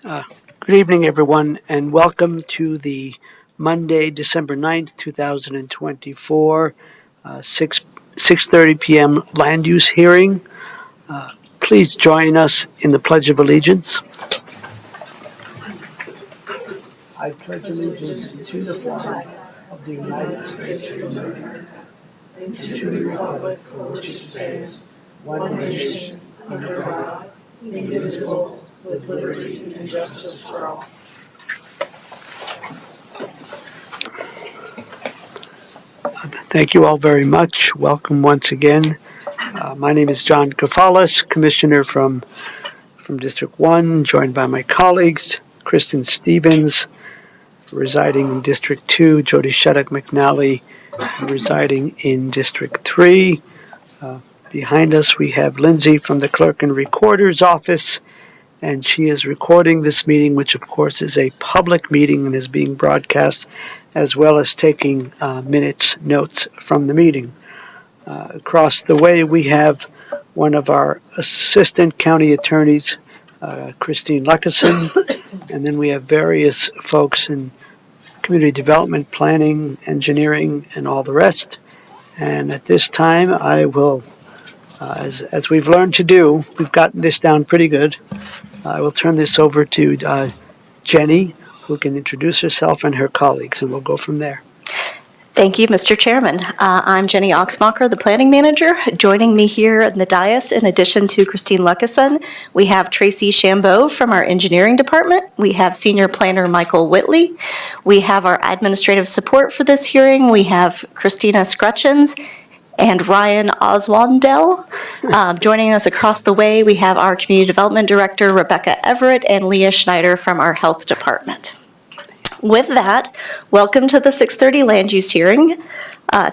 Uh, Good evening, everyone, and welcome to the Monday, December 9th, 2024, 6:30 p.m. land use hearing. Please join us in the Pledge of Allegiance. I pledge allegiance to the flag of the United States of America and to the republic for which it stands, one nation, under God, indivisible, with liberty and justice for all. Thank you all very much. Welcome once again. My name is John Kafalis, Commissioner from District 1, joined by my colleagues, Kristen Stevens, residing in District 2, Jody Shudock McNally, residing in District 3. Behind us, we have Lindsay from the Clerk and Recorder's Office, and she is recording this meeting, which of course is a public meeting and is being broadcast, as well as taking notes from the meeting. Across the way, we have one of our assistant county attorneys, Christine Luckison, and then we have various folks in community development, planning, engineering, and all the rest. And at this time, I will, as we've learned to do, we've gotten this down pretty good. I will turn this over to Jenny, who can introduce herself and her colleagues, and we'll go from there. Thank you, Mr. Chairman. I'm Jenny Oxmacher, the Planning Manager. Joining me here in the dais, in addition to Christine Luckison, we have Tracy Shambeau from our Engineering Department. We have Senior Planner Michael Whitley. We have our administrative support for this hearing. We have Christina Scrutchins and Ryan Oswaldell. Joining us across the way, we have our Community Development Director, Rebecca Everett, and Leah Schneider from our Health Department. With that, welcome to the 6:30 land use hearing.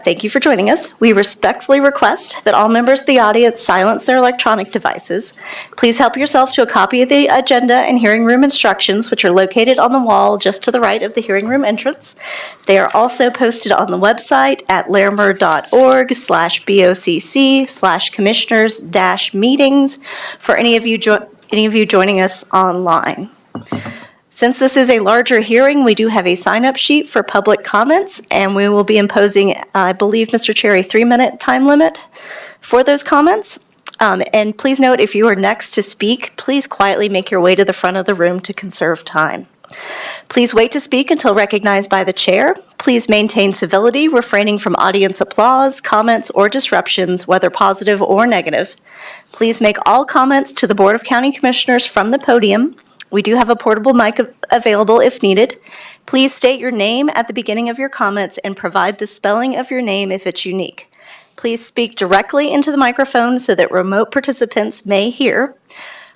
Thank you for joining us. We respectfully request that all members of the audience silence their electronic devices. Please help yourself to a copy of the agenda and hearing room instructions, which are located on the wall just to the right of the hearing room entrance. They are also posted on the website at larimer.org/BOCC/commissioners-meetings for any of you joining us online. Since this is a larger hearing, we do have a sign-up sheet for public comments, and we will be imposing, I believe, Mr. Chair, a 3-minute time limit for those comments. And please note, if you are next to speak, please quietly make your way to the front of the room to conserve time. Please wait to speak until recognized by the chair. Please maintain civility, refraining from audience applause, comments, or disruptions, whether positive or negative. Please make all comments to the Board of County Commissioners from the podium. We do have a portable mic available if needed. Please state your name at the beginning of your comments and provide the spelling of your name if it's unique. Please speak directly into the microphone so that remote participants may hear.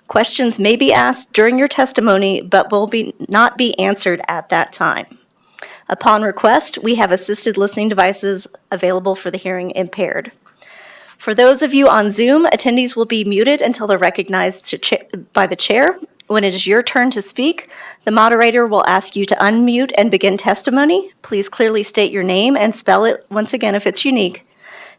Questions may be asked during your testimony, but will not be answered at that time. Upon request, we have assisted listening devices available for the hearing impaired. For those of you on Zoom, attendees will be muted until they're recognized by the chair. When it is your turn to speak, the moderator will ask you to unmute and begin testimony. Please clearly state your name and spell it once again if it's unique,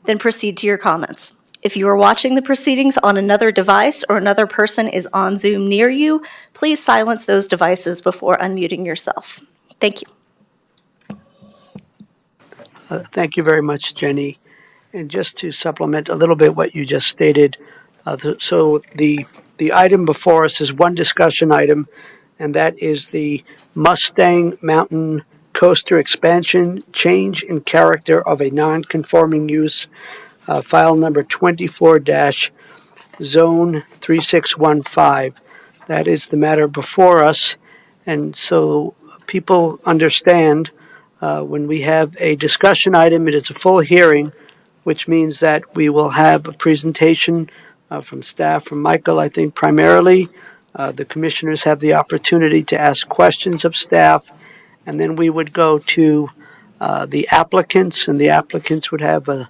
then proceed to your comments. If you are watching the proceedings on another device or another person is on Zoom near you, please silence those devices before unmuting yourself. Thank you. Thank you very much, Jenny. And just to supplement a little bit what you just stated, the item before us is one discussion item, and that is the Mustang Mountain Coaster Expansion Change in Character of a Non-Conforming Use, file number 24-Zone 3615. That is the matter before us, and so people understand when we have a discussion item, it is a full hearing, which means that we will have a presentation from staff, from Michael, I think primarily. The commissioners have the opportunity to ask questions of staff, and then we would go to the applicants, and the applicants would have a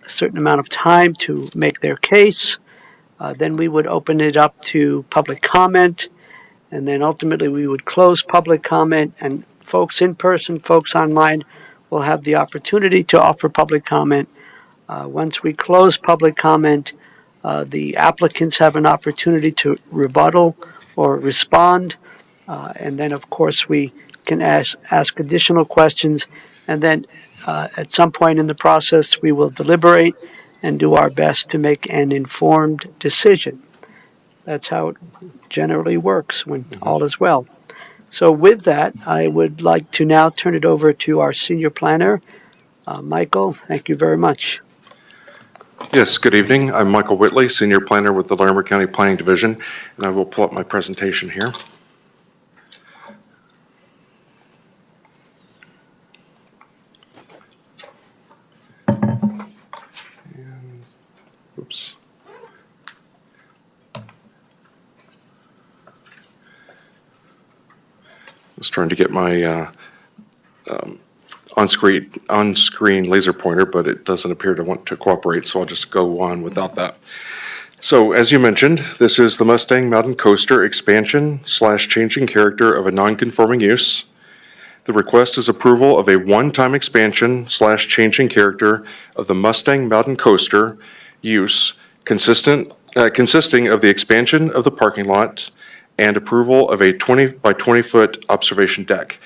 certain amount of time to make their case. Then we would open it up to public comment, and then ultimately we would close public comment, and folks in person, folks online will have the opportunity to offer public comment. Once we close public comment, the applicants have an opportunity to rebuttal or respond. And then, of course, we can ask additional questions. And then at some point in the process, we will deliberate and do our best to make an informed decision. That's how it generally works when all is well. So, with that, I would like to now turn it over to our senior planner, Michael. Thank you very much. Yes, good evening. I'm Michael Whitley, Senior Planner with the Larimer County Planning Division, and I will pull up my presentation here. Oops. Just trying to get my on-screen laser pointer, but it doesn't appear to want to cooperate, so I'll just go on without that. So, as you mentioned, this is the Mustang Mountain Coaster expansion / changing character of a non-conforming use. The request is approval of a one-time expansion / changing character of the Mustang Mountain Coaster use consisting of the expansion of the parking lot and approval of a 20 by 20 foot observation deck.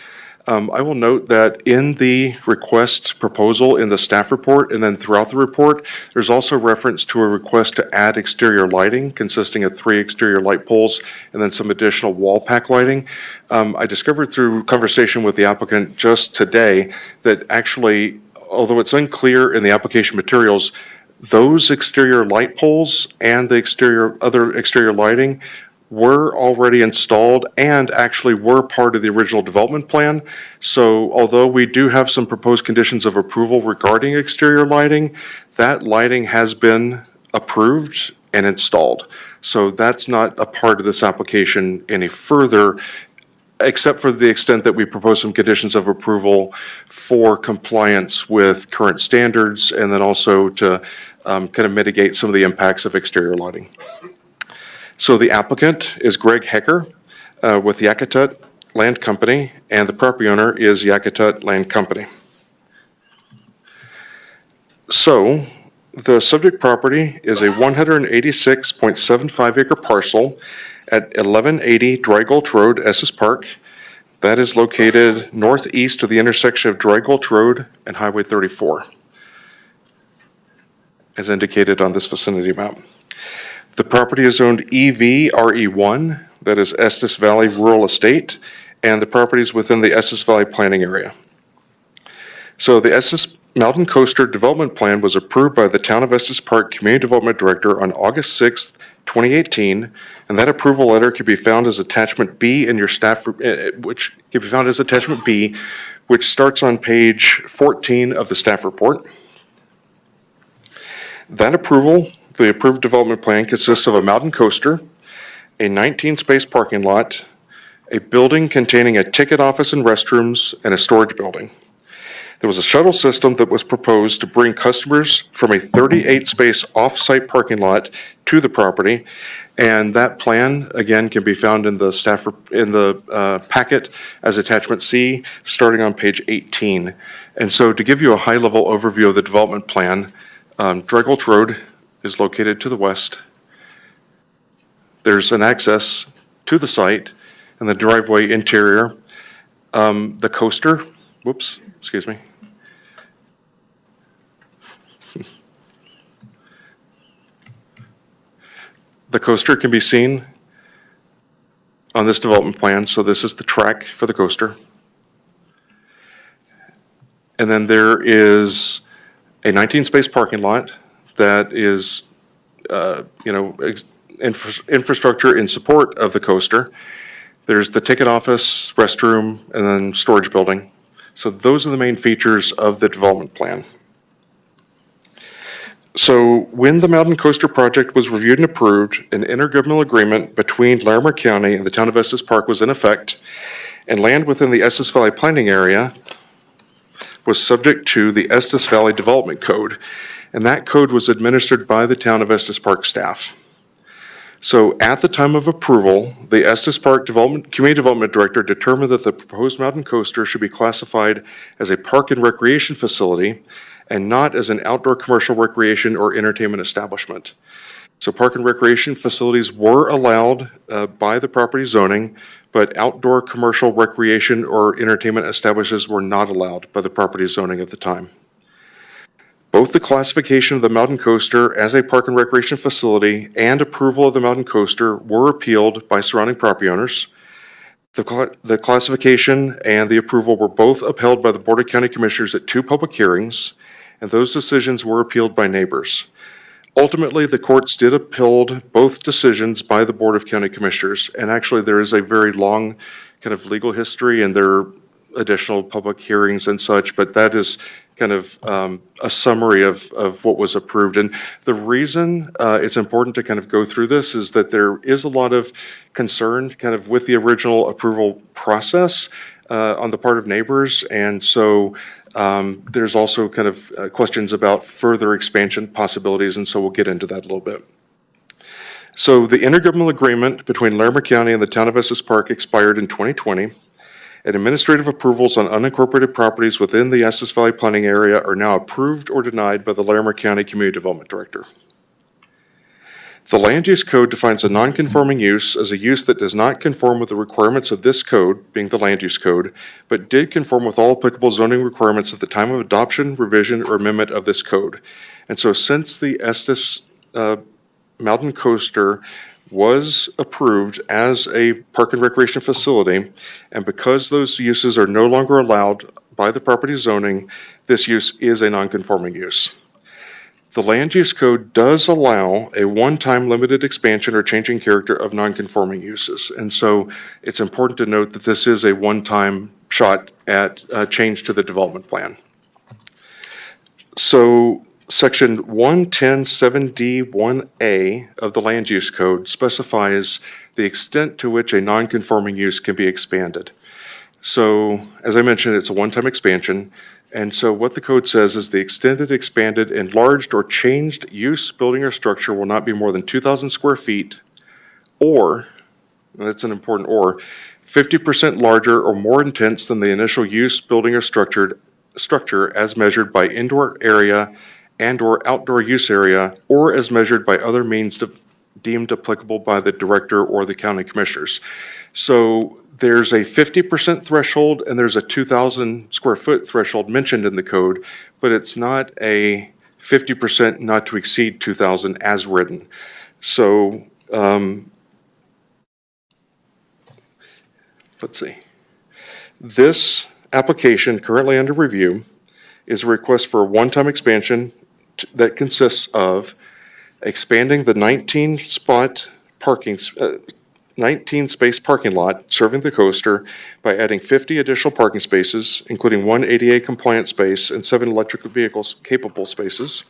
I will note that in the request proposal in the staff report and then throughout the report, there's also reference to a request to add exterior lighting consisting of 3 exterior light poles and then some additional wall pack lighting. I discovered through conversation with the applicant just today that actually, although it's unclear in the application materials, those exterior light poles and the other exterior lighting were already installed and actually were part of the original development plan. So although we do have some proposed conditions of approval regarding exterior lighting, that lighting has been approved and installed. So that's not a part of this application any further, except for the extent that we propose some conditions of approval for compliance with current standards and then also to kind of mitigate some of the impacts of exterior lighting. So the applicant is Greg Hecker with Yakutat Land Company, and the property owner is Yakutat Land Company. So the subject property is a 186.75 acre parcel at 1180 Dry Gulch Road, Estes Park. That is located northeast of the intersection of Dry Gulch Road and Highway 34, as indicated on this vicinity map. The property is owned EVRE1, that is Estes Valley Rural Estate, and the property is within the Estes Valley planning area. So the Estes Mountain Coaster Development Plan was approved by the Town of Estes Park Community Development Director on August 6th, 2018, and that approval letter can be found as Attachment B in your staff, which can be found as Attachment B, which starts on page 14 of the staff report. That approval, the approved development plan, consists of a mountain coaster, a 19-space parking lot, a building containing a ticket office and restrooms, and a storage building. There was a shuttle system that was proposed to bring customers from a 38-space off-site parking lot to the property, and that plan, again, can be found in the packet as Attachment C, starting on page 18. And so to give you a high-level overview of the development plan, Dry Gulch Road is located to the west. There's an access to the site and the driveway interior. The coaster, excuse me. The coaster can be seen on this development plan. So this is the track for the coaster. And then there is a 19-space parking lot that is, infrastructure in support of the coaster. There's the ticket office, restroom, and then storage building. So those are the main features of the development plan. So when the Mountain Coaster project was reviewed and approved, an intergovernmental agreement between Larimer County and the Town of Estes Park was in effect, and land within the Estes Valley planning area was subject to the Estes Valley Development Code, and that code was administered by the Town of Estes Park staff. So at the time of approval, the Estes Park Community Development Director determined that the proposed mountain coaster should be classified as a park and recreation facility and not as an outdoor commercial recreation or entertainment establishment. So park and recreation facilities were allowed by the property zoning, but outdoor commercial recreation or entertainment establishments were not allowed by the property zoning at the time. Both the classification of the Mountain Coaster as a park and recreation facility and approval of the Mountain Coaster were appealed by surrounding property owners. The classification and the approval were both upheld by the Board of County Commissioners at 2 public hearings, and those decisions were appealed by neighbors. Ultimately, the courts did uphold both decisions by the Board of County Commissioners, and actually there is a very long kind of legal history and there are additional public hearings and such, but that is kind of a summary of what was approved. And the reason it's important to kind of go through this is that there is a lot of concern kind of with the original approval process on the part of neighbors. And so there's also kind of questions about further expansion possibilities, and so we'll get into that a little bit. So the intergovernmental agreement between Larimer County and the town of Estes Park expired in 2020. And administrative approvals on unincorporated properties within the Estes Valley Planning Area are now approved or denied by the Larimer County Community Development Director. The Land Use Code defines a non-conforming use as a use that does not conform with the requirements of this code, being the Land Use Code, but did conform with all applicable zoning requirements at the time of adoption, revision, or amendment of this code. And so since the Estes Mountain Coaster was approved as a park and recreation facility, and because those uses are no longer allowed by the property zoning, this use is a non-conforming use. The Land Use Code does allow a one-time limited expansion or changing character of non-conforming uses, and so it's important to note that this is a one-time shot at change to the development plan. So Section 1107D1A of the Land Use Code specifies the extent to which a non-conforming use can be expanded. So, as I mentioned, it's a one-time expansion, and so what the code says is the extended, expanded, enlarged, or changed use, building, or structure will not be more than 2,000 square feet, or, and that's an important or, 50% larger or more intense than the initial use, building, or structure as measured by indoor area and/or outdoor use area, or as measured by other means deemed applicable by the director or the county commissioners. So there's a 50% threshold and there's a 2,000 square foot threshold mentioned in the code, but it's not a 50% not to exceed 2,000 as written. So let's see. This application currently under review is a request for a one-time expansion that consists of expanding the 19-space parking lot serving the coaster by adding 50 additional parking spaces, including 1 ADA compliant space and 7 electric vehicles capable spaces.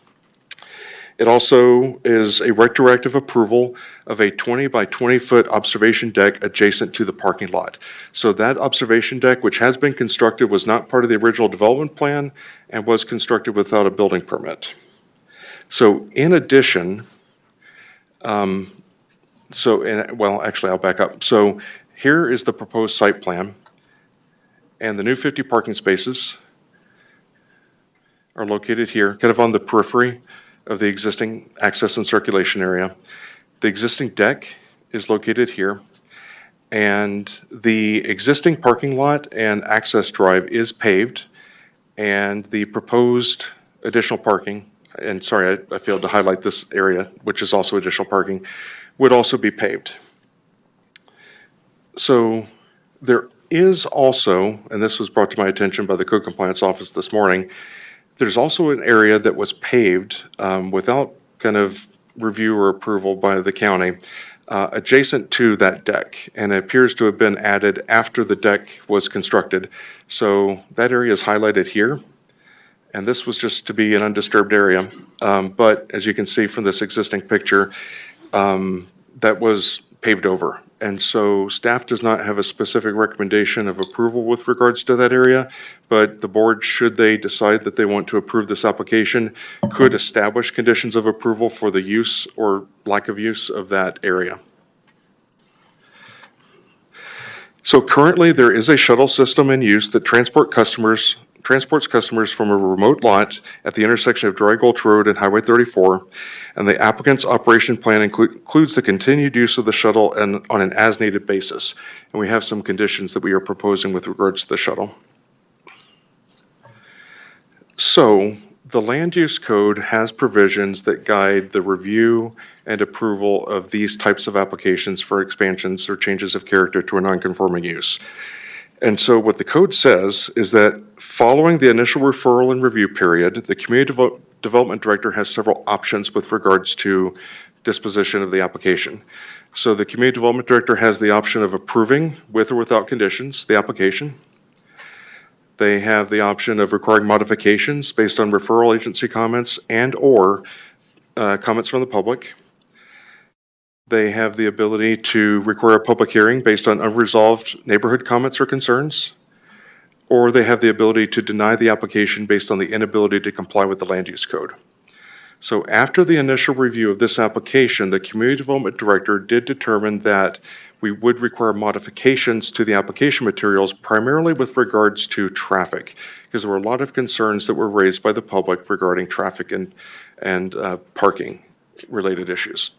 It also is a retroactive approval of a 20 by 20 foot observation deck adjacent to the parking lot. So that observation deck, which has been constructed, was not part of the original development plan and was constructed without a building permit. So in addition, actually I'll back up. So here is the proposed site plan, and the new 50 parking spaces are located here, kind of on the periphery of the existing access and circulation area. The existing deck is located here, and the existing parking lot and access drive is paved, and the proposed additional parking, and sorry, I failed to highlight this area, which is also additional parking, would also be paved. So there is also, and this was brought to my attention by the Code Compliance Office this morning, there's also an area that was paved without kind of review or approval by the county adjacent to that deck, and it appears to have been added after the deck was constructed. So that area is highlighted here, and this was just to be an undisturbed area. But as you can see from this existing picture, that was paved over. And so staff does not have a specific recommendation of approval with regards to that area, but the board, should they decide that they want to approve this application, could establish conditions of approval for the use or lack of use of that area. So currently there is a shuttle system in use that transports customers transports customers from a remote lot at the intersection of Dry Gulch Road and Highway 34, and the applicant's operation plan includes the continued use of the shuttle and on an as-needed basis. And we have some conditions that we are proposing with regards to the shuttle. So, the land use code has provisions that guide the review and approval of these types of applications for expansions or changes of character to a non-conforming use. And so what the code says is that following the initial referral and review period, the community development director has several options with regards to disposition of the application. So the community development director has the option of approving with or without conditions the application. They have the option of requiring modifications based on referral agency comments and/or comments from the public. They have the ability to require a public hearing based on unresolved neighborhood comments or concerns, or they have the ability to deny the application based on the inability to comply with the land use code. So after the initial review of this application, the community development director did determine that we would require modifications to the application materials, primarily with regards to traffic, because there were a lot of concerns that were raised by the public regarding traffic and parking related issues.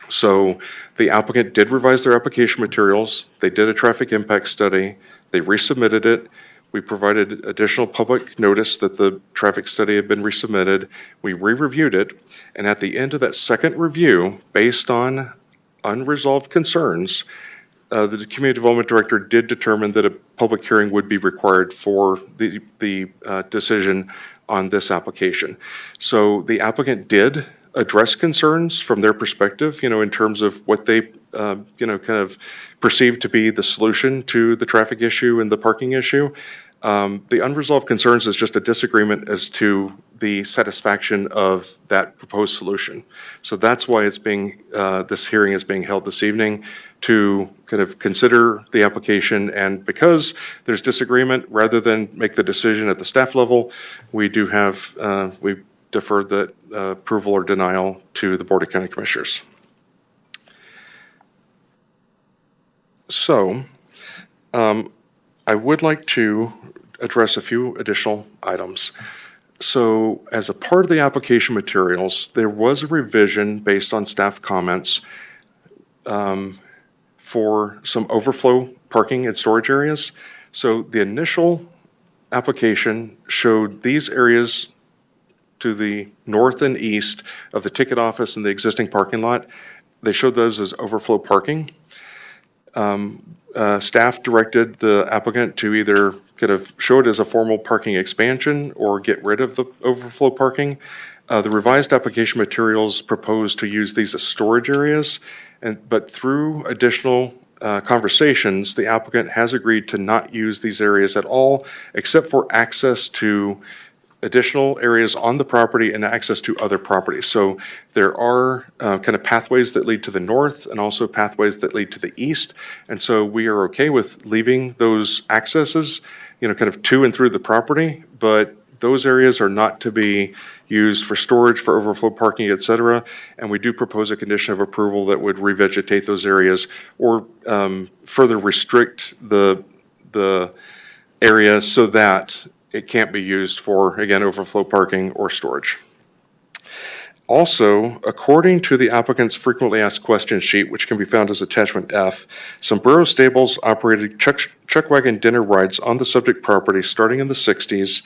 So the applicant did revise their application materials. They did a traffic impact study. They resubmitted it. We provided additional public notice that the traffic study had been resubmitted. We re-reviewed it. And at the end of that second review, based on unresolved concerns, the community development director did determine that a public hearing would be required for the decision on this application. So the applicant did address concerns from their perspective, in terms of what they, kind of perceived to be the solution to the traffic issue and the parking issue. The unresolved concerns is just a disagreement as to the satisfaction of that proposed solution. So that's why this hearing is being held this evening to kind of consider the application. And because there's disagreement, rather than make the decision at the staff level, we do have, we deferred that approval or denial to the Board of County Commissioners. So, I would like to address a few additional items. So, as a part of the application materials, there was a revision based on staff comments for some overflow parking and storage areas. So, the initial application showed these areas to the north and east of the ticket office and the existing parking lot. They showed those as overflow parking. Staff directed the applicant to either kind of show it as a formal parking expansion or get rid of the overflow parking. The revised application materials proposed to use these as storage areas, but through additional conversations, the applicant has agreed to not use these areas at all, except for access to additional areas on the property and access to other properties. So there are kind of pathways that lead to the north and also pathways that lead to the east. And so we are okay with leaving those accesses, kind of to and through the property, but those areas are not to be used for storage, for overflow parking, et cetera. And we do propose a condition of approval that would revegetate those areas or further restrict the area so that it can't be used for, again, overflow parking or storage. Also, according to the applicant's frequently asked questions sheet, which can be found as attachment F, Sombrero Stables operated chuck wagon dinner rides on the subject property starting in the 60s,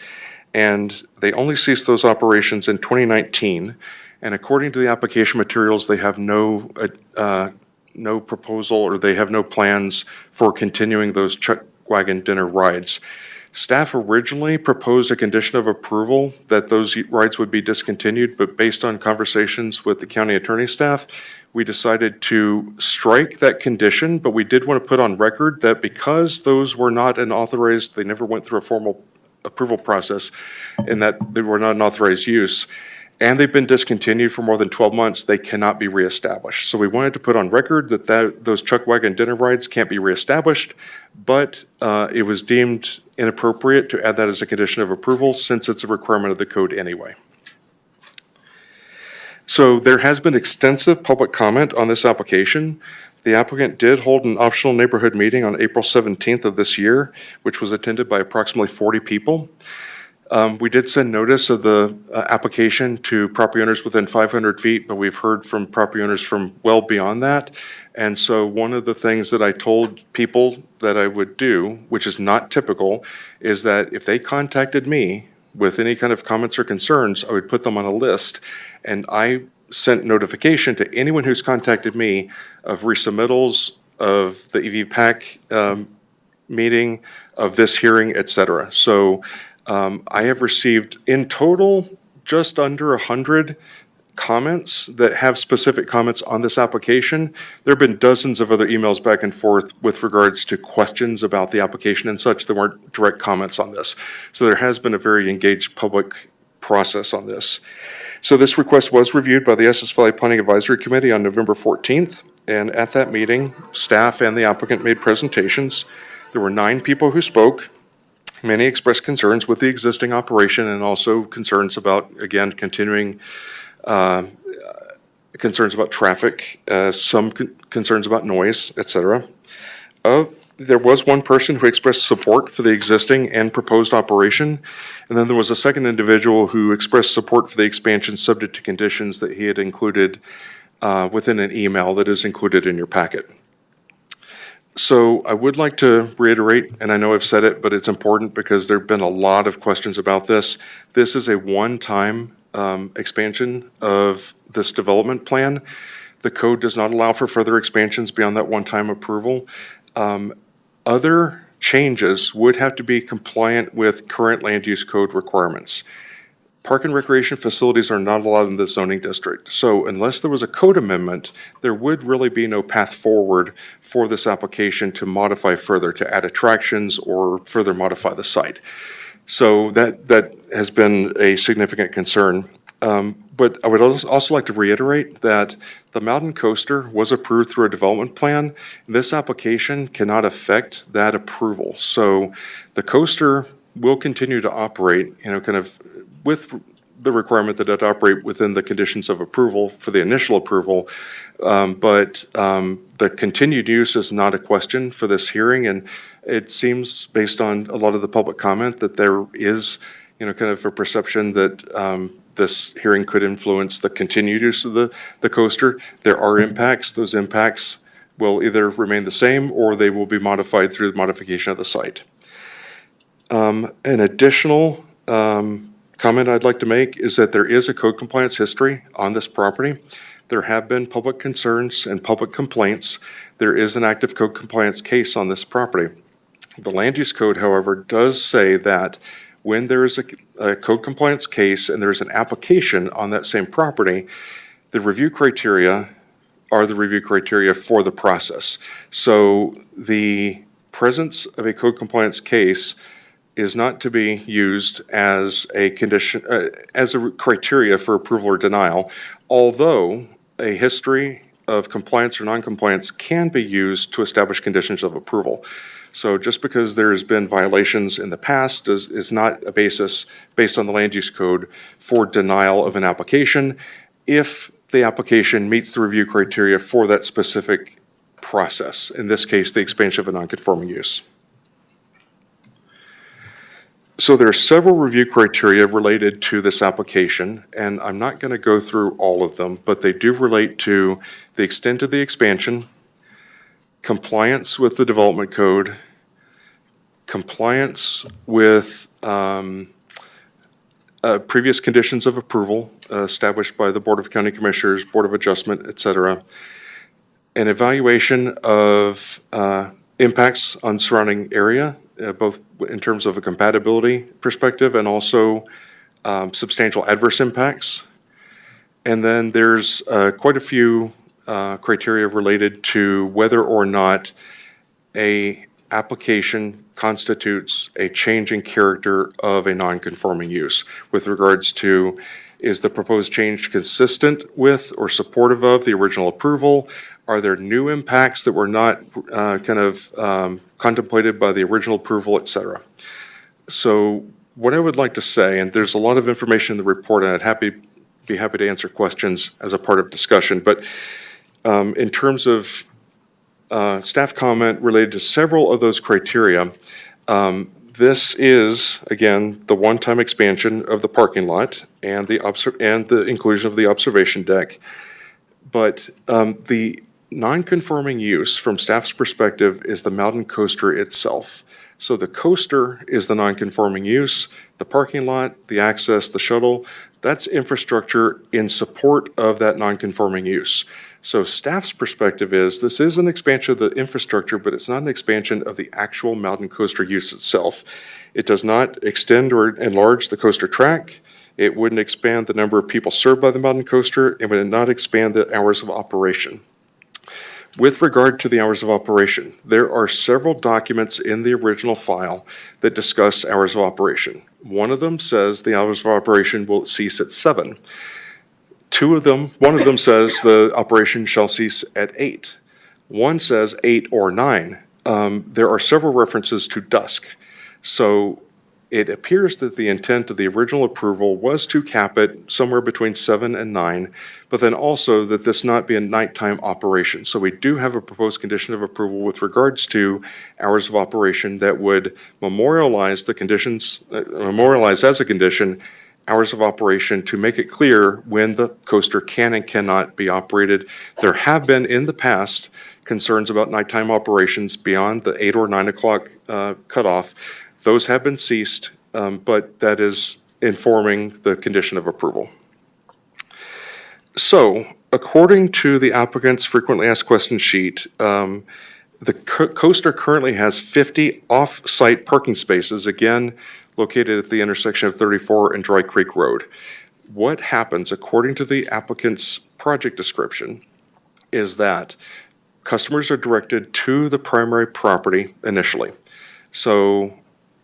and they only ceased those operations in 2019. And according to the application materials, they have no proposal or they have no plans for continuing those chuck wagon dinner rides. Staff originally proposed a condition of approval that those rides would be discontinued, but based on conversations with the county attorney staff, we decided to strike that condition, but we did want to put on record that because those were not an authorized, they never went through a formal approval process, and that they were not an authorized use, and they've been discontinued for more than 12 months, they cannot be reestablished. So we wanted to put on record that those chuck wagon dinner rides can't be reestablished, but it was deemed inappropriate to add that as a condition of approval since it's a requirement of the code anyway. So there has been extensive public comment on this application. The applicant did hold an optional neighborhood meeting on April 17th of this year, which was attended by approximately 40 people. We did send notice of the application to property owners within 500 feet, but we've heard from property owners from well beyond that. And so one of the things that I told people that I would do, which is not typical, is that if they contacted me with any kind of comments or concerns, I would put them on a list. And I sent notification to anyone who's contacted me of resubmittals of the EV PAC meeting, of this hearing, et cetera. So I have received in total just under 100 comments that have specific comments on this application. There have been dozens of other emails back and forth with regards to questions about the application and such that weren't direct comments on this. So there has been a very engaged public process on this. So this request was reviewed by the Essex Valley Planning Advisory Committee on November 14th. And at that meeting, staff and the applicant made presentations. There were 9 people who spoke. Many expressed concerns with the existing operation and also concerns about, again, continuing concerns about traffic, some concerns about noise, et cetera. There was one person who expressed support for the existing and proposed operation, and then there was a second individual who expressed support for the expansion subject to conditions that he had included within an email that is included in your packet. So I would like to reiterate, and I know I've said it, but it's important because there have been a lot of questions about this. This is a one-time expansion of this development plan. The code does not allow for further expansions beyond that one-time approval. Other changes would have to be compliant with current land use code requirements. Park and recreation facilities are not allowed in the zoning district. So unless there was a code amendment, there would really be no path forward for this application to modify further, to add attractions or further modify the site. So that has been a significant concern. But I would also like to reiterate that the Mountain Coaster was approved through a development plan. This application cannot affect that approval. So the coaster will continue to operate, kind of with the requirement that it operate within the conditions of approval for the initial approval. But the continued use is not a question for this hearing. And it seems, based on a lot of the public comment, that there is, kind of a perception that this hearing could influence the continued use of the coaster. There are impacts. Those impacts will either remain the same or they will be modified through the modification of the site. An additional comment I'd like to make is that there is a code compliance history on this property. There have been public concerns and public complaints. There is an active code compliance case on this property. The land use code, however, does say that when there is a code compliance case and there's an application on that same property, the review criteria are the review criteria for the process. So the presence of a code compliance case is not to be used as a condition, as a criteria for approval or denial, although a history of compliance or non-compliance can be used to establish conditions of approval. So just because there's been violations in the past is not a basis based on the land use code for denial of an application if the application meets the review criteria for that specific process, in this case, the expansion of a non-conforming use. So there are several review criteria related to this application, and I'm not going to go through all of them, but they do relate to the extent of the expansion, compliance with the development code, compliance with previous conditions of approval established by the Board of County Commissioners, Board of Adjustment, et cetera, an evaluation of impacts on surrounding area, both in terms of a compatibility perspective and also substantial adverse impacts. And then there's quite a few criteria related to whether or not a application constitutes a change in character of a non-conforming use with regards to, is the proposed change consistent with or supportive of the original approval? Are there new impacts that were not contemplated by the original approval, et cetera? So what I would like to say, and there's a lot of information in the report, and I'd be happy to answer questions as a part of discussion, but in terms of staff comment related to several of those criteria, this is, again, the one-time expansion of the parking lot and the inclusion of the observation deck. But the non-conforming use from staff's perspective is the mountain coaster itself. So the coaster is the non-conforming use, the parking lot, the access, the shuttle, that's infrastructure in support of that non-conforming use. So staff's perspective is this is an expansion of the infrastructure, but it's not an expansion of the actual mountain coaster use itself. It does not extend or enlarge the coaster track. It wouldn't expand the number of people served by the mountain coaster. It would not expand the hours of operation. With regard to the hours of operation, there are several documents in the original file that discuss hours of operation. One of them says the hours of operation will cease at 7. One of them says the operation shall cease at 8. One says 8 or 9. There are several references to dusk. So it appears that the intent of the original approval was to cap it somewhere between 7 and 9, but then also that this not be a nighttime operation. So we do have a proposed condition of approval with regards to hours of operation that would memorialize the conditions, memorialize as a condition hours of operation to make it clear when the coaster can and cannot be operated. There have been in the past concerns about nighttime operations beyond the 8 or 9 o'clock cutoff. Those have been ceased, but that is informing the condition of approval. So, according to the applicant's frequently asked questions sheet, the coaster currently has 50 off-site parking spaces, again, located at the intersection of 34 and Dry Creek Road. What happens, according to the applicant's project description, is that customers are directed to the primary property initially. So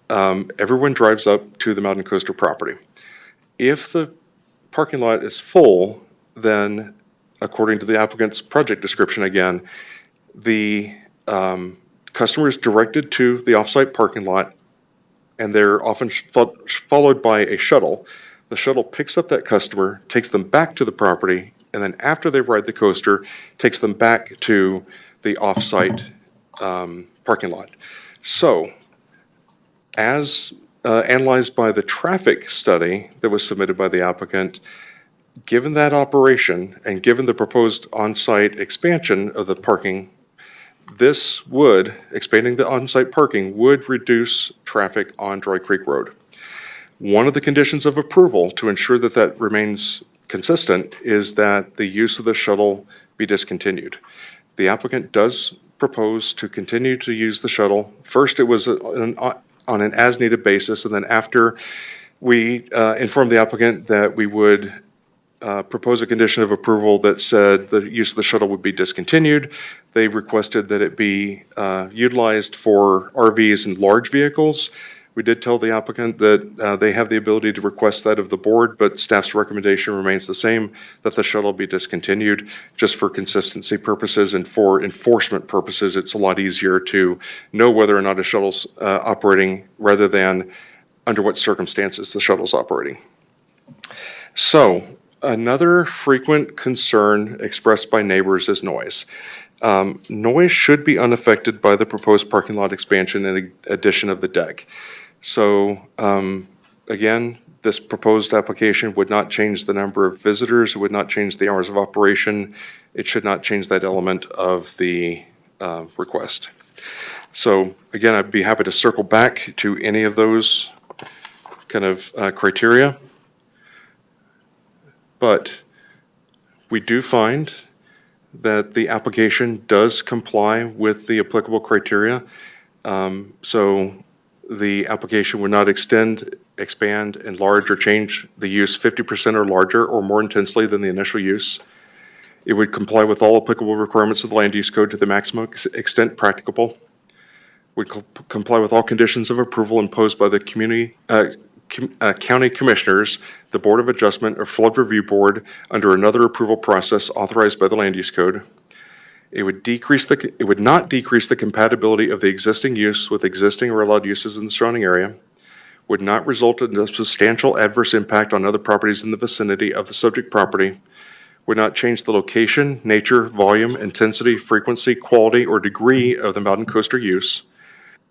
everyone drives up to the mountain coaster property. If the parking lot is full, then according to the applicant's project description again, the customer is directed to the off-site parking lot, and they're often followed by a shuttle. The shuttle picks up that customer, takes them back to the property, and then after they ride the coaster, takes them back to the off-site parking lot. So, as analyzed by the traffic study that was submitted by the applicant, given that operation and given the proposed on-site expansion of the parking, expanding the on-site parking would reduce traffic on Dry Creek Road. One of the conditions of approval to ensure that that remains consistent is that the use of the shuttle be discontinued. The applicant does propose to continue to use the shuttle. First, it was on an as-needed basis, and then after we informed the applicant that we would propose a condition of approval that said the use of the shuttle would be discontinued. They requested that it be utilized for RVs and large vehicles. We did tell the applicant that they have the ability to request that of the board, but staff's recommendation remains the same, that the shuttle be discontinued. Just for consistency purposes and for enforcement purposes, it's a lot easier to know whether or not a shuttle's operating rather than under what circumstances the shuttle's operating. So, another frequent concern expressed by neighbors is noise. Noise should be unaffected by the proposed parking lot expansion and addition of the deck. So, again, this proposed application would not change the number of visitors, it would not change the hours of operation, it should not change that element of the request. So, again, I'd be happy to circle back to any of those kind of criteria. But we do find that the application does comply with the applicable criteria. So the application would not extend, expand, enlarge, or change the use 50% or larger or more intensely than the initial use. It would comply with all applicable requirements of the land use code to the maximum extent practicable. Would comply with all conditions of approval imposed by the county commissioners, the Board of Adjustment, or Flood Review Board under another approval process authorized by the Land Use Code. It would not decrease the compatibility of the existing use with existing or allowed uses in the surrounding area. Would not result in a substantial adverse impact on other properties in the vicinity of the subject property. Would not change the location, nature, volume, intensity, frequency, quality, or degree of the mountain coaster use.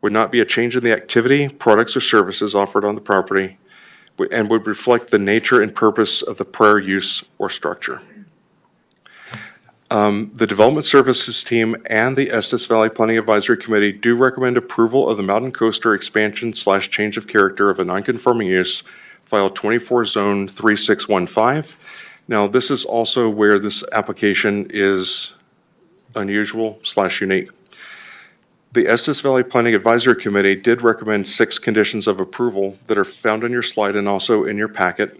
would not be a change in the activity, products, or services offered on the property, and would reflect the nature and purpose of the prior use or structure. The Development Services Team and the Estes Valley Planning Advisory Committee do recommend approval of the Mountain Coaster expansion/change of character of a nonconforming use, file 24 Zone 3615. Now, this is also where this application is unusual/unique. The Estes Valley Planning Advisory Committee did recommend 6 conditions of approval that are found on your slide and also in your packet.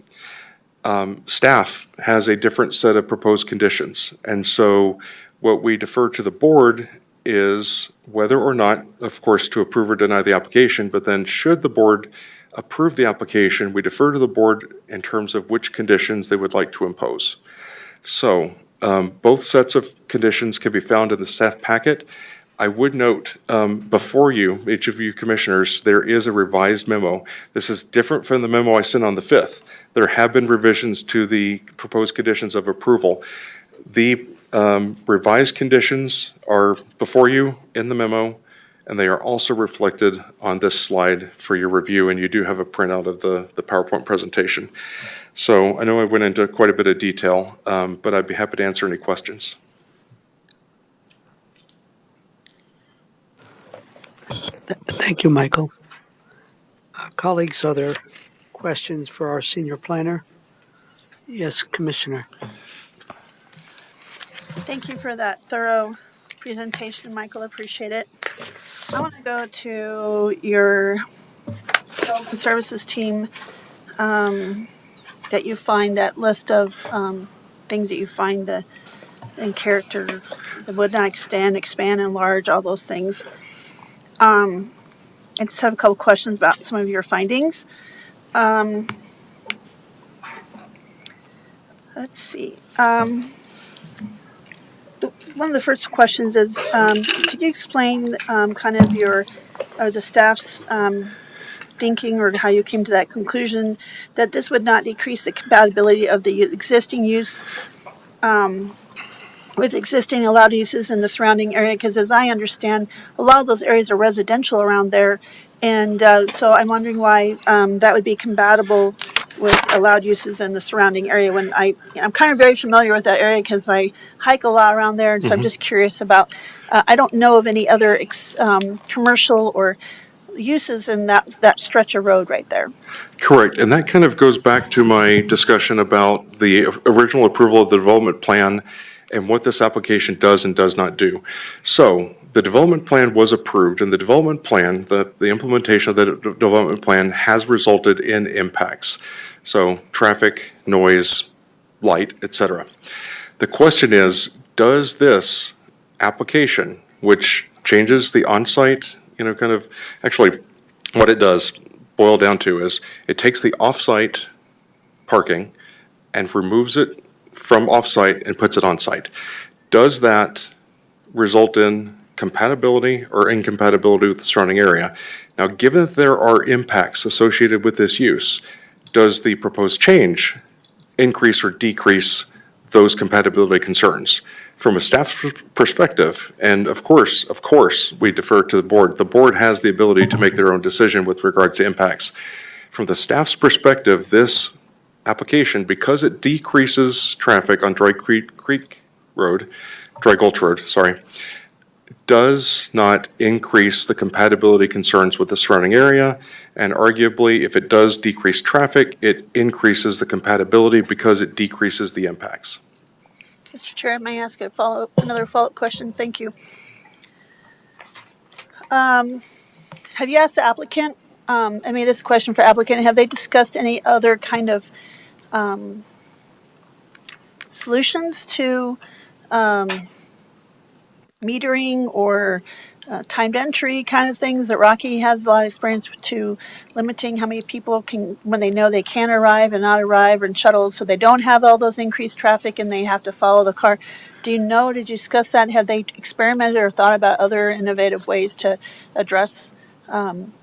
Staff has a different set of proposed conditions. And so what we defer to the board is whether or not, of course, to approve or deny the application, but then should the board approve the application, we defer to the board in terms of which conditions they would like to impose. So both sets of conditions can be found in the staff packet. I would note before you, each of you commissioners, there is a revised memo. This is different from the memo I sent on the 5th. There have been revisions to the proposed conditions of approval. The revised conditions are before you in the memo, and they are also reflected on this slide for your review, and you do have a printout of the PowerPoint presentation. So I know I went into quite a bit of detail, but I'd be happy to answer any questions. Thank you, Michael. Colleagues, are there questions for our senior planner? Yes, Commissioner. Thank you for that thorough presentation, Michael. Appreciate it. I want to go to your Development Services Team that you find that list of things that you find in character that would not extend, expand, enlarge, all those things. I just have a couple questions about some of your findings. Let's see. One of the first questions is, could you explain kind of the staff's thinking or how you came to that conclusion that this would not decrease the compatibility of the existing use with existing allowed uses in the surrounding area? Because as I understand, a lot of those areas are residential around there. And so I'm wondering why that would be compatible with allowed uses in the surrounding area when I'm kind of very familiar with that area because I hike a lot around there. And so I'm just curious about, I don't know of any other commercial or uses in that stretch of road right there. Correct, and that kind of goes back to my discussion about the original approval of the development plan and what this application does and does not do. So the development plan was approved, and the development plan, the implementation of the development plan has resulted in impacts. So traffic, noise, light, etc. The question is, does this application, which changes the on-site, actually what it does boil down to is it takes the off-site parking and removes it from off-site and puts it on-site. Does that result in compatibility or incompatibility with the surrounding area? Now, given that there are impacts associated with this use, does the proposed change increase or decrease those compatibility concerns? From a staff perspective, and of course, we defer to the board. The board has the ability to make their own decision with regard to impacts. From the staff's perspective, this application, because it decreases traffic on Dry Gulch Road, does not increase the compatibility concerns with the surrounding area, and arguably, if it does decrease traffic, it increases the compatibility because it decreases the impacts. Mr. Chair, may I ask another follow-up question? Thank you. Have you asked the applicant, this is a question for applicant, have they discussed any other kind of solutions to metering or timed entry kind of things that Rocky has a lot of experience to limiting how many people can, when they know they can arrive and not arrive, and shuttles so they don't have all those increased traffic and they have to follow the car. Did you discuss that? Have they experimented or thought about other innovative ways to address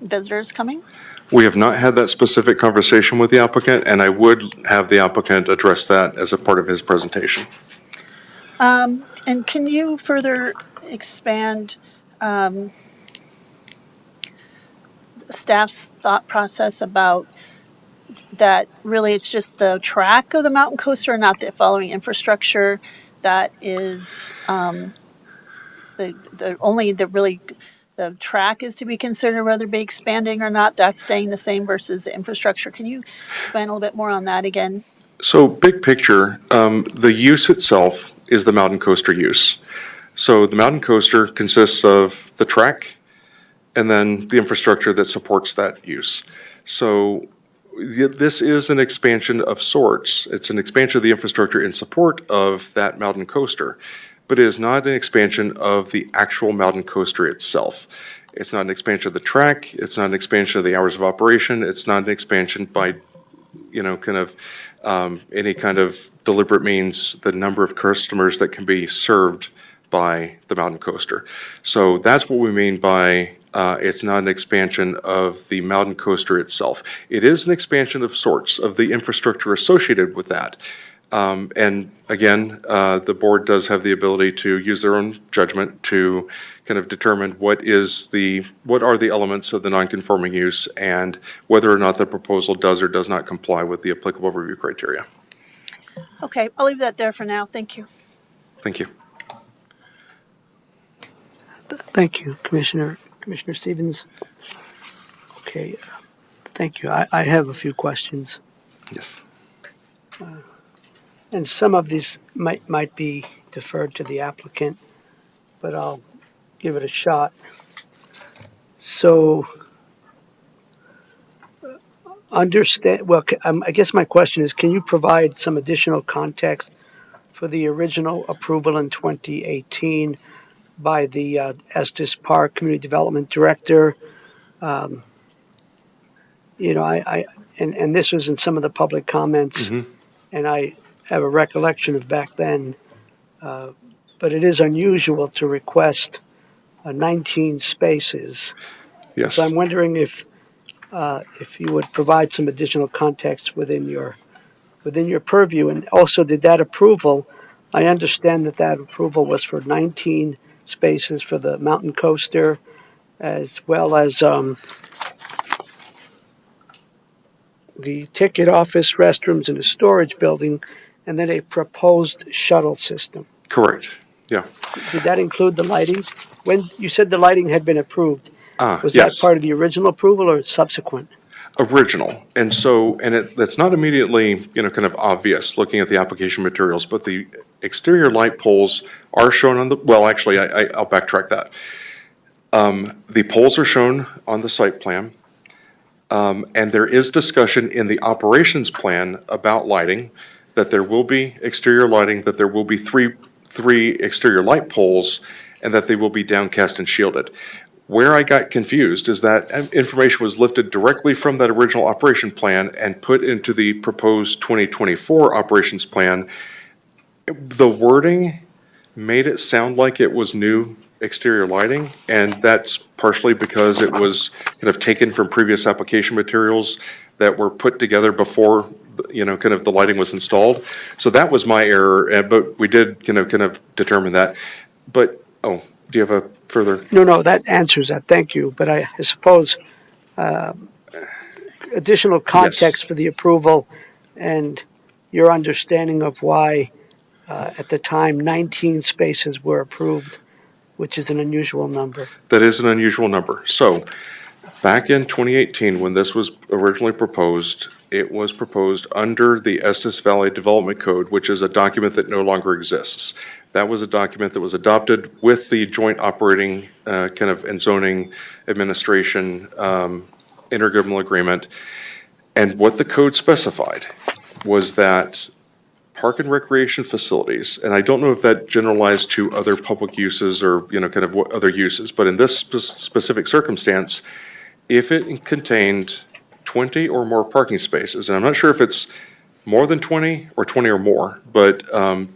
visitors coming? We have not had that specific conversation with the applicant, and I would have the applicant address that as a part of his presentation. And can you further expand staff's thought process about that really it's just the track of the mountain coaster, not the following infrastructure that is the only the really the track is to be considered whether be expanding or not. That's staying the same versus the infrastructure. Can you explain a little bit more on that again? So big picture, the use itself is the mountain coaster use. So the mountain coaster consists of the track and then the infrastructure that supports that use. So this is an expansion of sorts. It's an expansion of the infrastructure in support of that mountain coaster, but it is not an expansion of the actual mountain coaster itself. It's not an expansion of the track. It's not an expansion of the hours of operation. It's not an expansion by, any kind of deliberate means, the number of customers that can be served by the mountain coaster. So that's what we mean by it's not an expansion of the mountain coaster itself. It is an expansion of sorts of the infrastructure associated with that. And again, the board does have the ability to use their own judgment to kind of determine what are the elements of the nonconforming use and whether or not the proposal does or does not comply with the applicable review criteria. Okay, I'll leave that there for now. Thank you. Thank you. Thank you, Commissioner Stevens. Okay, thank you. I have a few questions, Yes. and some of these might be deferred to the applicant, but I'll give it a shot. So, I guess my question is, can you provide some additional context for the original approval in 2018 by the Estes Park Community Development Director? And this was in some of the public comments, and I have a recollection of back then, but it is unusual to request 19 spaces. Yes. So I'm wondering if you would provide some additional context within your purview, and also did that approval? I understand that approval was for 19 spaces for the mountain coaster, as well as the ticket office, restrooms, and a storage building, and then a proposed shuttle system. Correct. Yeah. Did that include the lighting? When you said the lighting had been approved, was Yes. that part of the original approval or subsequent? Original. And so, that's not immediately, kind of obvious looking at the application materials, but the exterior light poles are shown on well, actually, I'll backtrack that. The poles are shown on the site plan, and there is discussion in the operations plan about lighting, that there will be exterior lighting, that there will be three exterior light poles, and that they will be downcast and shielded. Where I got confused is that information was lifted directly from that original operation plan and put into the proposed 2024 operations plan. The wording made it sound like it was new exterior lighting, and that's partially because it was kind of taken from previous application materials that were put together before, kind of the lighting was installed. So that was my error, but we did kind of determine that. But, do you have a further? No, that answers that. Thank you. But I suppose additional context for the approval and your understanding of why, at the time, 19 spaces were approved, which is an unusual number. That is an unusual number. So, back in 2018, when this was originally proposed, it was proposed under the Estes Valley Development Code, which is a document that no longer exists. That was a document that was adopted with the joint operating and zoning administration intergovernmental agreement. And what the code specified was that park and recreation facilities, and I don't know if that generalized to other public uses or, kind of what other uses, but in this specific circumstance, if it contained 20 or more parking spaces, and I'm not sure if it's more than 20 or 20 or more, but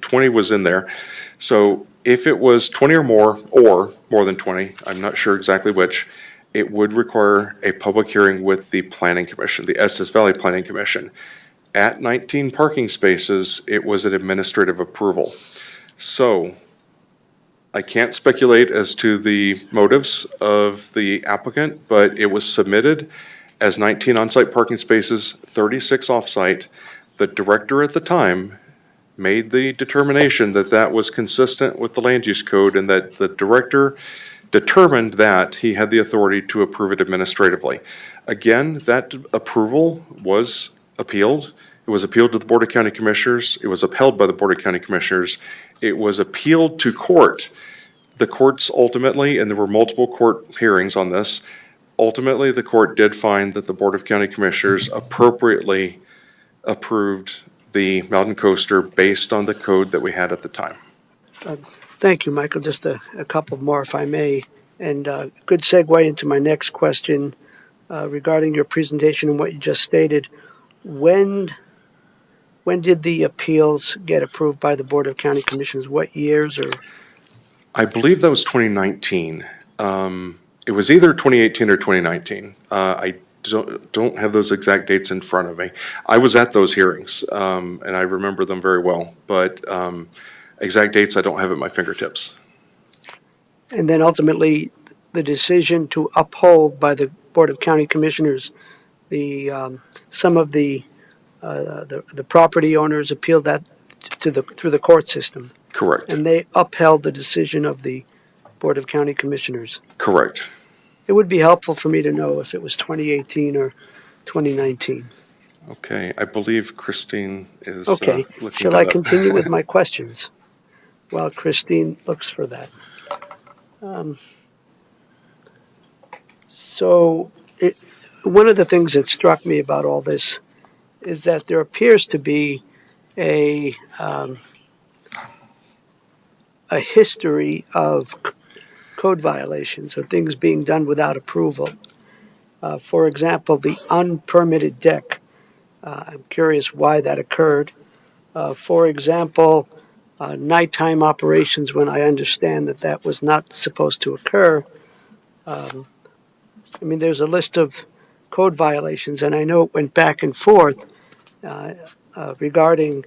20 was in there. So if it was 20 or more than 20, I'm not sure exactly which, it would require a public hearing with the Planning Commission, the Estes Valley Planning Commission. At 19 parking spaces, it was an administrative approval. So I can't speculate as to the motives of the applicant, but it was submitted as 19 on-site parking spaces, 36 off-site. The director at the time made the determination that that was consistent with the land use code and that the director determined that he had the authority to approve it administratively. Again, that approval was appealed. It was appealed to the Board of County Commissioners. It was upheld by the Board of County Commissioners. It was appealed to court. The courts ultimately, and there were multiple court hearings on this, ultimately the court did find that the Board of County Commissioners appropriately approved the Mountain Coaster based on the code that we had at the time. Thank you, Michael. Just a couple more, if I may. And good segue into my next question regarding your presentation and what you just stated. When did the appeals get approved by the Board of County Commissioners? What years or? I believe that was 2019. It was either 2018 or 2019. I don't have those exact dates in front of me. I was at those hearings, and I remember them very well, but exact dates I don't have at my fingertips. And then ultimately, the decision to uphold by the Board of County Commissioners, some of the property owners appealed that through the court system. Correct. And they upheld the decision of the Board of County Commissioners. Correct. It would be helpful for me to know if it was 2018 or 2019. Okay, I believe Christine is Okay, looking shall that I up. continue with my questions while Christine looks for that? One of the things that struck me about all this is that there appears to be a history of code violations or things being done without approval. For example, the unpermitted deck. I'm curious why that occurred. For example, nighttime operations when I understand that that was not supposed to occur. I mean, there's a list of code violations, and I know it went back and forth regarding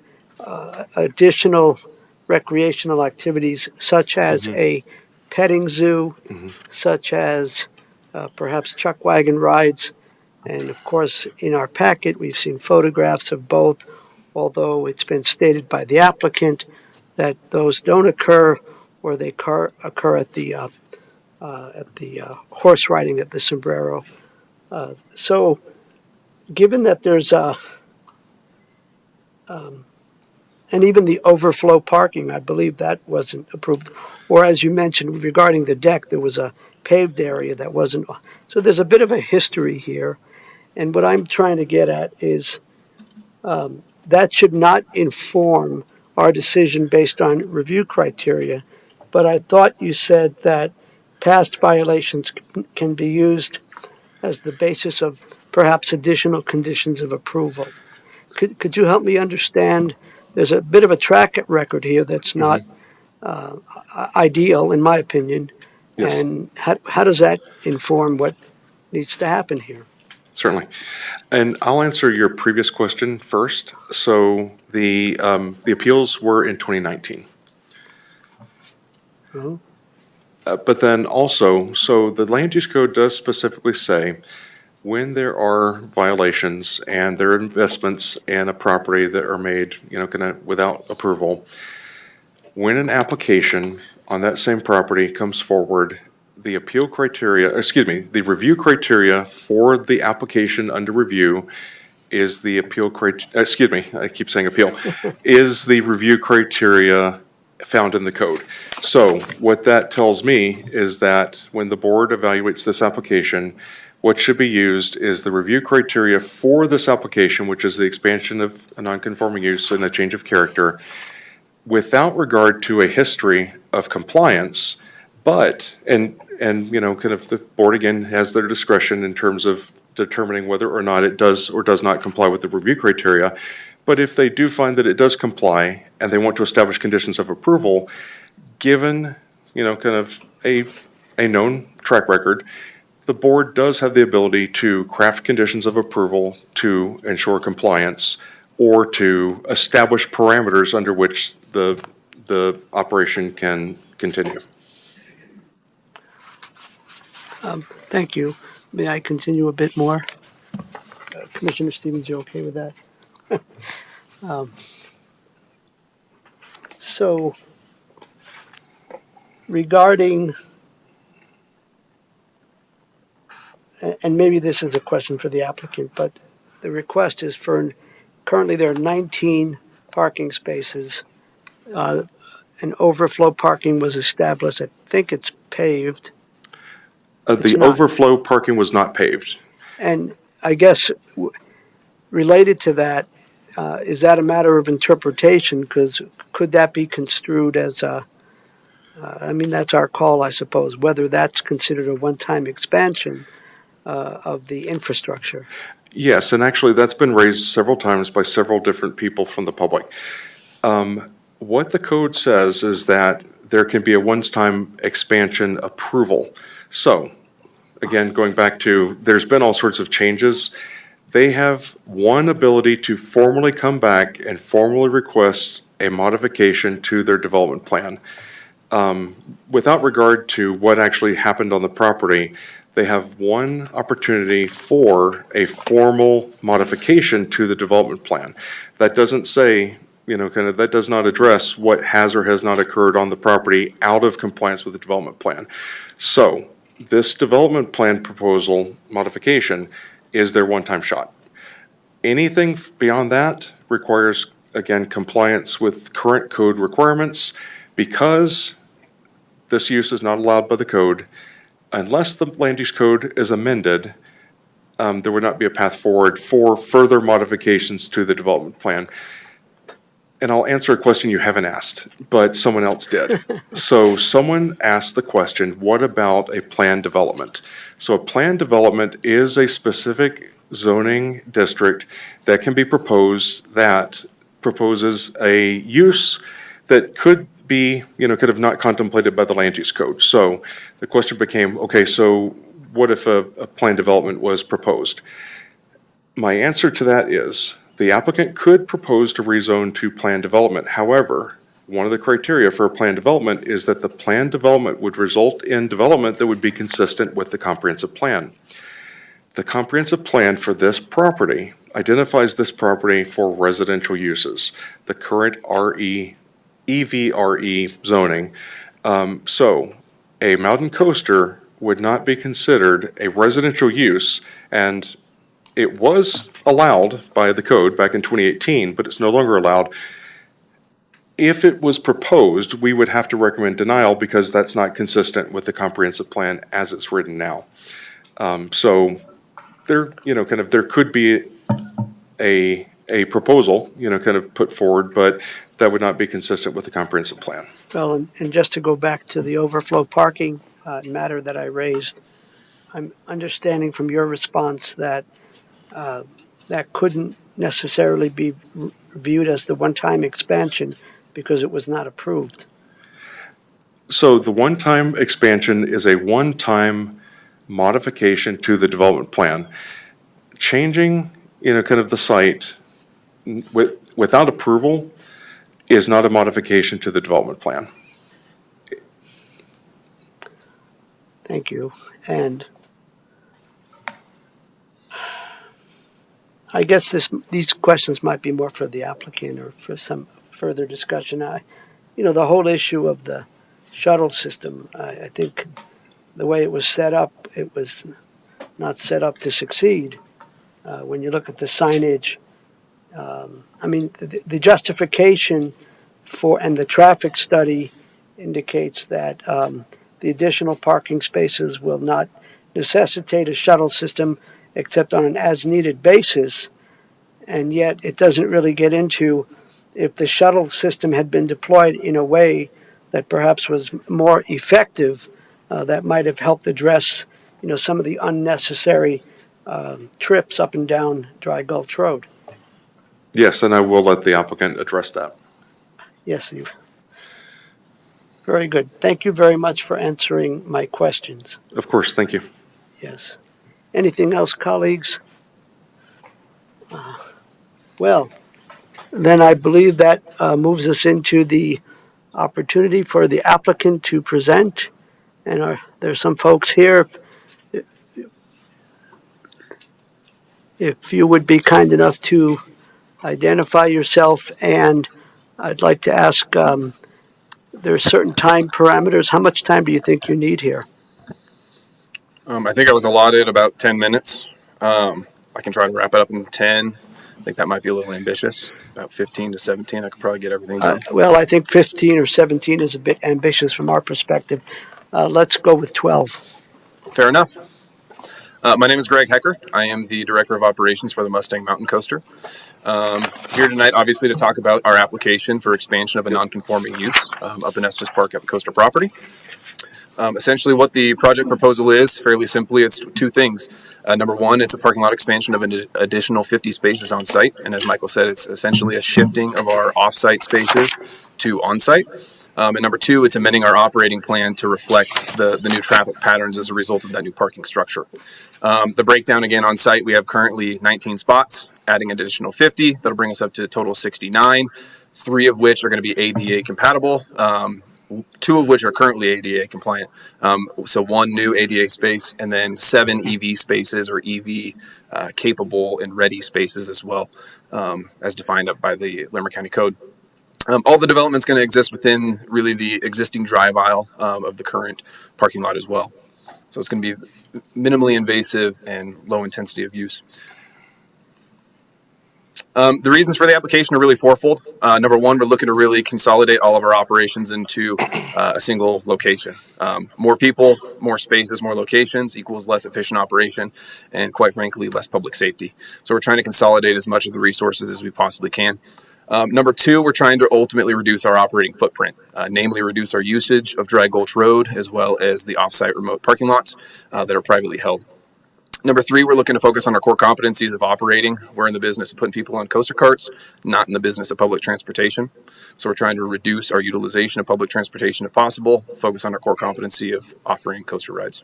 additional recreational activities such as a petting zoo, such as perhaps chuck wagon rides. And of course, in our packet, we've seen photographs of both, although it's been stated by the applicant that those don't occur or they occur at the horse riding at the sombrero. So given that there's and even the overflow parking, I believe that wasn't approved. Or as you mentioned, regarding the deck, there was a paved area that wasn't. So there's a bit of a history here. And what I'm trying to get at is that should not inform our decision based on review criteria. But I thought you said that past violations can be used as the basis of perhaps additional conditions of approval. Could you help me understand? There's a bit of a track record here that's not ideal, in my opinion. Yes. And how does that inform what needs to happen here? Certainly. And I'll answer your previous question first. So the appeals were in 2019. Oh. But then also, so the land use code does specifically say when there are violations and there are investments in a property that are made, kind of without approval, when an application on that same property comes forward, the the review criteria for the application under review is the I keep saying appeal, is the review criteria found in the code. So what that tells me is that when the board evaluates this application, what should be used is the review criteria for this application, which is the expansion of a non-conforming use and a change of character, without regard to a history of compliance, but, and kind of the board again has their discretion in terms of determining whether or not it does or does not comply with the review criteria. But if they do find that it does comply and they want to establish conditions of approval, given, kind of a known track record, the board does have the ability to craft conditions of approval to ensure compliance or to establish parameters under which the operation can continue. Thank you. May I continue a bit more? Commissioner Stevens, you okay with that? So regarding, and maybe this is a question for the applicant, but the request is for, currently there are 19 parking spaces. An overflow parking was established. I think it's paved. It's The not. overflow parking was not paved. And I guess related to that, is that a matter of interpretation? Because could that be construed as a, I mean, that's our call, I suppose, whether that's considered a one-time expansion of the infrastructure. Yes, and actually that's been raised several times by several different people from the public. What the code says is that there can be a one-time expansion approval. So, again, going back to, there's been all sorts of changes. They have one ability to formally come back and formally request a modification to their development plan. Without regard to what actually happened on the property, they have one opportunity for a formal modification to the development plan. That doesn't say, that does not address what has or has not occurred on the property out of compliance with the development plan. So, this development plan proposal modification is their one-time shot. Anything beyond that requires, again, compliance with current code requirements. Because this use is not allowed by the code, unless the land use code is amended, there would not be a path forward for further modifications to the development plan. And I'll answer a question you haven't asked, but someone else did. So someone asked the question, what about a planned development? So a planned development is a specific zoning district that can be proposed that proposes a use that could be, could have not contemplated by the land use code. So the question became, okay, so what if a planned development was proposed? My answer to that is, the applicant could propose to rezone to planned development. However, one of the criteria for a planned development is that the planned development would result in development that would be consistent with the comprehensive plan. The comprehensive plan for this property identifies this property for residential uses, the current EVRE zoning. So a mountain coaster would not be considered a residential use, and it was allowed by the code back in 2018, but it's no longer allowed. If it was proposed, we would have to recommend denial because that's not consistent with the comprehensive plan as it's written now. So there, there could be a proposal, kind of put forward, but that would not be consistent with the comprehensive plan. Well, and just to go back to the overflow parking matter that I raised, I'm understanding from your response that that couldn't necessarily be viewed as the one-time expansion because it was not approved. So the one-time expansion is a one-time modification to the development plan. Changing, kind of the site without approval is not a modification to the development plan. Thank you. And I guess these questions might be more for the applicant or for some further discussion. The whole issue of the shuttle system, I think the way it was set up, it was not set up to succeed. When you look at the signage, the justification and the traffic study indicates that the additional parking spaces will not necessitate a shuttle system except on an as-needed basis, and yet it doesn't really get into if the shuttle system had been deployed in a way that perhaps was more effective, that might have helped address, some of the unnecessary trips up and down Dry Gulch Road. Yes, and I will let the applicant address that. Yes, very good. Thank you very much for answering my questions. Of course, thank you. Yes. Anything else, colleagues? Well, then I believe that moves us into the opportunity for the applicant to present. And there's some folks here. If you would be kind enough to identify yourself, and I'd like to ask, there's certain time parameters. How much time do you think you need here? I think I was allotted about 10 minutes. I can try to wrap it up in 10. I think that might be a little ambitious. About 15 to 17, I could probably get everything done. Well, I think 15 or 17 is a bit ambitious from our perspective. Let's go with 12. Fair enough. My name is Greg Hecker. I am the Director of Operations for the Mustang Mountain Coaster. Here tonight, obviously, to talk about our application for expansion of a non-conforming use up in Estes Park at the coaster property. Essentially, what the project proposal is, fairly simply, it's two things. Number one, it's a parking lot expansion of an additional 50 spaces on site. And as Michael said, it's essentially a shifting of our off-site spaces to on-site. And number two, it's amending our operating plan to reflect the new traffic patterns as a result of that new parking structure. The breakdown, again, on site, we have currently 19 spots, adding an additional 50. That'll bring us up to a total of 69, 3 of which are going to be ADA compatible. 2 of which are currently ADA compliant. So 1 new ADA space, and then 7 EV spaces or EV capable and ready spaces as well, as defined up by the Larimer County Code. All the development's going to exist within really the existing drive aisle of the current parking lot as well. So it's going to be minimally invasive and low intensity of use. The reasons for the application are really fourfold. Number one, we're looking to really consolidate all of our operations into a single location. More people, more spaces, more locations equals less efficient operation and, quite frankly, less public safety. So we're trying to consolidate as much of the resources as we possibly can. Number two, we're trying to ultimately reduce our operating footprint, namely reduce our usage of Dry Gulch Road as well as the off-site remote parking lots that are privately held. Number three, we're looking to focus on our core competencies of operating. We're in the business of putting people on coaster carts, not in the business of public transportation. So we're trying to reduce our utilization of public transportation if possible, focus on our core competency of offering coaster rides.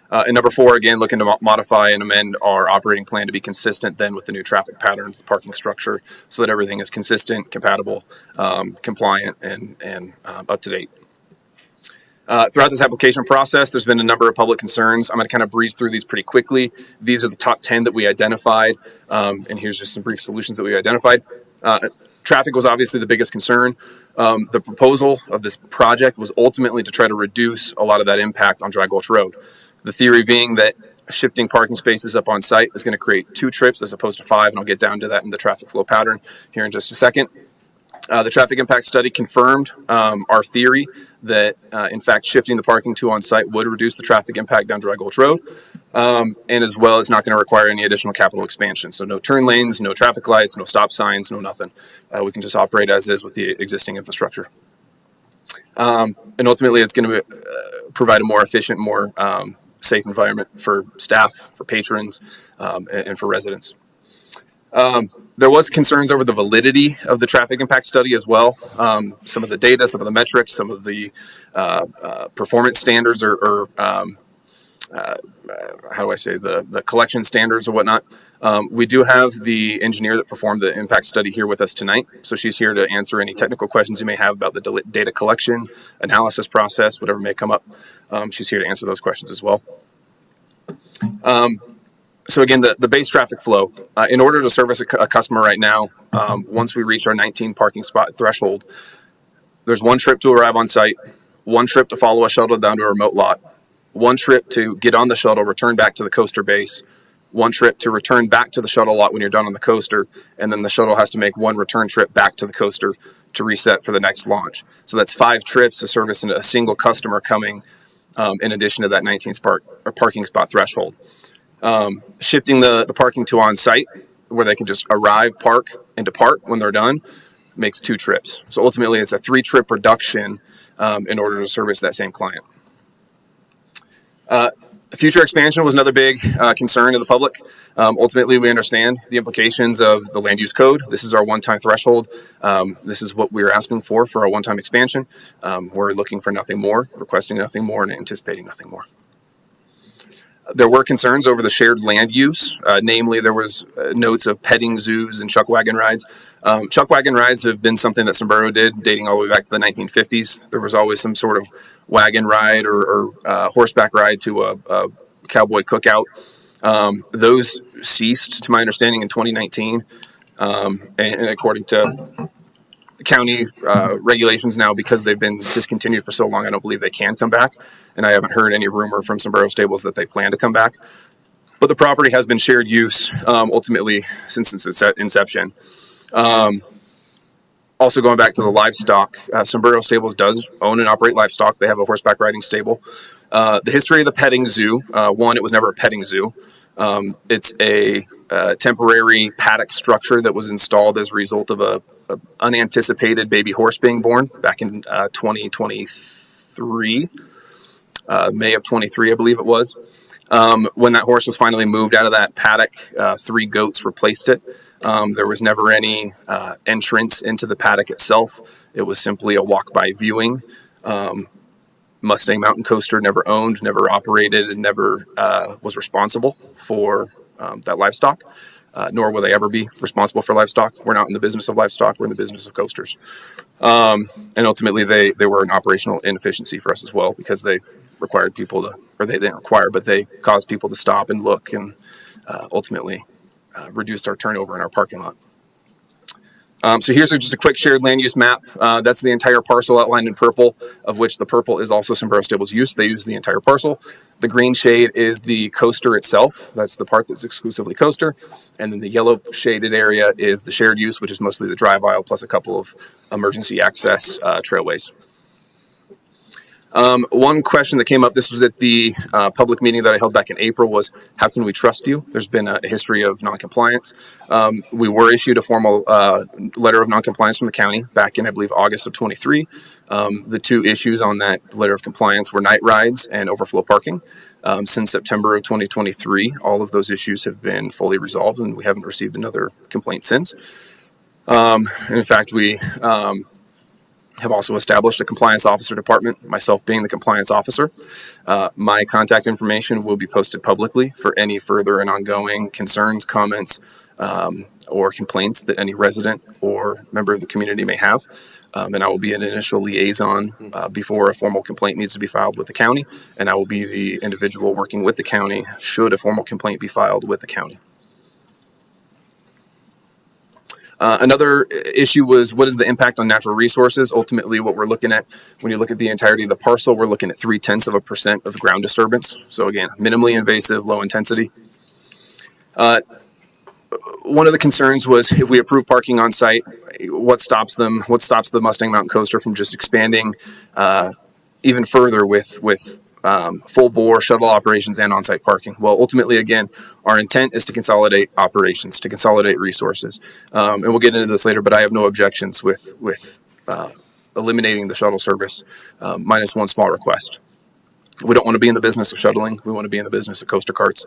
And number four, again, looking to modify and amend our operating plan to be consistent then with the new traffic patterns, the parking structure, so that everything is consistent, compatible, compliant, and up to date. Throughout this application process, there's been a number of public concerns. I'm going to kind of breeze through these pretty quickly. These are the top 10 that we identified, and here's just some brief solutions that we identified. Traffic was obviously the biggest concern. The proposal of this project was ultimately to try to reduce a lot of that impact on Dry Gulch Road. The theory being that shifting parking spaces up on site is going to create 2 trips as opposed to 5, and I'll get down to that in the traffic flow pattern here in just a second. The traffic impact study confirmed our theory that, in fact, shifting the parking to on-site would reduce the traffic impact down Dry Gulch Road, and as well as not going to require any additional capital expansion. So no turn lanes, no traffic lights, no stop signs, no nothing. We can just operate as is with the existing infrastructure. And ultimately, it's going to provide a more efficient, more safe environment for staff, for patrons, and for residents. There was concerns over the validity of the traffic impact study as well. Some of the data, some of the metrics, some of the performance standards or how do I say, the collection standards or whatnot. We do have the engineer that performed the impact study here with us tonight. So she's here to answer any technical questions you may have about the data collection, analysis process, whatever may come up. She's here to answer those questions as well. So again, the base traffic flow, in order to service a customer right now, once we reach our 19 parking spot threshold, there's 1 trip to arrive on site, 1 trip to follow a shuttle down to a remote lot, 1 trip to get on the shuttle, return back to the coaster base, 1 trip to return back to the shuttle lot when you're done on the coaster, and then the shuttle has to make 1 return trip back to the coaster to reset for the next launch. So that's 5 trips to service a single customer coming in addition to that 19 parking spot threshold. Shifting the parking to on-site, where they can just arrive, park, and depart when they're done, makes 2 trips. So ultimately, it's a 3-trip reduction in order to service that same client. Future expansion was another big concern of the public. Ultimately, we understand the implications of the land use code. This is our one-time threshold. This is what we're asking for our one-time expansion. We're looking for nothing more, requesting nothing more, and anticipating nothing more. There were concerns over the shared land use. Namely, there was notes of petting zoos and chuck wagon rides. Chuck wagon rides have been something that Sombrero did dating all the way back to the 1950s. There was always some sort of wagon ride or horseback ride to a cowboy cookout. Those ceased, to my understanding, in 2019. And according to county regulations now, because they've been discontinued for so long, I don't believe they can come back. And I haven't heard any rumor from Sombrero Stables that they plan to come back. But the property has been shared use ultimately since its inception. Also going back to the livestock, Sombrero Stables does own and operate livestock. They have a horseback riding stable. The history of the petting zoo, one, it was never a petting zoo. It's a temporary paddock structure that was installed as a result of a unanticipated baby horse being born back in 2023. May of 23, I believe it was. When that horse was finally moved out of that paddock, 3 goats replaced it. There was never any entrance into the paddock itself. It was simply a walk-by viewing. Mustang Mountain Coaster never owned, never operated, and never was responsible for that livestock, nor will they ever be responsible for livestock. We're not in the business of livestock. We're in the business of coasters. And ultimately, they were an operational inefficiency for us as well, because they required people to, or they didn't require, but they caused people to stop and look, and ultimately reduced our turnover in our parking lot. So here's just a quick shared land use map. That's the entire parcel outlined in purple, of which the purple is also Sombrero Stables use. They use the entire parcel. The green shade is the coaster itself. That's the part that's exclusively coaster. And then the yellow shaded area is the shared use, which is mostly the drive aisle plus a couple of emergency access trailways. One question that came up, this was at the public meeting that I held back in April, was how can we trust you? There's been a history of noncompliance. We were issued a formal letter of noncompliance from the county back in, I believe, August of 23. The 2 issues on that letter of compliance were night rides and overflow parking. Since September of 2023, all of those issues have been fully resolved, and we haven't received another complaint since. In fact, we have also established a compliance officer department, myself being the compliance officer. My contact information will be posted publicly for any further and ongoing concerns, comments, or complaints that any resident or member of the community may have. And I will be an initial liaison before a formal complaint needs to be filed with the county, and I will be the individual working with the county should a formal complaint be filed with the county. Another issue was, what is the impact on natural resources? Ultimately, what we're looking at, when you look at the entirety of the parcel, we're looking at 0.3% of ground disturbance. So again, minimally invasive, low intensity. One of the concerns was, if we approve parking on site, what stops them? What stops the Mustang Mountain Coaster from just expanding even further with full bore shuttle operations and on-site parking? Well, ultimately, again, our intent is to consolidate operations, to consolidate resources. And we'll get into this later, but I have no objections with eliminating the shuttle service, minus one small request. We don't want to be in the business of shuttling. We want to be in the business of coaster carts.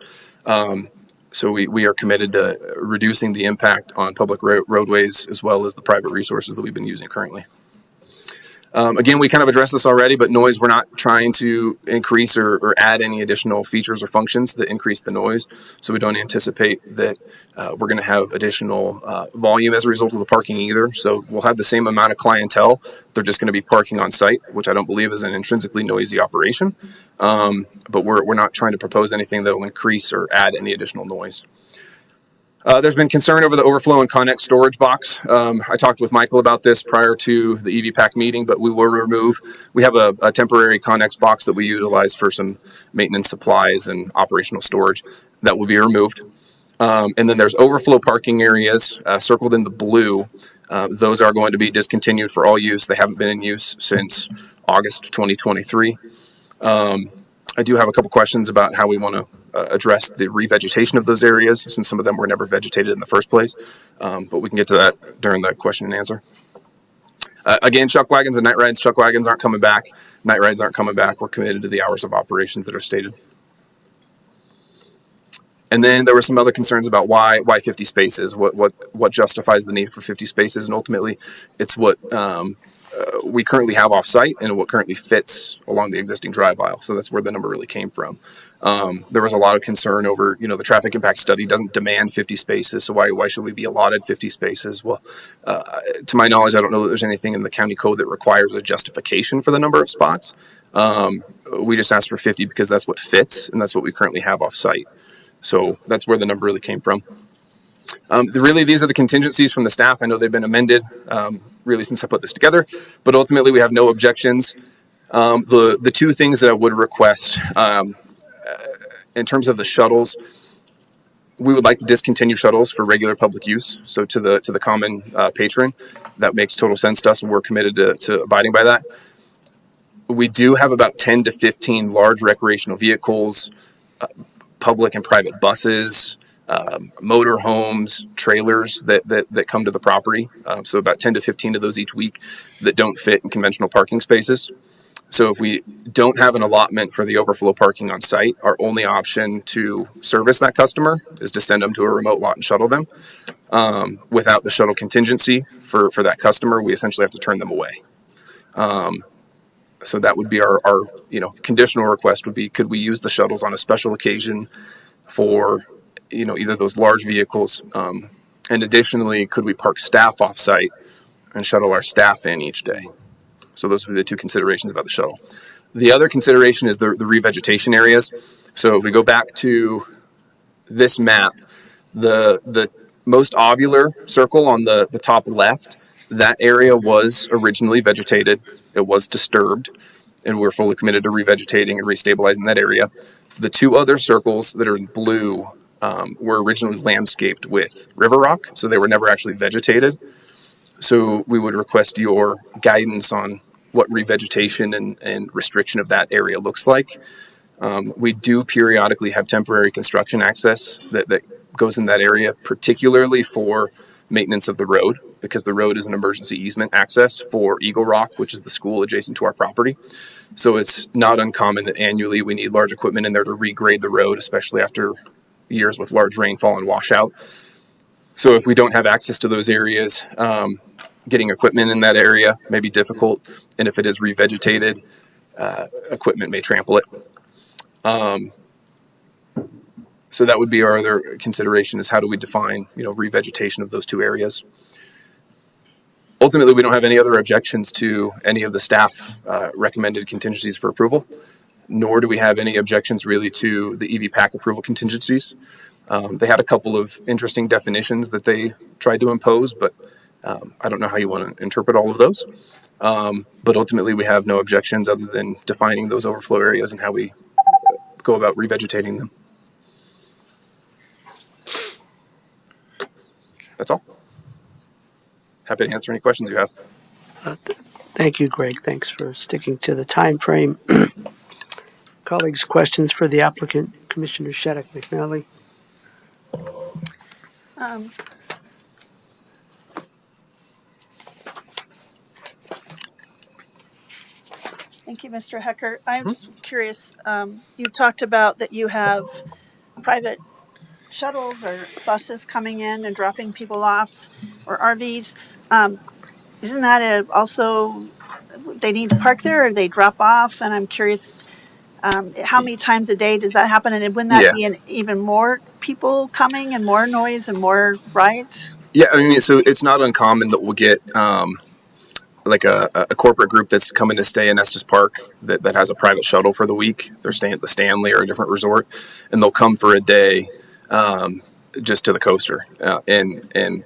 So we are committed to reducing the impact on public roadways as well as the private resources that we've been using currently. Again, we kind of addressed this already, but noise, we're not trying to increase or add any additional features or functions that increase the noise. So we don't anticipate that we're going to have additional volume as a result of the parking either. So we'll have the same amount of clientele. They're just going to be parking on site, which I don't believe is an intrinsically noisy operation. But we're not trying to propose anything that will increase or add any additional noise. There's been concern over the overflow and Connex storage box. I talked with Michael about this prior to the EVPAC meeting, but we have a temporary Connex box that we utilize for some maintenance supplies and operational storage that will be removed. And then there's overflow parking areas circled in the blue. Those are going to be discontinued for all use. They haven't been in use since August 2023. I do have a couple questions about how we want to address the revegetation of those areas, since some of them were never vegetated in the first place. But we can get to that during the question and answer. Again, chuck wagons and night rides. Chuck wagons aren't coming back. Night rides aren't coming back. We're committed to the hours of operations that are stated. And then there were some other concerns about why 50 spaces, what justifies the need for 50 spaces, and ultimately it's what we currently have off-site and what currently fits along the existing drive aisle. So that's where the number really came from. There was a lot of concern over, the traffic impact study doesn't demand 50 spaces, so why should we be allotted 50 spaces? Well, to my knowledge, I don't know that there's anything in the county code that requires a justification for the number of spots. We just asked for 50 because that's what fits, and that's what we currently have off-site. So that's where the number really came from. Really, these are the contingencies from the staff. I know they've been amended really since I put this together, but ultimately we have no objections. The two things that I would request in terms of the shuttles, we would like to discontinue shuttles for regular public use. So to the common patron, that makes total sense to us, and we're committed to abiding by that. We do have about 10 to 15 large recreational vehicles, public and private buses, motor homes, trailers that come to the property. So about 10 to 15 of those each week that don't fit in conventional parking spaces. So if we don't have an allotment for the overflow parking on site, our only option to service that customer is to send them to a remote lot and shuttle them. Without the shuttle contingency for that customer, we essentially have to turn them away. So that would be our conditional request would be, could we use the shuttles on a special occasion for either those large vehicles, and additionally, could we park staff off-site and shuttle our staff in each day? So those would be the two considerations about the shuttle. The other consideration is the revegetation areas. So if we go back to this map, the most ovular circle on the top left, that area was originally vegetated. It was disturbed, and we're fully committed to revegetating and restabilizing that area. The two other circles that are in blue were originally landscaped with river rock, so they were never actually vegetated. So we would request your guidance on what revegetation and restriction of that area looks like. We do periodically have temporary construction access that goes in that area, particularly for maintenance of the road, because the road is an emergency easement access for Eagle Rock, which is the school adjacent to our property. So it's not uncommon that annually we need large equipment in there to regrade the road, especially after years with large rainfall and washout. So if we don't have access to those areas, getting equipment in that area may be difficult. And if it is revegetated, equipment may trample it. So that would be our other consideration, is how do we define, revegetation of those two areas. Ultimately, we don't have any other objections to any of the staff recommended contingencies for approval, nor do we have any objections really to the EV PAC approval contingencies. They had a couple of interesting definitions that they tried to impose, but I don't know how you want to interpret all of those. But ultimately, we have no objections other than defining those overflow areas and how we go about revegetating them. That's all. Happy to answer any questions you have. Thank you, Greg. Thanks for sticking to the time frame. Colleagues, questions for the applicant, Commissioner Shattuck McNally? Thank you, Mr. Hecker. I'm just curious, you talked about that you have private shuttles or buses coming in and dropping people off, or RVs. Isn't that also, they need to park there or they drop off? And I'm curious, how many times a day does that happen? And wouldn't that be even more people coming and more noise and more rides? Yeah, I mean, so it's not uncommon that we'll get like a corporate group that's coming to stay in Estes Park that has a private shuttle for the week. They're staying at the Stanley or a different resort, and they'll come for a day just to the coaster. And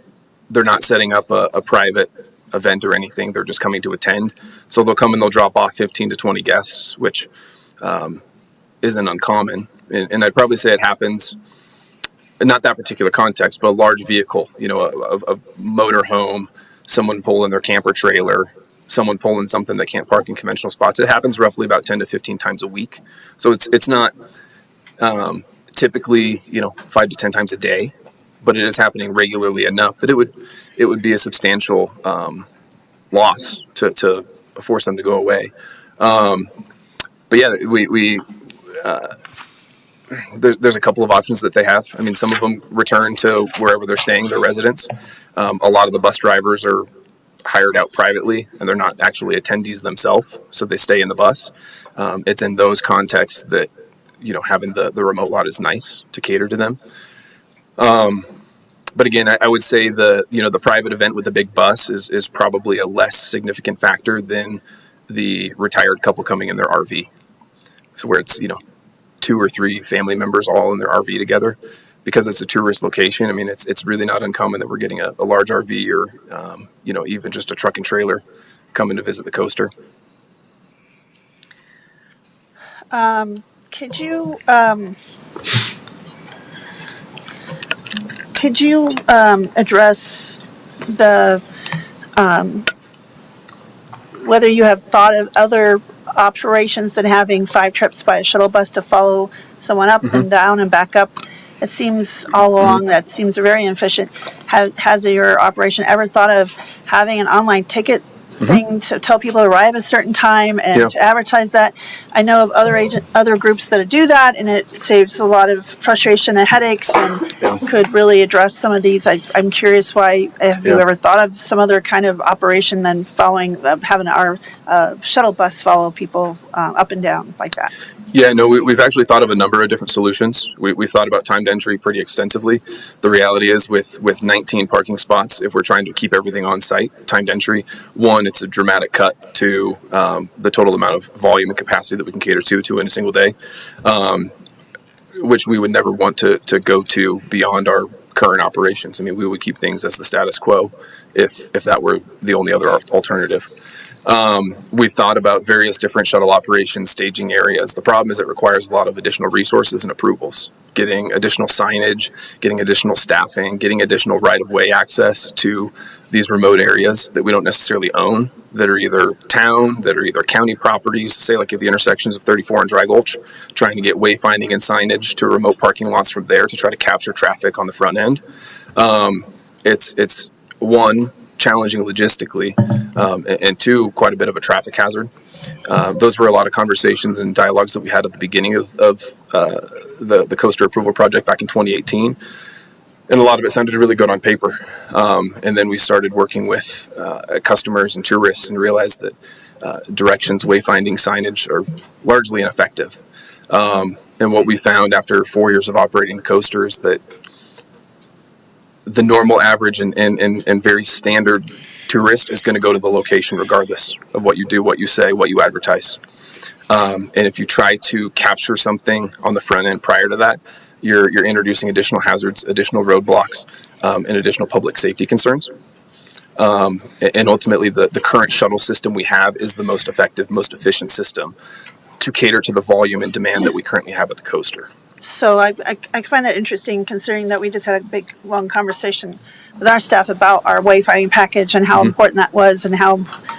they're not setting up a private event or anything. They're just coming to attend. So they'll come and they'll drop off 15 to 20 guests, which isn't uncommon. And I'd probably say it happens, not that particular context, but a large vehicle, a motor home, someone pulling their camper trailer, someone pulling something that can't park in conventional spots. It happens roughly about 10 to 15 times a week. So it's not typically, 5 to 10 times a day, but it is happening regularly enough that it would be a substantial loss to force them to go away. But yeah, there's a couple of options that they have. I mean, some of them return to wherever they're staying, their residence. A lot of the bus drivers are hired out privately and they're not actually attendees themselves, so they stay in the bus. It's in those contexts that, having the remote lot is nice to cater to them. But again, I would say the private event with the big bus is probably a less significant factor than the retired couple coming in their RV. So where it's, 2 or 3 family members all in their RV together. Because it's a tourist location, I mean, it's really not uncommon that we're getting a large RV or, even just a truck and trailer coming to visit the coaster. Could you address the whether you have thought of other operations than having 5 trips by a shuttle bus to follow someone up and down and back up? It seems all along that seems very inefficient. Has your operation ever thought of having an online ticket thing to tell people to arrive at a certain time and to advertise that? I know of other groups that do that, and it saves a lot of frustration and headaches, and could really address some of these. I'm curious why have you ever thought of some other kind of operation than having our shuttle bus follow people up and down like that? Yeah, no, we've actually thought of a number of different solutions. We've thought about timed entry pretty extensively. The reality is with 19 parking spots, if we're trying to keep everything on site, timed entry, one, it's a dramatic cut to the total amount of volume and capacity that we can cater to in a single day, which we would never want to go to beyond our current operations. I mean, we would keep things as the status quo if that were the only other alternative. We've thought about various different shuttle operations, staging areas. The problem is it requires a lot of additional resources and approvals, getting additional signage, getting additional staffing, getting additional right-of-way access to these remote areas that we don't necessarily own, that are either town, that are either county properties, say like at the intersections of 34 and Dry Gulch, trying to get wayfinding and signage to remote parking lots from there to try to capture traffic on the front end. It's one, challenging logistically, and 2, quite a bit of a traffic hazard. Those were a lot of conversations and dialogues that we had at the beginning of the coaster approval project back in 2018. And a lot of it sounded really good on paper. And then we started working with customers and tourists and realized that directions, wayfinding, signage are largely ineffective. And what we found after 4 years of operating the coaster is that the normal average and very standard tourist is going to go to the location regardless of what you do, what you say, what you advertise. And if you try to capture something on the front end prior to that, you're introducing additional hazards, additional roadblocks, and additional public safety concerns. And ultimately, the current shuttle system we have is the most effective, most efficient system to cater to the volume and demand that we currently have at the coaster. So I find that interesting, considering that we just had a big, long conversation with our staff about our wayfinding package and how important that was and how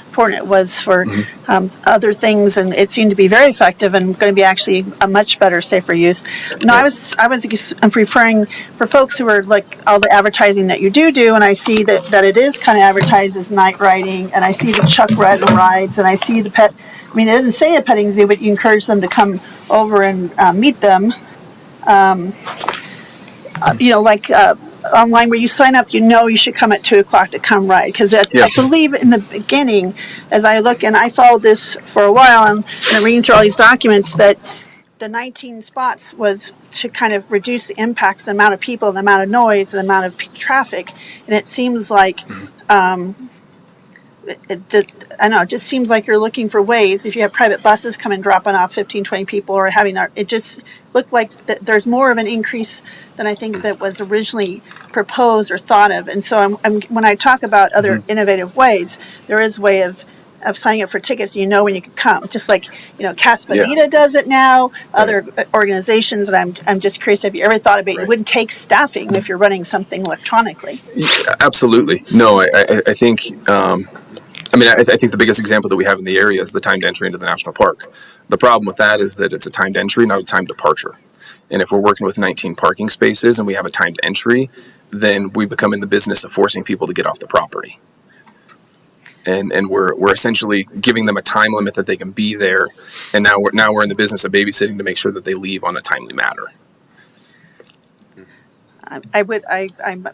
important it was for other things, and it seemed to be very effective and going to be actually a much better, safer use. No, I was referring for folks who are like all the advertising that you do, and I see that it is kind of advertised as night riding, and I see the Chuck Red rides, and I see the pet. I mean, it doesn't say a petting zoo, but you encourage them to come over and meet them. Online where you sign up, you should come at 2:00 to come ride. Because I believe in the beginning, as I look, and I followed this for a while, and I'm reading through all these documents, that the 19 spots was to kind of reduce the impacts, the amount of people, the amount of noise, the amount of traffic. And it seems like, it just seems like you're looking for ways, if you have private buses come and dropping off 15, 20 people, or having it just looked like there's more of an increase than I think that was originally proposed or thought of. And so when I talk about other innovative ways, there is a way of signing up for tickets, when you can come. Just like, Casa Bonita does it now, other organizations, and I'm just curious, have you ever thought about it wouldn't take staffing if you're running something electronically? Yeah, absolutely. No, I think... I think the biggest example that we have in the area is the timed entry into the national park. The problem with that is that it's a timed entry, not a timed departure. And if we're working with 19 parking spaces and we have a timed entry, then we become in the business of forcing people to get off the property. And we're essentially giving them a time limit that they can be there. And now we're in the business of babysitting to make sure that they leave on a timely matter. I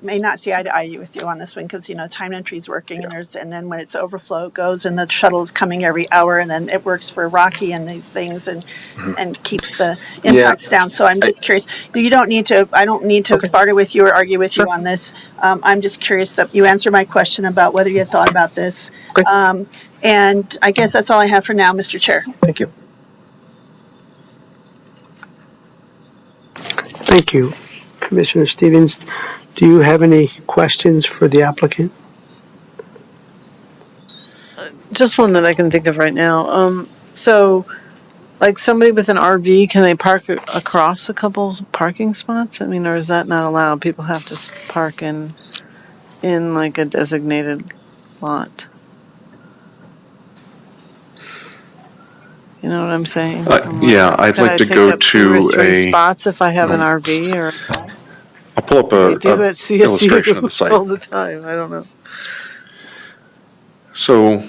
may not see eye to eye with you on this one because, time entry is working and then when it's overflow it goes and the shuttle is coming every hour and then it works for Rocky and these things and keeps the impacts down. So I'm just curious. I don't need to barter with you or argue with you on this. I'm just curious that you answer my question about whether you had thought about this. Okay. And I guess that's all I have for now, Mr. Chair. Thank you. Thank you. Commissioner Stevens, do you have any questions for the applicant? Just one that I can think of right now. So, like somebody with an RV, can they park across a couple parking spots? I mean, or is that not allowed? People have to park in like a designated lot. You know what I'm saying? Yeah, I'd like to go to two or three a. spots if I have an RV, or I'll pull up they do a at CSU illustration of the site. all the time. I don't know. So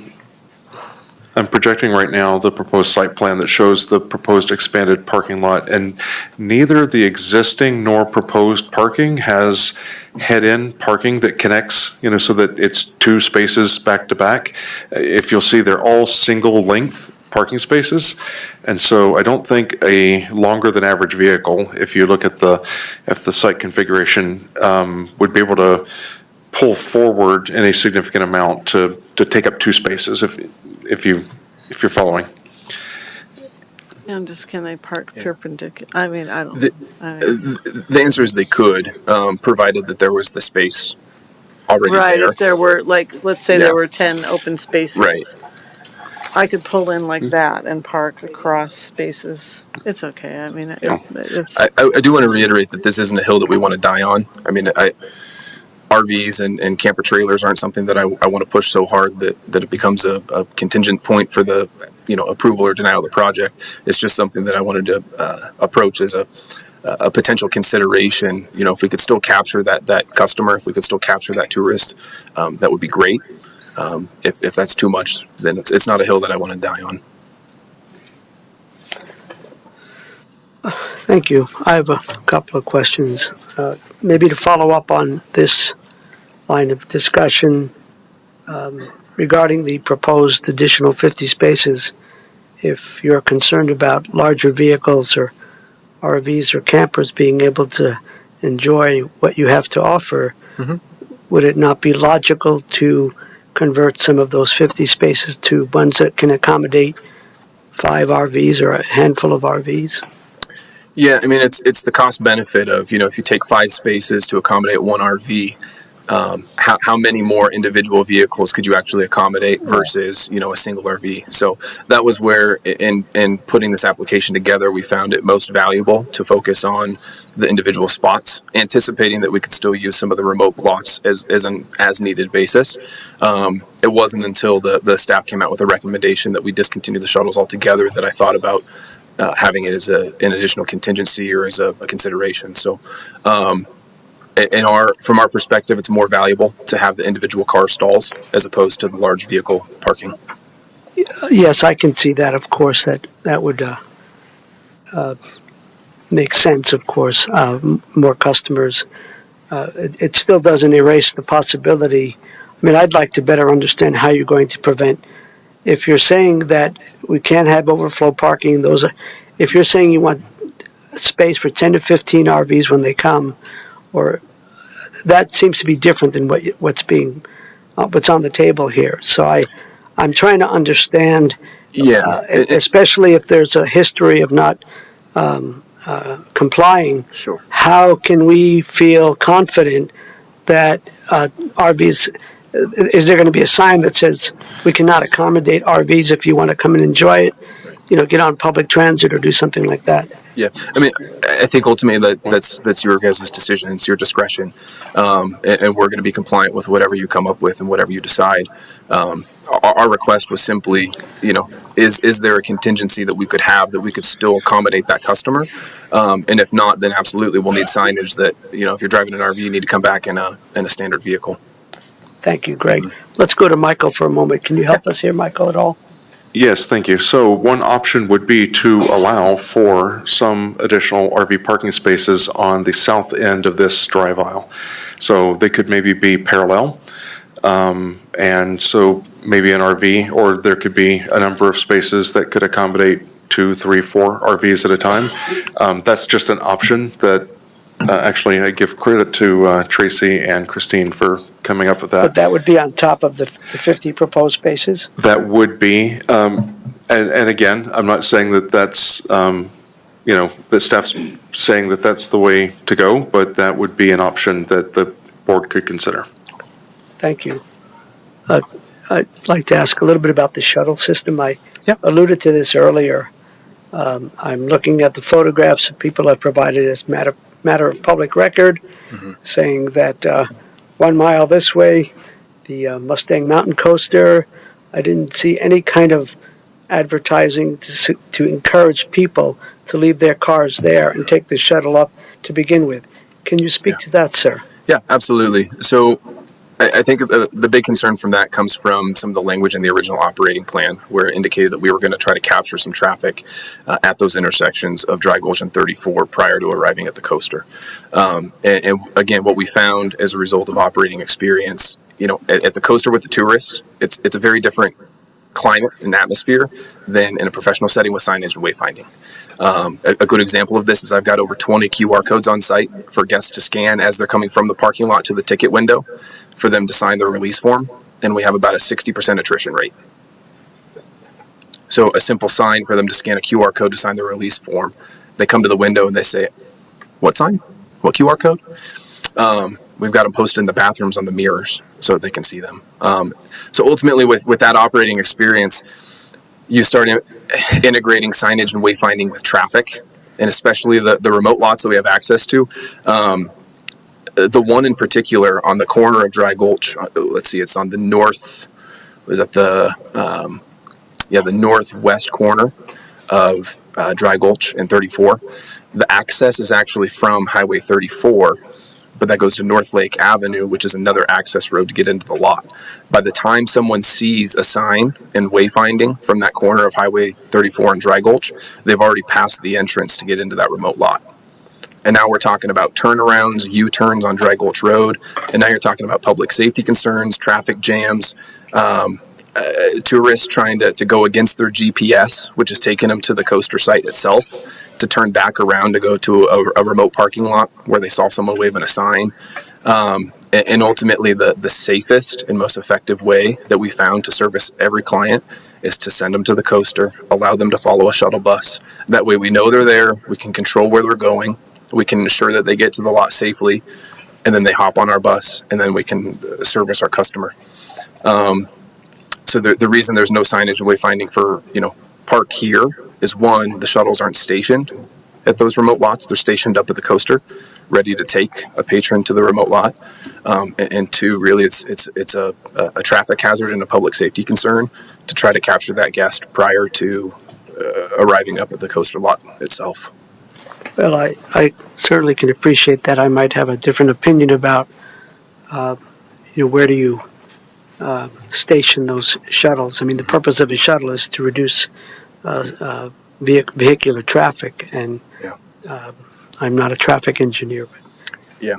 I'm projecting right now the proposed site plan that shows the proposed expanded parking lot, and neither the existing nor proposed parking has head-in parking that connects, so that it's two spaces back to back. If you'll see, they're all single-length parking spaces, and so I don't think a longer than average vehicle, if you look at the site configuration, would be able to pull forward in a significant amount to take up two spaces if you're following. And just can they park perpendicular? I mean, I don't. The answer is they could, provided that there was the space already right. there. If there were, like, let's say there were 10 open spaces. Right. I could pull in like that and park across spaces. It's okay. I mean, it's. I do want to reiterate that this isn't a hill that we want to die on. I mean, RVs and camper trailers aren't something that I want to push so hard that it becomes a contingent point for the approval or denial of the project. It's just something that I wanted to approach as a potential consideration. If we could still capture that customer, if we could still capture that tourist, that would be great. If that's too much, then it's not a hill that I want to die on. Thank you. I have a couple of questions. Maybe to follow up on this line of discussion regarding the proposed additional 50 spaces. If you're concerned about larger vehicles or RVs or campers being able to enjoy what you have to offer, would it not be logical to convert some of those 50 spaces to ones that can accommodate 5 RVs or a handful of RVs? Yeah, I mean, it's the cost benefit of, if you take 5 spaces to accommodate one RV, how many more individual vehicles could you actually accommodate versus, a single RV? So that was where, in putting this application together, we found it most valuable to focus on the individual spots, anticipating that we could still use some of the remote lots as an as-needed basis. It wasn't until the staff came out with a recommendation that we discontinue the shuttles altogether that I thought about having it as an additional contingency or as a consideration. So from our perspective, it's more valuable to have the individual car stalls as opposed to the large vehicle parking. Yes, I can see that, of course, that would make sense, of course, more customers. It still doesn't erase the possibility. I mean, I'd like to better understand how you're going to prevent, if you're saying that we can't have overflow parking, if you're saying you want space for 10 to 15 RVs when they come, or that seems to be different than what's on the table here. So I'm trying to understand, especially if there's a history of not complying. Sure. How can we feel confident that RVs? Is there going to be a sign that says we cannot accommodate RVs if you want to come and enjoy it? Get on public transit or do something like that. Yeah, I mean, I think ultimately that's your guys' decision. It's your discretion, and we're going to be compliant with whatever you come up with and whatever you decide. Our request was simply, is there a contingency that we could have that we could still accommodate that customer? And if not, then absolutely we'll need signage that, if you're driving an RV, you need to come back in a standard vehicle. Thank you, Greg. Let's go to Michael for a moment. Can you help us here, Michael, at all? Yes, thank you. So one option would be to allow for some additional RV parking spaces on the south end of this drive aisle. So they could maybe be parallel. And so maybe an RV, or there could be a number of spaces that could accommodate 2, 3, 4 RVs at a time. That's just an option that, actually, I give credit to Tracy and Christine for coming up with that. But that would be on top of the 50 proposed spaces? That would be, and again, I'm not saying that that's, that staff's saying that that's the way to go, but that would be an option that the board could consider. Thank you. I'd like to ask a little bit about the shuttle system. I Yep. alluded to this earlier. I'm looking at the photographs that people have provided as matter of public record, saying that 1 mile this way, the Mustang Mountain Coaster, I didn't see any kind of advertising to encourage people to leave their cars there and take the shuttle up to begin with. Can you speak to that, sir? Yeah, absolutely. So I think the big concern from that comes from some of the language in the original operating plan, where it indicated that we were going to try to capture some traffic at those intersections of Dry Gulch and 34 prior to arriving at the coaster. And again, what we found as a result of operating experience, at the coaster with the tourists, it's a very different climate and atmosphere than in a professional setting with signage and wayfinding. A good example of this is I've got over 20 QR codes on site for guests to scan as they're coming from the parking lot to the ticket window for them to sign their release form, and we have about a 60% attrition rate. So a simple sign for them to scan a QR code to sign their release form, they come to the window and they say, "What sign? What QR code?" We've got them posted in the bathrooms on the mirrors so that they can see them. So ultimately, with that operating experience, you start integrating signage and wayfinding with traffic, and especially the remote lots that we have access to. The one in particular on the corner of Dry Gulch, let's see, it's on the north, was at the northwest corner of Dry Gulch and 34. The access is actually from Highway 34, but that goes to North Lake Avenue, which is another access road to get into the lot. By the time someone sees a sign and wayfinding from that corner of Highway 34 and Dry Gulch, they've already passed the entrance to get into that remote lot. And now we're talking about turnarounds, U-turns on Dry Gulch Road, and now you're talking about public safety concerns, traffic jams, tourists trying to go against their GPS, which is taking them to the coaster site itself, to turn back around to go to a remote parking lot where they saw someone waving a sign. And ultimately, the safest and most effective way that we found to service every client is to send them to the coaster, allow them to follow a shuttle bus. That way we know they're there, we can control where they're going, we can ensure that they get to the lot safely, and then they hop on our bus, and then we can service our customer. So the reason there's no signage and wayfinding for, park here is, one, the shuttles aren't stationed at those remote lots. They're stationed up at the coaster, ready to take a patron to the remote lot. And two, really, it's a traffic hazard and a public safety concern to try to capture that guest prior to arriving up at the coaster lot itself. Well, I certainly can appreciate that. I might have a different opinion about, where do you station those shuttles. I mean, the purpose of a shuttle is to reduce vehicular traffic, and I'm not a traffic engineer. But Yeah,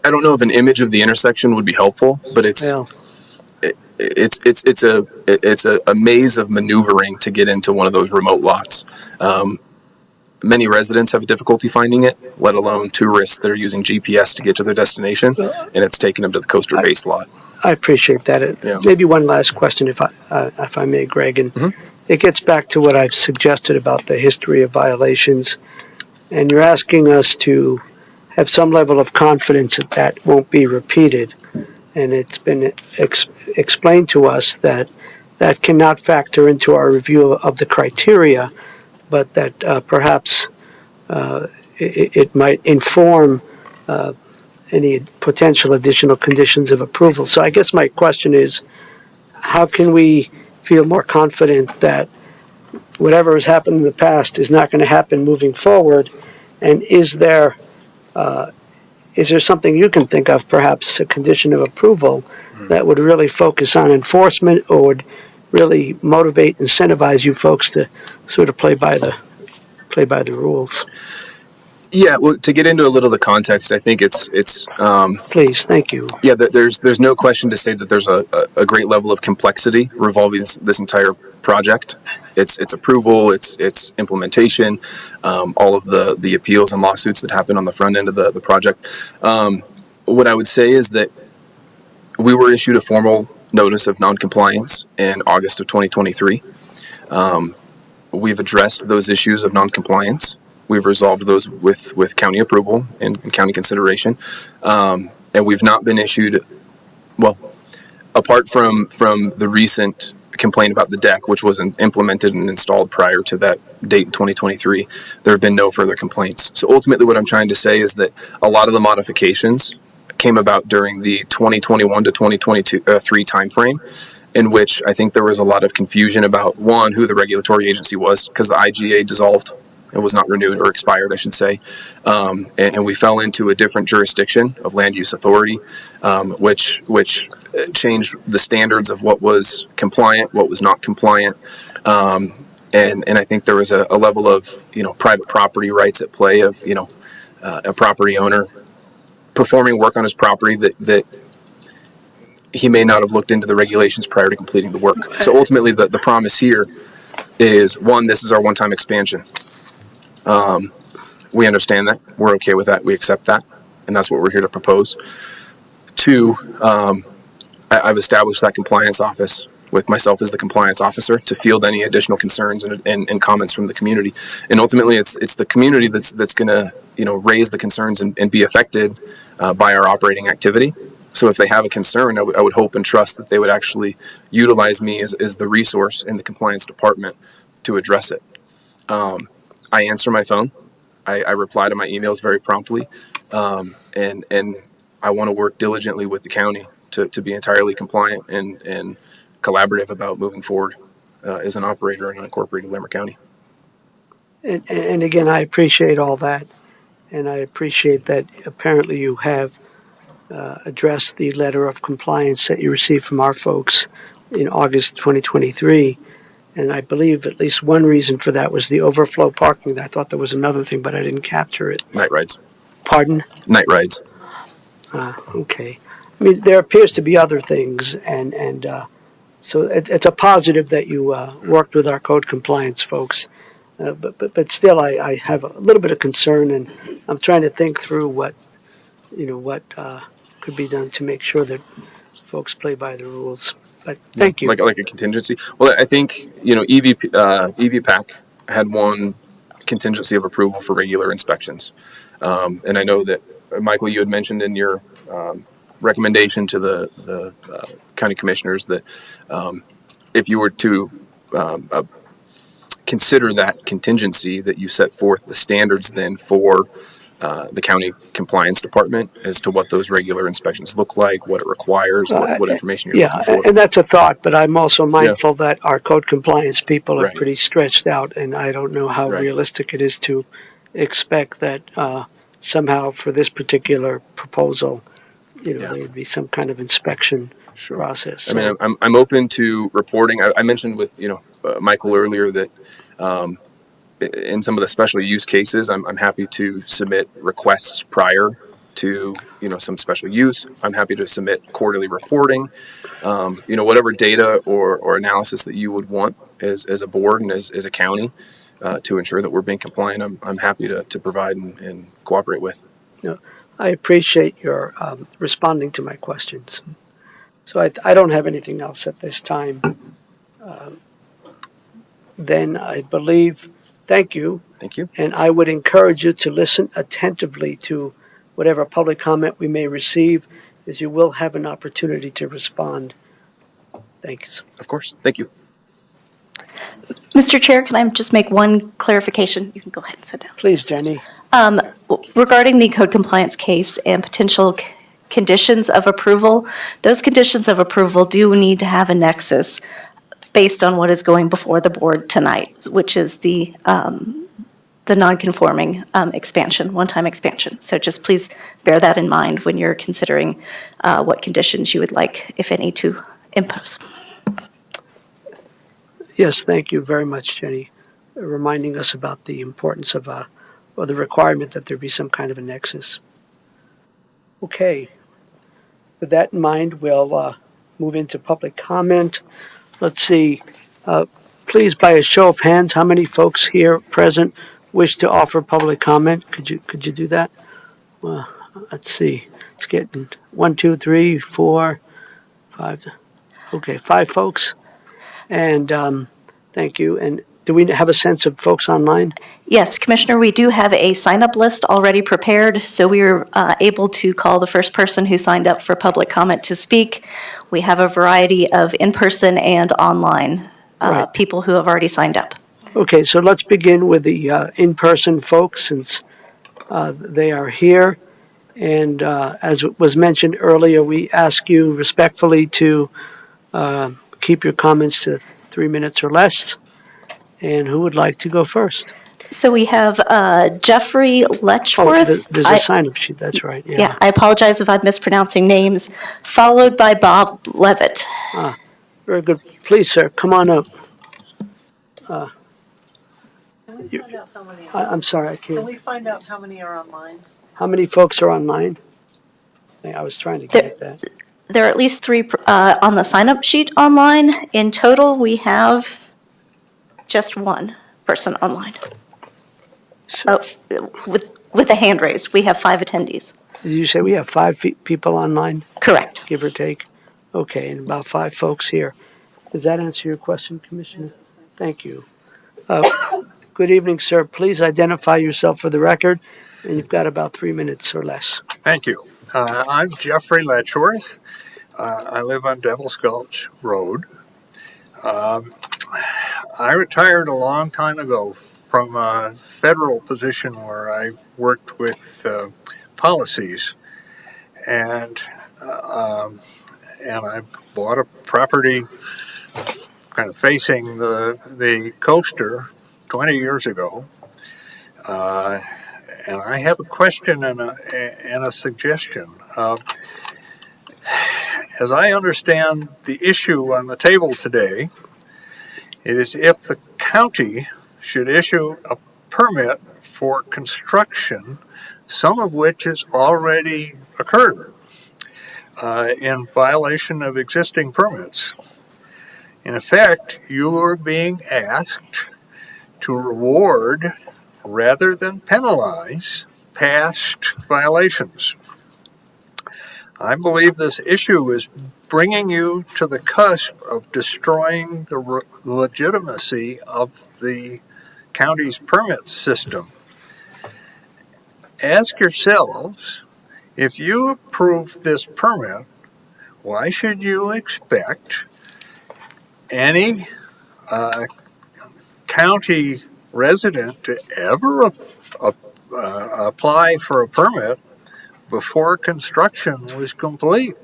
I don't know if an image of the intersection would be helpful, but it's a maze of maneuvering to get into one of those remote lots. Many residents have difficulty finding it, let alone tourists that are using GPS to get to their destination, and it's taking them to the coaster base lot. I appreciate that. Maybe one last question, if I may, Greg, and it gets back to what I've suggested about the history of violations, and you're asking us to have some level of confidence that that won't be repeated, and it's been explained to us that that cannot factor into our review of the criteria, but that perhaps it might inform any potential additional conditions of approval. So I guess my question is, how can we feel more confident that whatever has happened in the past is not going to happen moving forward? And is there something you can think of, perhaps a condition of approval, that would really focus on enforcement, or would really motivate, incentivize you folks to sort of play by the rules. Yeah, well, to get into a little of the context, I think it's Please, thank you. yeah, there's no question to say that there's a great level of complexity revolving this entire project. It's approval, it's implementation, all of the appeals and lawsuits that happen on the front end of the project. What I would say is that we were issued a formal notice of noncompliance in August of 2023. We've addressed those issues of noncompliance. We've resolved those with county approval and county consideration. And we've not been issued, well, apart from the recent complaint about the deck, which wasn't implemented and installed prior to that date in 2023, there have been no further complaints. So ultimately what I'm trying to say is that a lot of the modifications came about during the 2021 to 2023 timeframe, in which I think there was a lot of confusion about, one, who the regulatory agency was, because the IGA dissolved. It was not renewed, or expired, I should say. And we fell into a different jurisdiction of land use authority, which changed the standards of what was compliant, what was not compliant. And I think there was a level of, private property rights at play of, a property owner performing work on his property that he may not have looked into the regulations prior to completing the work. So ultimately, the promise here is, one, this is our one-time expansion. We understand that. We're okay with that. We accept that. And that's what we're here to propose. Two, I've established that compliance office with myself as the compliance officer to field any additional concerns and comments from the community. And ultimately, it's the community that's going to, raise the concerns and be affected by our operating activity. So if they have a concern, I would hope and trust that they would actually utilize me as the resource in the compliance department to address it. I answer my phone. I reply to my emails very promptly. And I want to work diligently with the county to be entirely compliant and collaborative about moving forward as an operator in unincorporated Larimer County. And again, I appreciate all that. And I appreciate that apparently you have addressed the letter of compliance that you received from our folks in August 2023. And I believe at least one reason for that was the overflow parking. I thought there was another thing, but I didn't capture it. Night rides. Pardon? Night rides. Okay. I mean, there appears to be other things, and so it's a positive that you worked with our code compliance folks. But still, I have a little bit of concern, and I'm trying to think through what could be done to make sure that folks play by the rules. But thank you. Like a contingency. Well, I think, EVPAC had one contingency of approval for regular inspections. And I know that, Michael, you had mentioned in your recommendation to the county commissioners that if you were to consider that contingency, that you set forth the standards then for the county compliance department as to what those regular inspections look like, what it requires, what information you're looking for. And that's a thought, but I'm also mindful that our code compliance people are Right. pretty stretched out, and I don't know how Right. realistic it is to expect that somehow for this particular proposal, there would be some kind of inspection process. I mean, I'm open to reporting. I mentioned with Michael earlier that in some of the special use cases, I'm happy to submit requests prior to some special use. I'm happy to submit quarterly reporting. Whatever data or analysis that you would want as a board and as a county to ensure that we're being compliant, I'm happy to provide and cooperate with. I appreciate your responding to my questions. So I don't have anything else at this time. Then I believe, thank you. Thank you. And I would encourage you to listen attentively to whatever public comment we may receive, as you will have an opportunity to respond. Thanks. Of course. Thank you. Mr. Chair, can I just make one clarification? You can go ahead and sit down. Please, Jenny. Regarding the code compliance case and potential conditions of approval, those conditions of approval do need to have a nexus based on what is going before the board tonight, which is the non-conforming expansion, one-time expansion. So just please bear that in mind when you're considering what conditions you would like, if any, to impose. Yes, thank you very much, Jenny, reminding us about the importance of, or the requirement that there be some kind of a nexus. Okay, with that in mind, we'll move into public comment. Let's see, please, by a show of hands, how many folks here present wish to offer public comment? Could you do that? Well, let's see. It's getting 1, 2, 3, 4, 5. Okay, 5 folks. And thank you. And do we have a sense of folks online? Yes, Commissioner, we do have a sign-up list already prepared, so we were able to call the first person who signed up for public comment to speak. We have a variety of in-person and online Right. people who have already signed up. Okay, so let's begin with the in-person folks since they are here. And as was mentioned earlier, we ask you respectfully to keep your comments to 3 minutes or less. And who would like to go first? So we have Jeffrey Oh, Letchworth. there's a sign-up sheet, that's right. Yeah, I apologize if I'm mispronouncing names, followed by Bob Levitt. Very good. Please, sir, come on up. I'm sorry, I Can can't. we find out how many are online? How many folks are online? I was trying to get that. There are at least 3 on the sign-up sheet online. In total, we have just 1 person online. Oh, with the hand raised, we have 5 attendees. Did you say we have 5 people online, Correct. give or take? Okay, and about 5 folks here. Does that answer your question, Commissioner? Thank you. Good evening, sir. Please identify yourself for the record, and you've got about 3 minutes or less. Thank you. I'm Jeffrey Letchworth. I live on Devil's Gulch Road. I retired a long time ago from a federal position where I worked with policies, and I bought a property kind of facing the coaster 20 years ago. And I have a question and a suggestion. As I understand the issue on the table today, it is if the county should issue a permit for construction, some of which has already occurred in violation of existing permits. In effect, you are being asked to reward rather than penalize past violations. I believe this issue is bringing you to the cusp of destroying the legitimacy of the county's permit system. Ask yourselves, if you approve this permit, why should you expect any county resident to ever apply for a permit before construction was complete?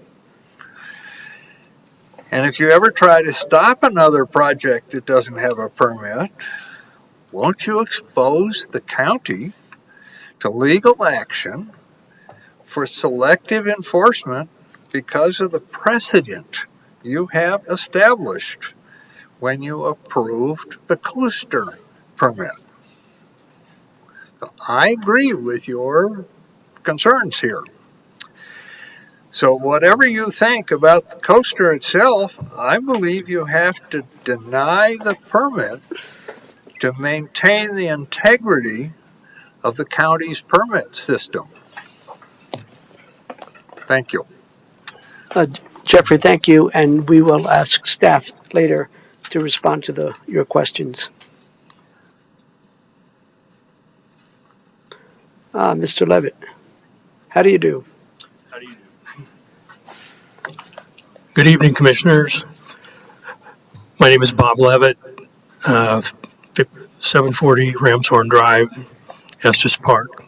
And if you ever try to stop another project that doesn't have a permit, won't you expose the county to legal action for selective enforcement because of the precedent you have established when you approved the coaster permit? So I agree with your concerns here. So whatever you think about the coaster itself, I believe you have to deny the permit to maintain the integrity of the county's permit system. Thank you. Jeffrey, thank you, and we will ask staff later to respond to your questions. Mr. Levitt, how do you do? How do you do? Good evening, Commissioners. My name is Bob Levitt, 740 Ramshorn Drive, Estes Park.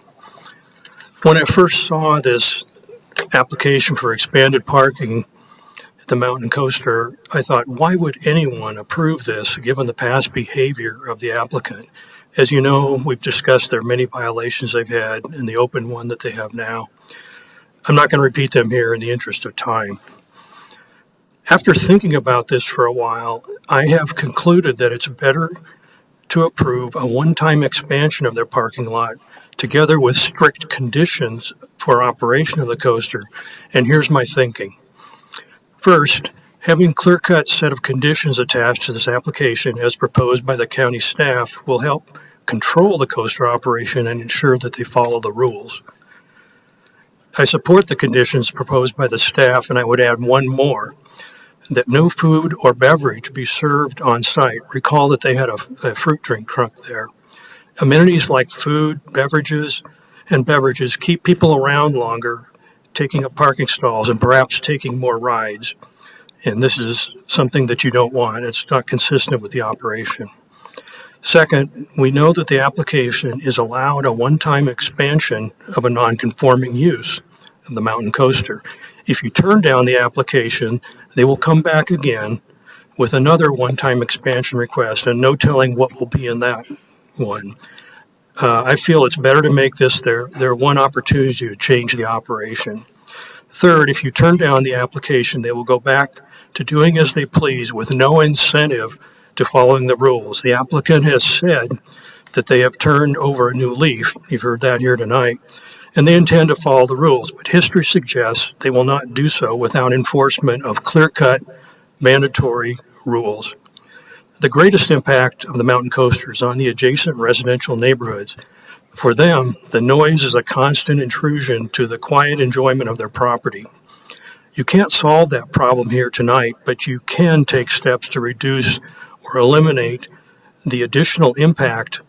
When I first saw this application for expanded parking at the Mountain Coaster, I thought, why would anyone approve this given the past behavior of the applicant? As you know, we've discussed there are many violations they've had and the open one that they have now. I'm not going to repeat them here in the interest of time. After thinking about this for a while, I have concluded that it's better to approve a one-time expansion of their parking lot together with strict conditions for operation of the coaster. And here's my thinking. First, having clear-cut set of conditions attached to this application as proposed by the county staff will help control the coaster operation and ensure that they follow the rules. I support the conditions proposed by the staff, and I would add one more, that no food or beverage be served on site. Recall that they had a fruit drink truck there. Amenities like food, beverages keep people around longer, taking up parking stalls and perhaps taking more rides. And this is something that you don't want. It's not consistent with the operation. Second, we know that the application is allowed a one-time expansion of a non-conforming use of the mountain coaster. If you turn down the application, they will come back again with another one-time expansion request, and no telling what will be in that one. I feel it's better to make this their one opportunity to change the operation. Third, if you turn down the application, they will go back to doing as they please with no incentive to following the rules. The applicant has said that they have turned over a new leaf. You've heard that here tonight. And they intend to follow the rules, but history suggests they will not do so without enforcement of clear-cut, mandatory rules. The greatest impact of the mountain coaster is on the adjacent residential neighborhoods. For them, the noise is a constant intrusion to the quiet enjoyment of their property. You can't solve that problem here tonight, but you can take steps to reduce or eliminate the additional impact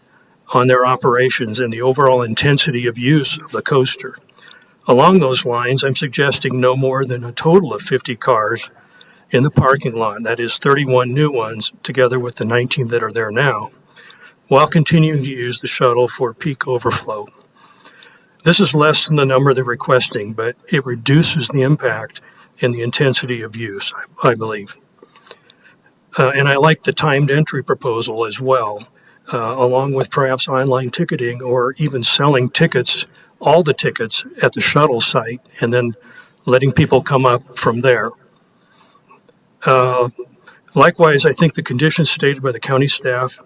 on their operations and the overall intensity of use of the coaster. Along those lines, I'm suggesting no more than a total of 50 cars in the parking lot, that is 31 new ones, together with the 19 that are there now, while continuing to use the shuttle for peak overflow. This is less than the number they're requesting, but it reduces the impact and the intensity of use, I believe. And I like the timed entry proposal as well, along with perhaps online ticketing or even selling tickets, all the tickets at the shuttle site, and then letting people come up from there. Likewise, I think the conditions stated by the county staff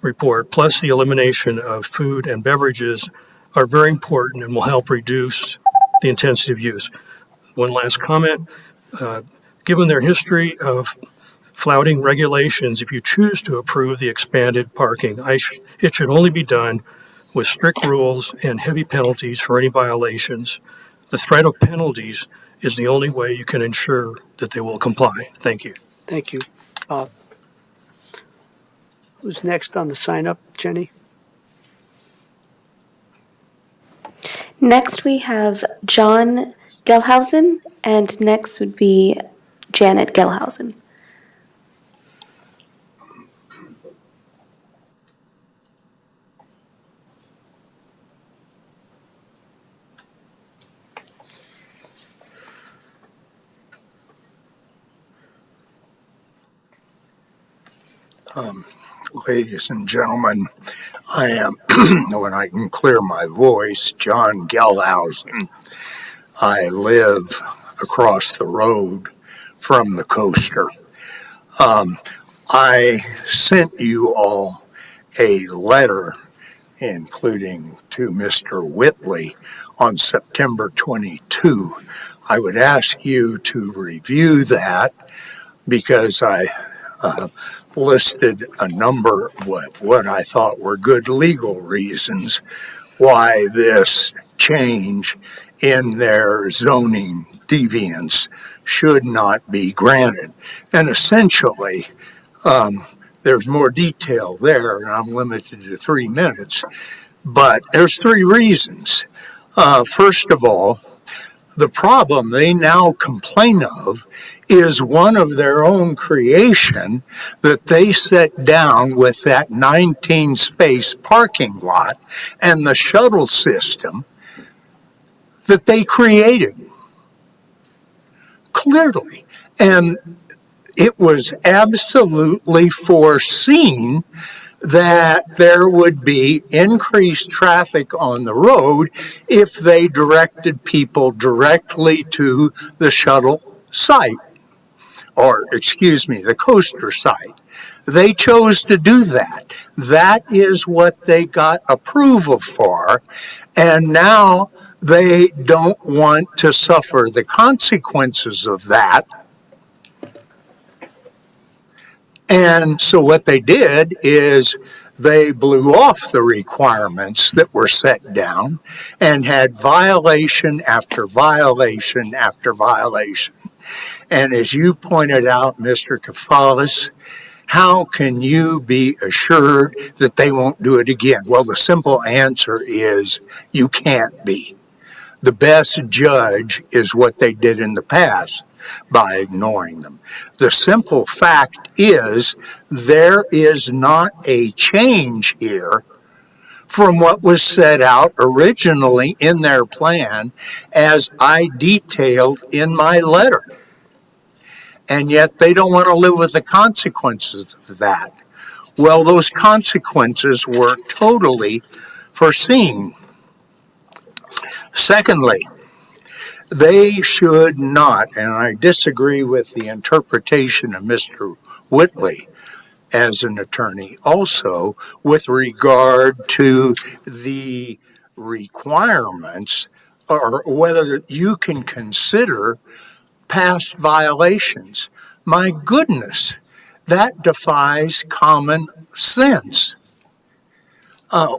report, plus the elimination of food and beverages, are very important and will help reduce the intensity of use. One last comment. Given their history of flouting regulations, if you choose to approve the expanded parking, it should only be done with strict rules and heavy penalties for any violations. The threat of penalties is the only way you can ensure that they will comply. Thank you. Thank you, Bob. Who's next on the sign-up, Jenny? Next, we have John Gelhausen, and next would be Janet Gelhausen. Ladies and gentlemen, I am, when I can clear my voice, John Gelhausen. I live across the road from the coaster. I sent you all a letter, including to Mr. Whitley, on September 22. I would ask you to review that because I listed a number of what I thought were good legal reasons why this change in their zoning deviance should not be granted. And essentially, there's more detail there, and I'm limited to 3 minutes, but there's 3 reasons. First of all, the problem they now complain of is one of their own creation that they set down with that 19-space parking lot and the shuttle system that they created. Clearly. And it was absolutely foreseen that there would be increased traffic on the road if they directed people directly to the shuttle site. or excuse me, the coaster site. They chose to do that. That is what they got approval for. And now they don't want to suffer the consequences of that. And so what they did is they blew off the requirements that were set down and had violation after violation after violation. And as you pointed out, Mr. Kafalis, how can you be assured that they won't do it again? Well, the simple answer is you can't be. The best judge is what they did in the past by ignoring them. The simple fact is there is not a change here from what was set out originally in their plan as I detailed in my letter. And yet they don't want to live with the consequences of that. Well, those consequences were totally foreseen. Secondly, they should not, and I disagree with the interpretation of Mr. Whitley as an attorney also with regard to the requirements or whether you can consider past violations. My goodness, that defies common sense.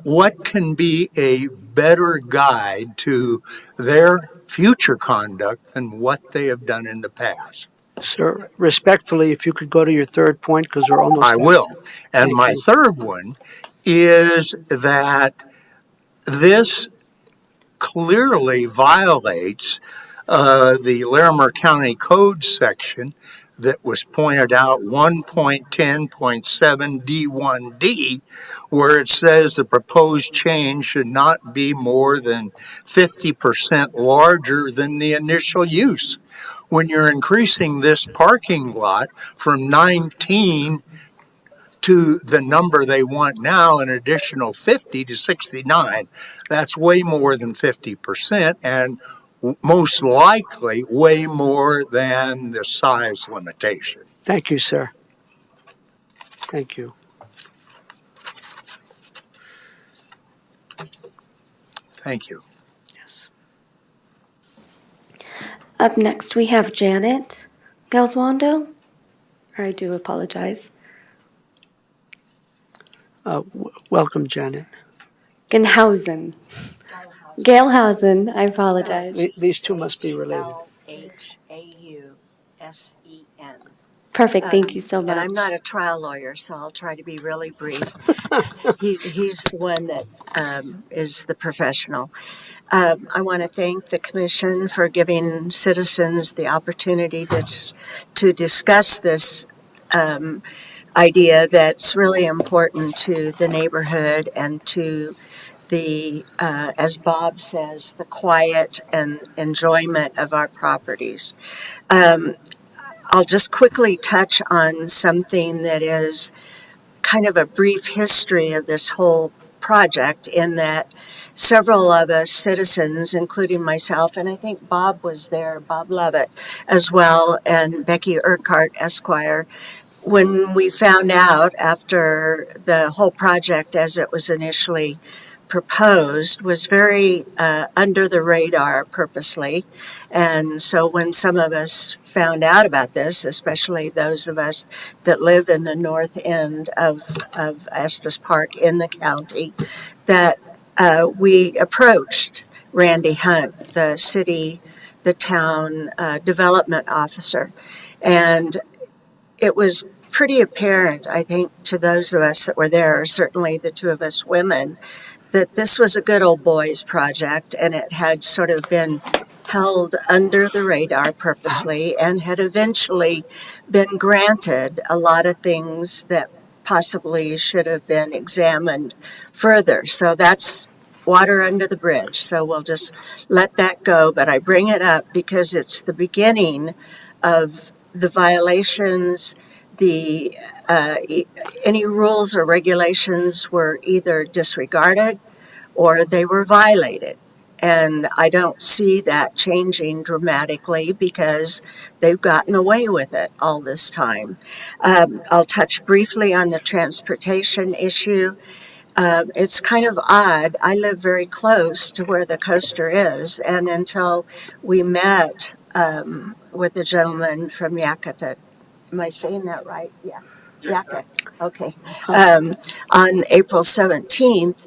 What can be a better guide to their future conduct than what they have done in the past? Sir, respectfully, if you could go to your third point, because we're almost I out of will. time. And Thank my you. third one is that this clearly violates the Larimer County Code section that was pointed out 1.10.7 D1D, where it says the proposed change should not be more than 50% larger than the initial use. When you're increasing this parking lot from 19 to the number they want now, an additional 50 to 69, that's way more than 50% and most likely way more than the size limitation. Thank you, sir. Thank you. Thank you. Yes. Up next, we have Janet Galswando. I do apologize. Welcome, Janet. Genhausen. Galehausen. I apologize. These two must be related. Galhausen. Perfect. Thank you so much. And I'm not a trial lawyer, so I'll try to be really brief. He's the one that is the professional. I want to thank the commission for giving citizens the opportunity to discuss this idea that's really important to the neighborhood and to the, as Bob says, the quiet and enjoyment of our properties. I'll just quickly touch on something that is kind of a brief history of this whole project, in that several of us citizens, including myself, and I think Bob was there, Bob Lovett as well, and Becky Urquhart, Esquire, when we found out after the whole project as it was initially proposed was very under the radar purposely. And so when some of us found out about this, especially those of us that live in the north end of Estes Park in the county, that we approached Randy Hunt, the town development officer. And it was pretty apparent, I think, to those of us that were there, certainly the two of us women, that this was a good old boys project, and it had sort of been held under the radar purposely and had eventually been granted a lot of things that possibly should have been examined further. So that's water under the bridge. So we'll just let that go. But I bring it up because it's the beginning of the violations. Any rules or regulations were either disregarded or they were violated. And I don't see that changing dramatically because they've gotten away with it all this time. I'll touch briefly on the transportation issue. It's kind of odd. I live very close to where the coaster is, and until we met with the gentleman from Yakutat, am I saying that right? Yeah, Yakutat. Okay. On April 17th,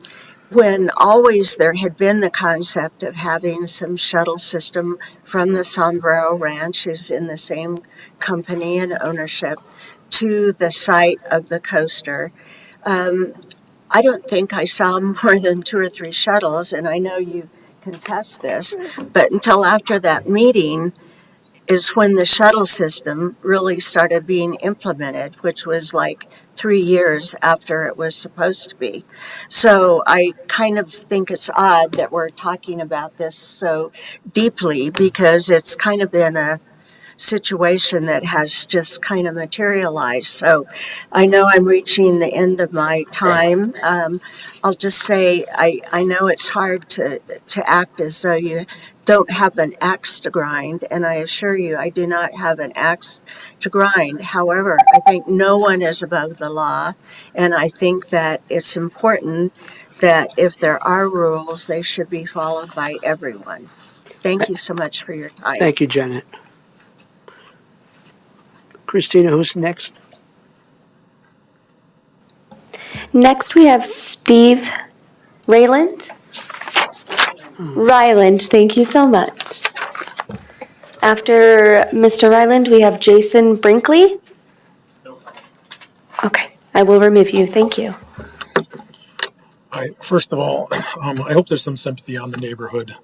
when always there had been the concept of having some shuttle system from the Sombrero Ranch, who's in the same company and ownership, to the site of the coaster. I don't think I saw more than 2 or 3 shuttles, and I know you contest this, but until after that meeting is when the shuttle system really started being implemented, which was like 3 years after it was supposed to be. So I kind of think it's odd that we're talking about this so deeply because it's kind of been a situation that has just kind of materialized. So I know I'm reaching the end of my time. I'll just say I know it's hard to act as though you don't have an axe to grind, and I assure you I do not have an axe to grind. However, I think no one is above the law, and I think that it's important that if there are rules, they should be followed by everyone. Thank you so much for your time. Thank you, Janet. Christina, who's next? Next, we have Steve Rayland. Ryland, thank you so much. After Mr. Ryland, we have Jason Brinkley. Okay, I will remove you. Thank you. First of all, I hope there's some sympathy on the neighborhood.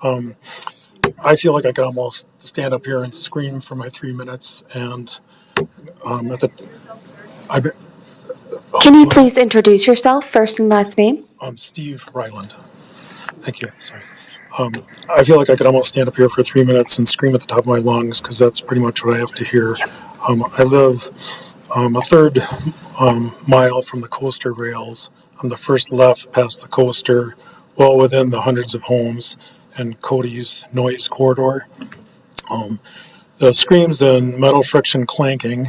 I feel like I could almost stand up here and scream for my 3 minutes, and Can you please introduce yourself, first and last name? Steve Ryland. Thank you. Sorry. I feel like I could almost stand up here for 3 minutes and scream at the top of my lungs because that's pretty much what I have to hear. Yep. I live a third mile from the coaster rails. I'm the first left past the coaster, well within the hundreds of homes and Cody's noise corridor. The screams and metal friction clanking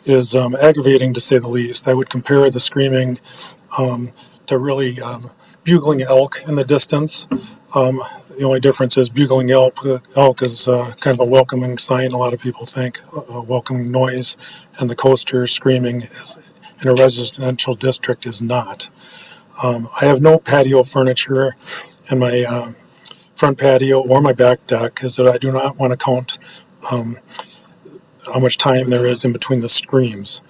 is aggravating to say the least. I would compare the screaming to really bugling elk in the distance. The only difference is bugling elk is kind of a welcoming sign, a lot of people think, a welcoming noise, and the coaster screaming in a residential district is not. I have no patio furniture in my front patio or my back deck, is that I do not want to count how much time there is in between the screams.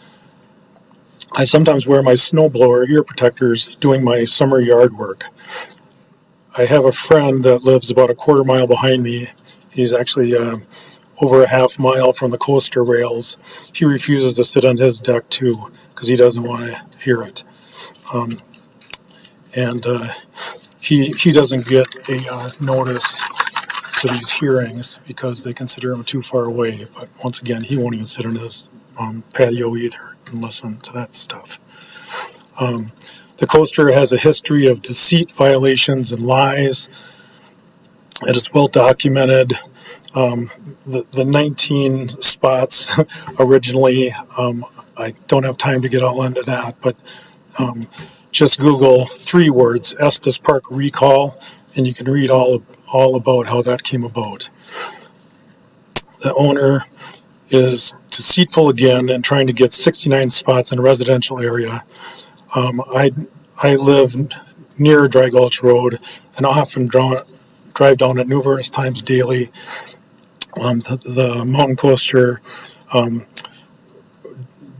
I sometimes wear my snowblower ear protectors doing my summer yard work. I have a friend that lives about a quarter mile behind me. He's actually over a half mile from the coaster rails. He refuses to sit on his deck too because he doesn't want to hear it. He doesn't get a notice to these hearings because they consider him too far away. But once again, he won't even sit on his patio either and listen to that stuff. The coaster has a history of deceit, violations, and lies. It is well documented. The 19 spots originally, I don't have time to get all into that, but just Google 3 words, Estes Park recall, and you can read all about how that came about. The owner is deceitful again and trying to get 69 spots in a residential area. I live near Dry Gulch Road and often drive down it numerous times daily. The mountain coaster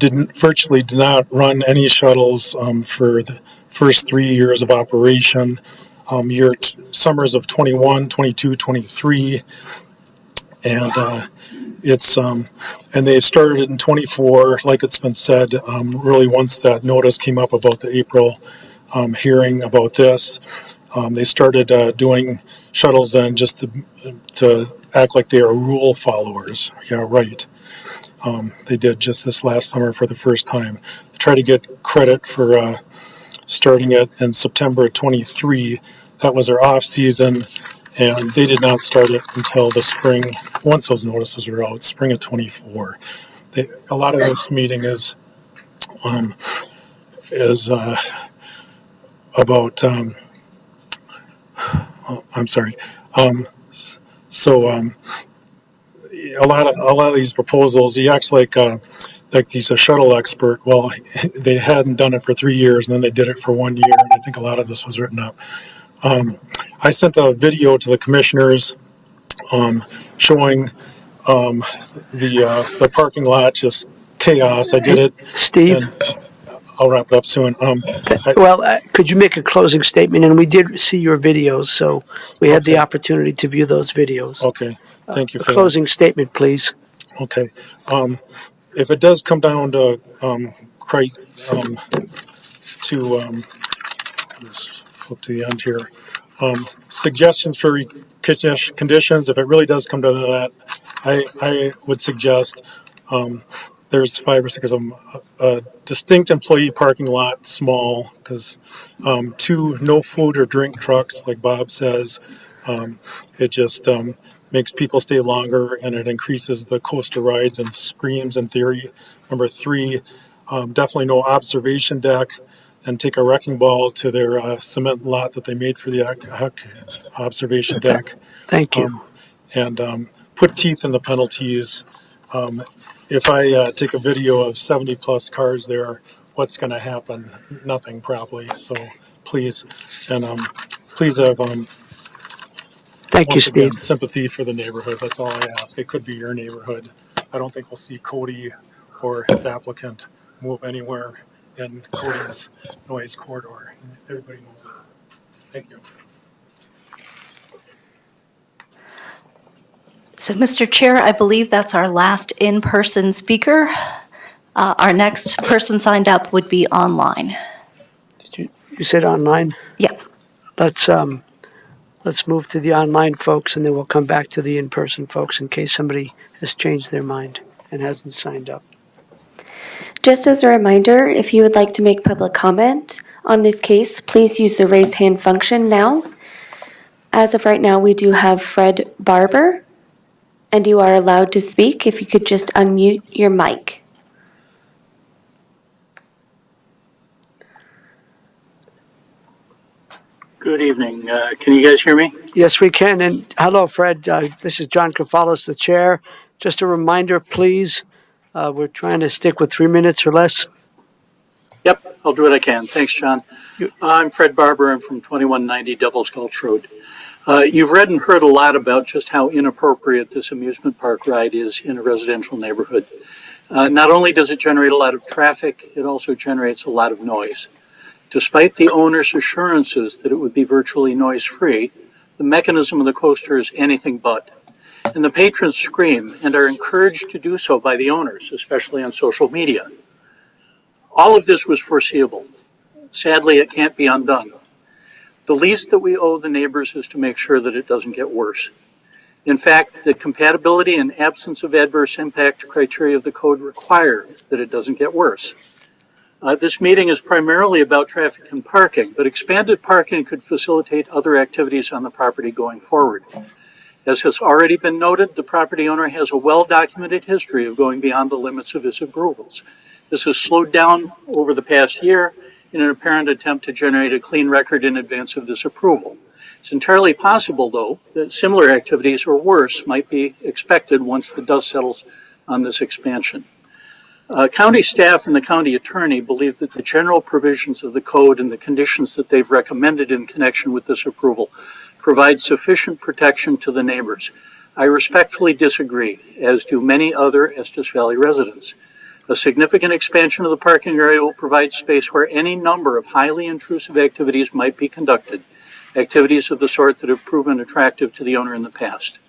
virtually did not run any shuttles for the first 3 years of operation. Summers of 21, 22, 23, and and they started in 24, like it's been said, really once that notice came up about the April hearing about this. They started doing shuttles then just to act like they are rule followers. Yeah, right. They did just this last summer for the first time. They try to get credit for starting it in September 23. that was their off season, and they did not start it until the spring, once those notices were out, spring of '24. A lot of this meeting is about, I'm sorry, so a lot of these proposals, he acts like he's a shuttle expert. Well, they hadn't done it for 3 years, and then they did it for 1 year, and I think a lot of this was written up. I sent a video to the commissioners showing the parking lot, just chaos. I did it, Steve? and I'll wrap it up soon. Could you make a closing statement? And we did see your videos, so we had the opportunity to view those videos. Okay, thank you A for closing statement, please. that. Okay, if it does come down to just flip to the end here. Suggestions for conditions, if it really does come to that, I would suggest there's 5 or 6 of them. A distinct employee parking lot, small, because 2 no food or drink trucks, like Bob says. It just makes people stay longer, and it increases the coaster rides and screams in theory. Number 3, definitely no observation deck, and take a wrecking ball to their cement lot that they made for the observation deck. Thank you. And put teeth in the penalties. If I take a video of 70 plus cars there, what's going to happen? Nothing, probably. So please, and please have Thank you, once again, Steve. sympathy for the neighborhood. That's all I ask. It could be your neighborhood. I don't think we'll see Cody or his applicant move anywhere in Cody's noise corridor. Everybody knows that. Thank you. So, Mr. Chair, I believe that's our last in-person speaker. Our next person signed up would be online. You said online? Yeah. Let's move to the online folks, and then we'll come back to the in-person folks in case somebody has changed their mind and hasn't signed up. Just as a reminder, if you would like to make public comment on this case, please use the raise hand function now. As of right now, we do have Fred Barber, and you are allowed to speak. If you could just unmute your mic. Good evening. Can you guys hear me? Yes, we can. And hello, Fred. This is John Kafalis, the chair. Just a reminder, please, we're trying to stick with 3 minutes or less. Yep, I'll do what I can. Thanks, John. I'm Fred Barber. I'm from 2190 Devil's Gulch Road. You've read and heard a lot about just how inappropriate this amusement park ride is in a residential neighborhood. Not only does it generate a lot of traffic, it also generates a lot of noise. Despite the owner's assurances that it would be virtually noise-free, the mechanism of the coaster is anything but. And the patrons scream and are encouraged to do so by the owners, especially on social media. All of this was foreseeable. Sadly, it can't be undone. The least that we owe the neighbors is to make sure that it doesn't get worse. In fact, the compatibility and absence of adverse impact criteria of the code require that it doesn't get worse. This meeting is primarily about traffic and parking, but expanded parking could facilitate other activities on the property going forward. As has already been noted, the property owner has a well-documented history of going beyond the limits of his approvals. This has slowed down over the past year in an apparent attempt to generate a clean record in advance of this approval. It's entirely possible, though, that similar activities or worse might be expected once the dust settles on this expansion. County staff and the county attorney believe that the general provisions of the code and the conditions that they've recommended in connection with this approval provide sufficient protection to the neighbors. I respectfully disagree, as do many other Estes Valley residents. A significant expansion of the parking area will provide space where any number of highly intrusive activities might be conducted, activities of the sort that have proven attractive to the owner in the past.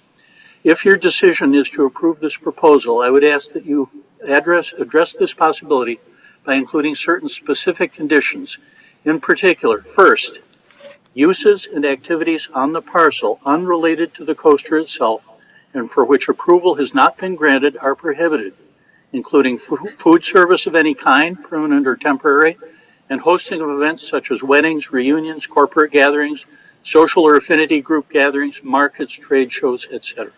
If your decision is to approve this proposal, I would ask that you address this possibility by including certain specific conditions. In particular, first, uses and activities on the parcel unrelated to the coaster itself and for which approval has not been granted are prohibited, including food service of any kind, permanent or temporary, and hosting of events such as weddings, reunions, corporate gatherings, social or affinity group gatherings, markets, trade shows, etc.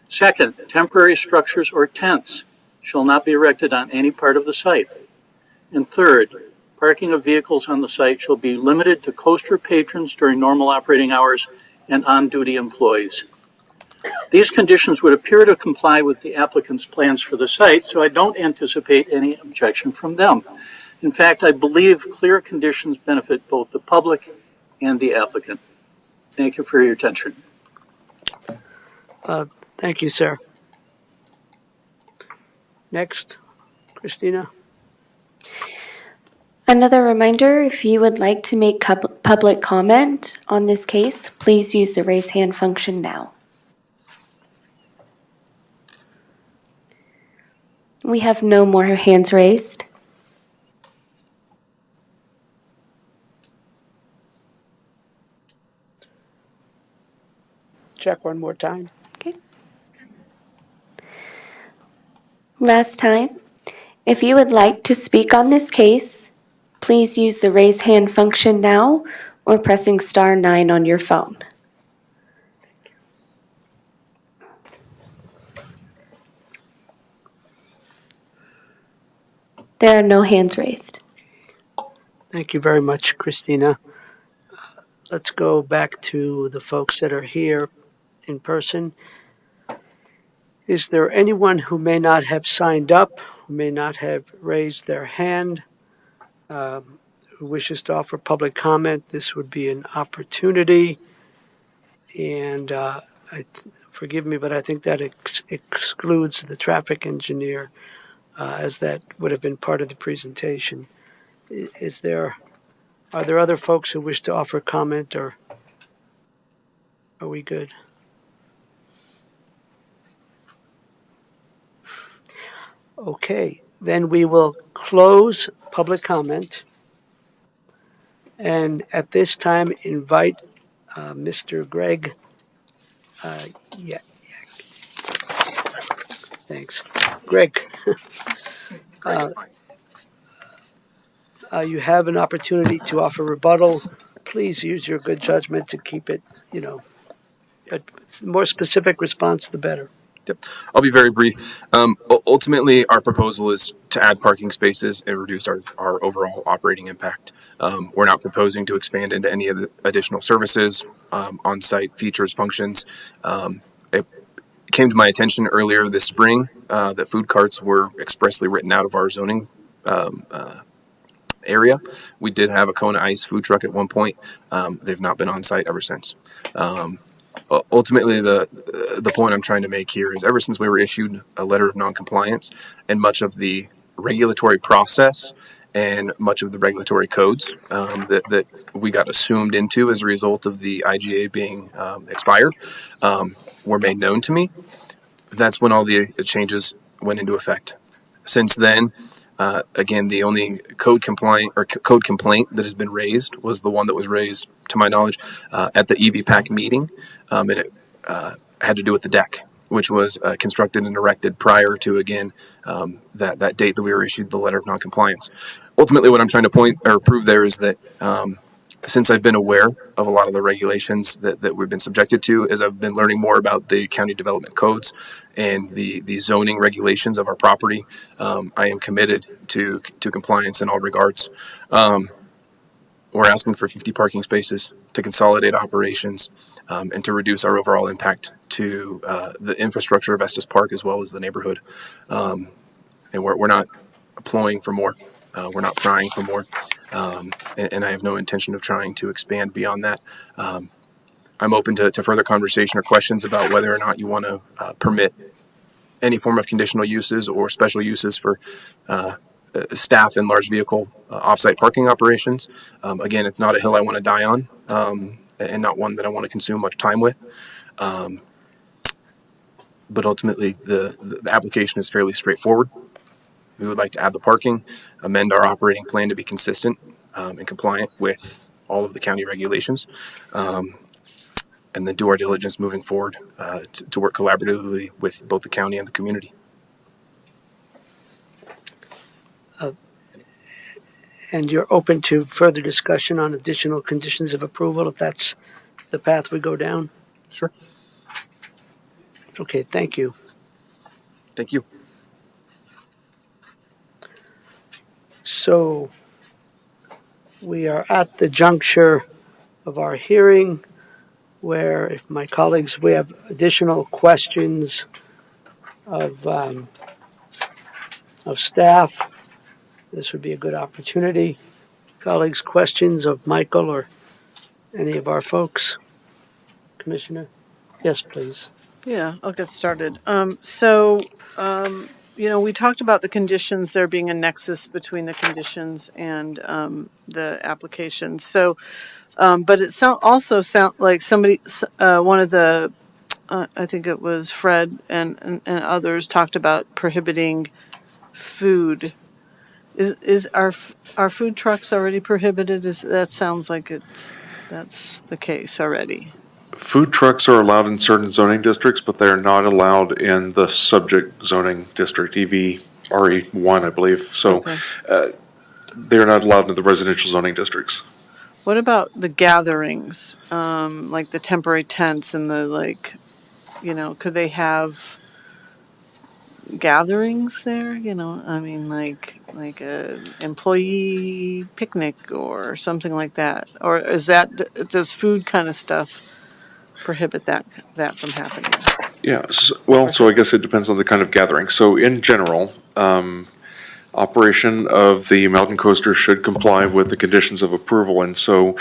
Second, temporary structures or tents shall not be erected on any part of the site. And third, parking of vehicles on the site shall be limited to coaster patrons during normal operating hours and on-duty employees. These conditions would appear to comply with the applicant's plans for the site, so I don't anticipate any objection from them. In fact, I believe clear conditions benefit both the public and the applicant. Thank you for your attention. Thank you, sir. Next, Christina. Another reminder, if you would like to make public comment on this case, please use the raise hand function now. We have no more hands raised. Check one more time. Okay. Last time, if you would like to speak on this case, please use the raise hand function now or pressing *9 on your phone. There are no hands raised. Thank you very much, Christina. Let's go back to the folks that are here in person. Is there anyone who may not have signed up, who may not have raised their hand, who wishes to offer public comment? This would be an opportunity. And forgive me, but I think that excludes the traffic engineer, as that would have been part of the presentation. Are there other folks who wish to offer comment, or are we good? Okay, then we will close public comment. And at this time, invite Mr. Greg. Yeah, thanks. Greg, you have an opportunity to offer rebuttal. Please use your good judgment to keep it, a more specific response, the better. Yep. I'll be very brief. Ultimately, our proposal is to add parking spaces and reduce our overall operating impact. We're not proposing to expand into any of the additional services, on-site features, functions. It came to my attention earlier this spring that food carts were expressly written out of our zoning area. We did have a Kona Ice food truck at one point. They've not been on site ever since. Ultimately, the point I'm trying to make here is ever since we were issued a letter of noncompliance and much of the regulatory process and much of the regulatory codes that we got assumed into as a result of the IGA being expired were made known to me, that's when all the changes went into effect. Since then, again, the only code complaint that has been raised was the one that was raised, to my knowledge, at the EV PAC meeting, and it had to do with the deck, which was constructed and erected prior to, again, that date that we were issued the letter of noncompliance. Ultimately, what I'm trying to prove there is that since I've been aware of a lot of the regulations that we've been subjected to, as I've been learning more about the county development codes and the zoning regulations of our property, I am committed to compliance in all regards. We're asking for 50 parking spaces to consolidate operations and to reduce our overall impact to the infrastructure of Estes Park as well as the neighborhood. And we're not applying for more. We're not prying for more. And I have no intention of trying to expand beyond that. I'm open to further conversation or questions about whether or not you want to permit any form of conditional uses or special uses for staff in large vehicle off-site parking operations. Again, it's not a hill I want to die on, and not one that I want to consume much time with. But ultimately, the application is fairly straightforward. We would like to add the parking, amend our operating plan to be consistent and compliant with all of the county regulations, and then do our diligence moving forward to work collaboratively with both the county and the community. And you're open to further discussion on additional conditions of approval if that's the path we go down? Sure. Okay, thank you. Thank you. So we are at the juncture of our hearing where, if my colleagues, we have additional questions of staff, this would be a good opportunity. Colleagues, questions of Michael or any of our folks? Commissioner? Yes, please. Yeah, I'll get started. We talked about the conditions, there being a nexus between the conditions and the application. So, but it also sound like one of the, I think it was Fred and others talked about prohibiting food. Is our food trucks already prohibited? That sounds like that's the case already. Food trucks are allowed in certain zoning districts, but they are not allowed in the subject zoning district, EV RE1, I believe. So Okay. they're not allowed in the residential zoning districts. What about the gatherings, like the temporary tents and could they have gatherings there? I mean, like a employee picnic or something like that? Or does food kind of stuff prohibit that from happening? Yeah, so I guess it depends on the kind of gathering. So in general, operation of the Mountain Coaster should comply with the conditions of approval. And so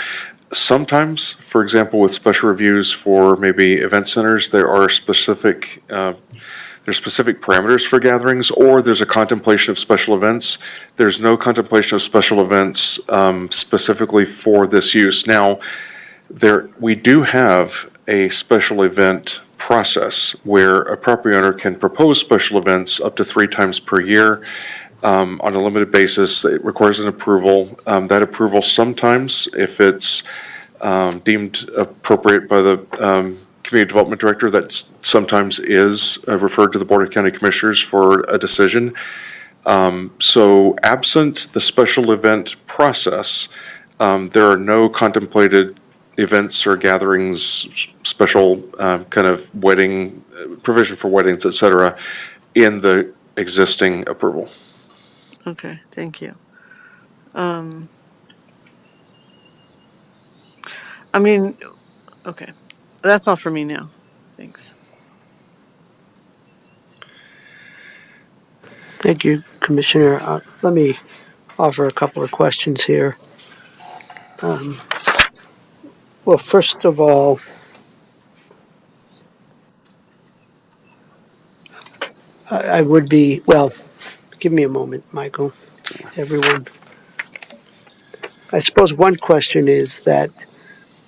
sometimes, for example, with special reviews for maybe event centers, there's specific parameters for gatherings, or there's a contemplation of special events. There's no contemplation of special events specifically for this use. Now, we do have a special event process where a property owner can propose special events up to 3 times per year on a limited basis. It requires an approval. That approval sometimes, if it's deemed appropriate by the Community Development Director, that sometimes is referred to the Board of County Commissioners for a decision. So absent the special event process, there are no contemplated events or gatherings, special kind of wedding, provision for weddings, et cetera, in the existing approval. Okay, thank you. Okay, that's all for me now. Thanks. Thank you, Commissioner. Let me offer a couple of questions here. Well, first of all, I would be, well, give me a moment, Michael, everyone. I suppose one question is that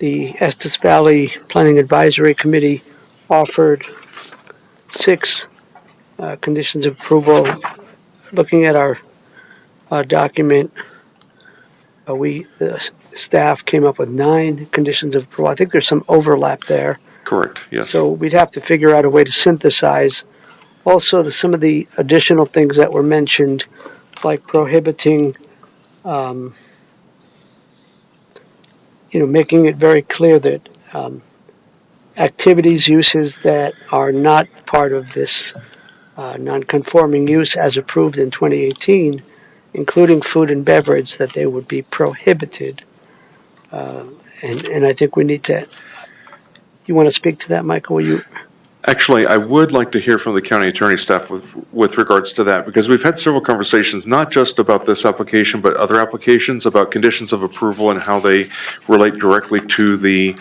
the Estes Valley Planning Advisory Committee offered 6 conditions of approval. Looking at our document, the staff came up with 9 conditions of approval. I think there's some overlap there. Correct, yes. So we'd have to figure out a way to synthesize. Also, some of the additional things that were mentioned, like prohibiting, making it very clear that activities, uses that are not part of this non-conforming use as approved in 2018, including food and beverage, that they would be prohibited. And I think we need to, you want to speak to that, Michael? Will you? Actually, I would like to hear from the county attorney staff with regards to that, because we've had several conversations, not just about this application, but other applications about conditions of approval and how they relate directly to the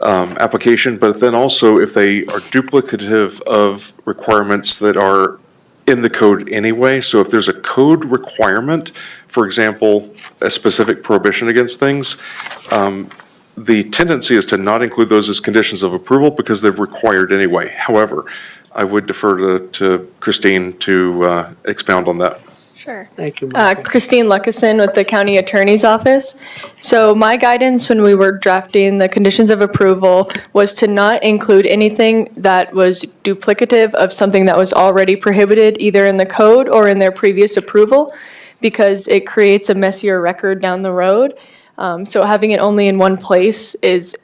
application, but then also if they are duplicative of requirements that are in the code anyway. So if there's a code requirement, for example, a specific prohibition against things, the tendency is to not include those as conditions of approval because they're required anyway. However, I would defer to Christine to expound on that. Sure. Thank you, Michael. Christine Luckison with the County Attorney's Office. So my guidance when we were drafting the conditions of approval was to not include anything that was duplicative of something that was already prohibited either in the code or in their previous approval, because it creates a messier record down the road. So having it only in one place is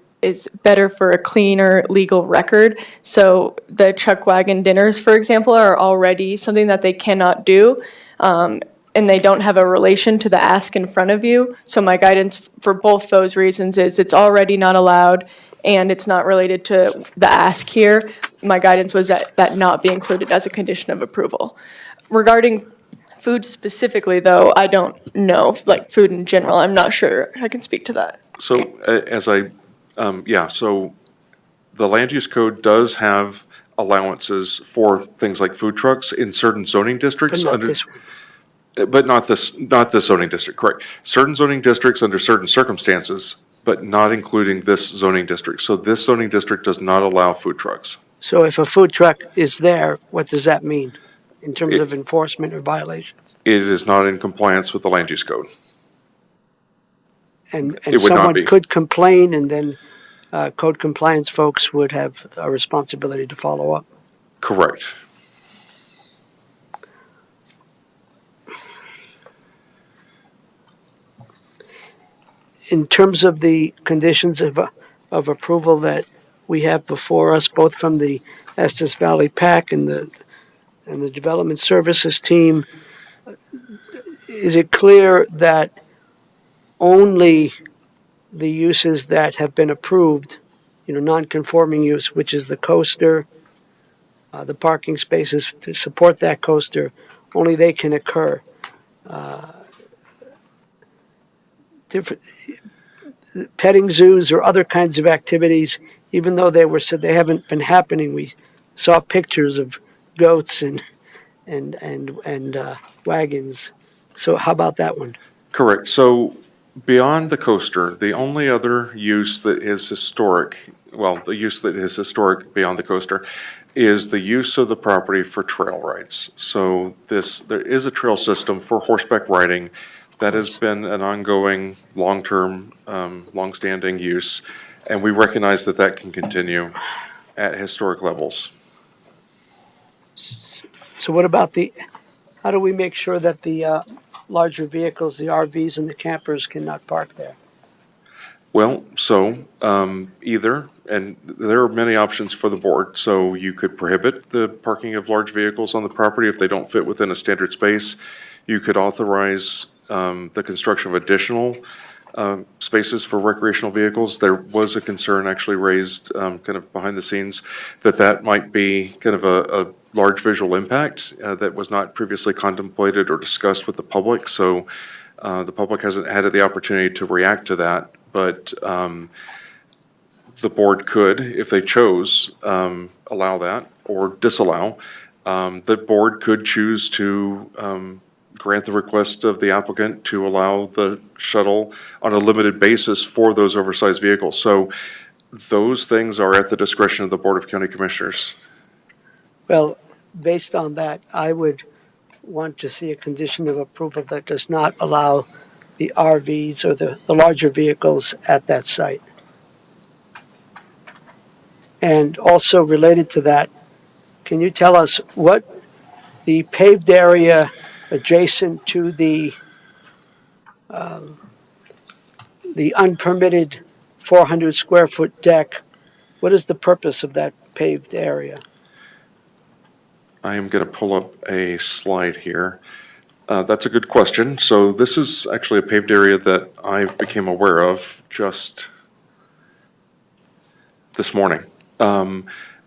better for a cleaner legal record. So the chuck wagon dinners, for example, are already something that they cannot do. And they don't have a relation to the ask in front of you. So my guidance for both those reasons is it's already not allowed and it's not related to the ask here. My guidance was that not be included as a condition of approval. Regarding food specifically, though, I don't know, like food in general, I'm not sure I can speak to that. So so the land use code does have allowances for things like food trucks in certain zoning But districts not under, this one. but not this zoning district, correct. Certain zoning districts under certain circumstances, but not including this zoning district. So this zoning district does not allow food trucks. So if a food truck is there, what does that mean in terms It- of enforcement or violations? It is not in compliance with the land use code. And It would not someone be. could complain, and then code compliance folks would have a responsibility to follow up. Correct. In terms of the conditions of approval that we have before us, both from the Estes Valley PAC and the Development Services team, is it clear that only the uses that have been approved, non-conforming use, which is the coaster, the parking spaces to support that coaster, only they can occur? Different petting zoos or other kinds of activities, even though they haven't been happening. We saw pictures of goats and wagons. So how about that one? Correct. So beyond the coaster, the only other use that is historic, the use that is historic beyond the coaster is the use of the property for trail rides. So there is a trail system for horseback riding that has been an ongoing, long-term, long-standing use, and we recognize that that can continue at historic levels. So what about how do we make sure that the larger vehicles, the RVs and the campers cannot park there? Well, either, and there are many options for the board. So you could prohibit the parking of large vehicles on the property if they don't fit within a standard space. You could authorize the construction of additional spaces for recreational vehicles. There was a concern actually raised kind of behind the scenes that might be kind of a large visual impact that was not previously contemplated or discussed with the public. So the public hasn't had the opportunity to react to that, but the board could, if they chose, allow that or disallow. The board could choose to grant the request of the applicant to allow the shuttle on a limited basis for those oversized vehicles. So those things are at the discretion of the Board of County Commissioners. Well, based on that, I would want to see a condition of approval that does not allow the RVs or the larger vehicles at that site. And also related to that, can you tell us what the paved area adjacent to the unpermitted 400 square foot deck, what is the purpose of that paved area? I am going to pull up a slide here. That's a good question. So this is actually a paved area that I became aware of just this morning.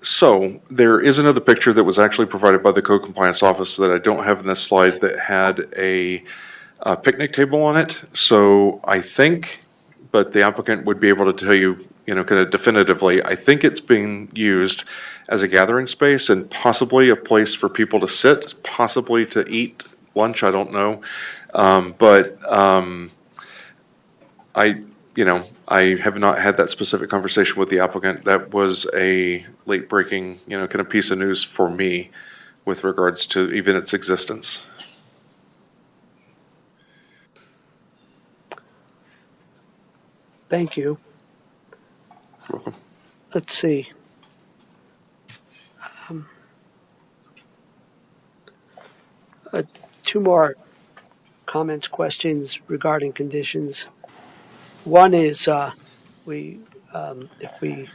So there is another picture that was actually provided by the Code Compliance Office that I don't have in this slide that had a picnic table on it. So I think, but the applicant would be able to tell you, kind of definitively, I think it's being used as a gathering space and possibly a place for people to sit, possibly to eat lunch, I don't know. I have not had that specific conversation with the applicant. That was a late breaking, kind of piece of news for me with regards to even its existence. Thank you. You're welcome. Let's see. Two more comments, questions regarding conditions. One is if we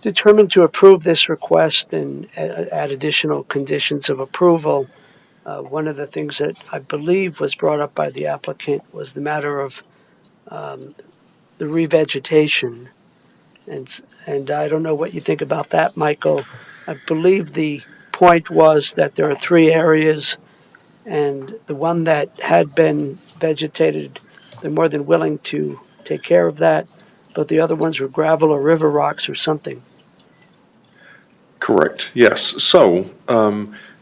determine to approve this request and add additional conditions of approval, one of the things that I believe was brought up by the applicant was the matter of the revegetation. And I don't know what you think about that, Michael. I believe the point was that there are 3 areas, and the one that had been vegetated, they're more than willing to take care of that, but the other ones were gravel or river rocks or something. Correct, yes. So,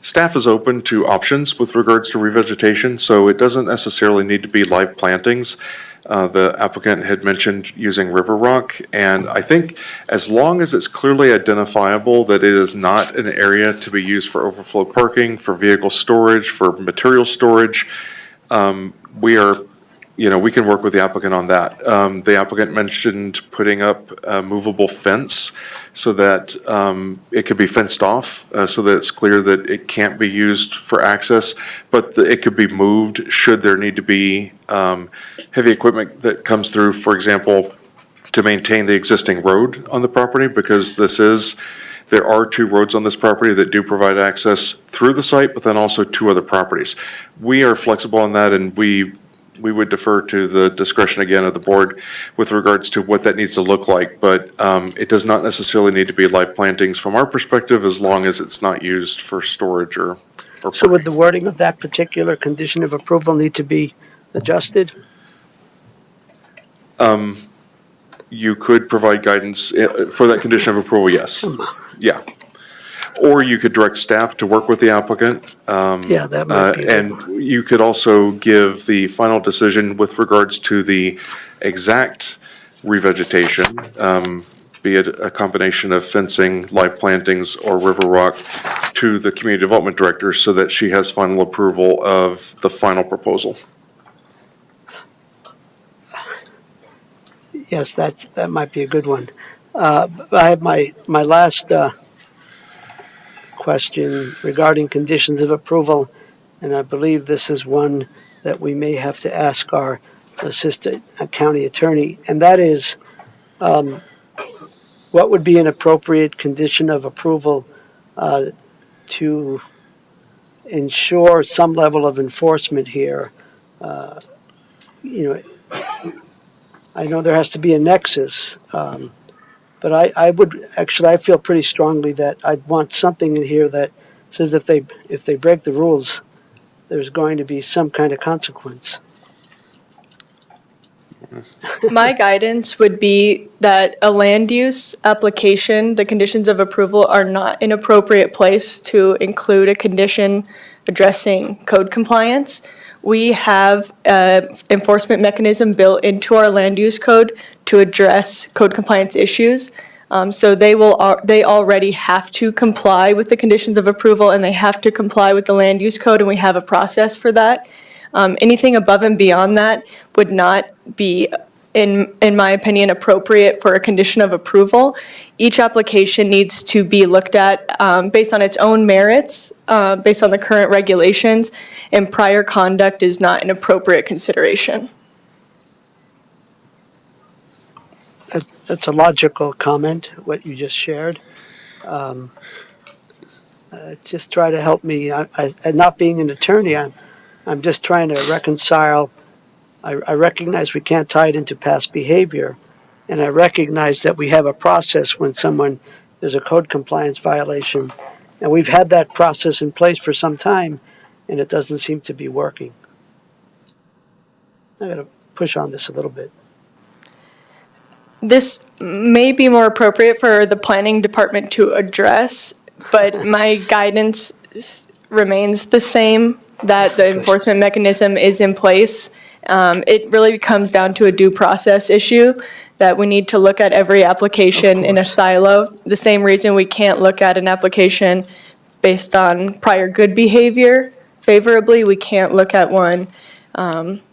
staff is open to options with regards to revegetation, so it doesn't necessarily need to be live plantings. The applicant had mentioned using river rock, and I think as long as it's clearly identifiable that it is not an area to be used for overflow parking, for vehicle storage, for material storage, we can work with the applicant on that. The applicant mentioned putting up a movable fence so that it could be fenced off, so that it's clear that it can't be used for access, but it could be moved should there need to be heavy equipment that comes through, for example, to maintain the existing road on the property, because there are 2 roads on this property that do provide access through the site, but then also 2 other properties. We are flexible on that, and we would defer to the discretion again of the board with regards to what that needs to look like. But it does not necessarily need to be live plantings from our perspective, as long as it's not used for storage or So would the wording of that particular condition of approval need to be adjusted? You could provide guidance for that condition of approval, yes. Yeah. Or you could direct staff to work with the applicant. Yeah, that might be. And you could also give the final decision with regards to the exact revegetation, be it a combination of fencing, live plantings, or river rock, to the community development director so that she has final approval of the final proposal. Yes, that might be a good one. I have my last question regarding conditions of approval, and I believe this is one that we may have to ask our assistant county attorney, and that is, what would be an appropriate condition of approval to ensure some level of enforcement here? I know there has to be a nexus, but I feel pretty strongly that I'd want something in here that says that if they break the rules, there's going to be some kind of consequence. My guidance would be that a land use application, the conditions of approval are not an appropriate place to include a condition addressing code compliance. We have an enforcement mechanism built into our land use code to address code compliance issues. So they already have to comply with the conditions of approval, and they have to comply with the land use code, and we have a process for that. Anything above and beyond that would not be, in my opinion, appropriate for a condition of approval. Each application needs to be looked at based on its own merits, based on the current regulations, and prior conduct is not an appropriate consideration. That's a logical comment, what you just shared. Just try to help me. Not being an attorney, I'm just trying to reconcile. I recognize we can't tie it into past behavior, and I recognize that we have a process when there's a code compliance violation, and we've had that process in place for some time, and it doesn't seem to be working. I'm going to push on this a little bit. This may be more appropriate for the planning department to address, but my guidance remains the same, that the enforcement mechanism is in place. It really comes down to a due process issue, that we need to look at every application in a silo. The same reason we can't look at an application based on prior good behavior favorably, we can't look at one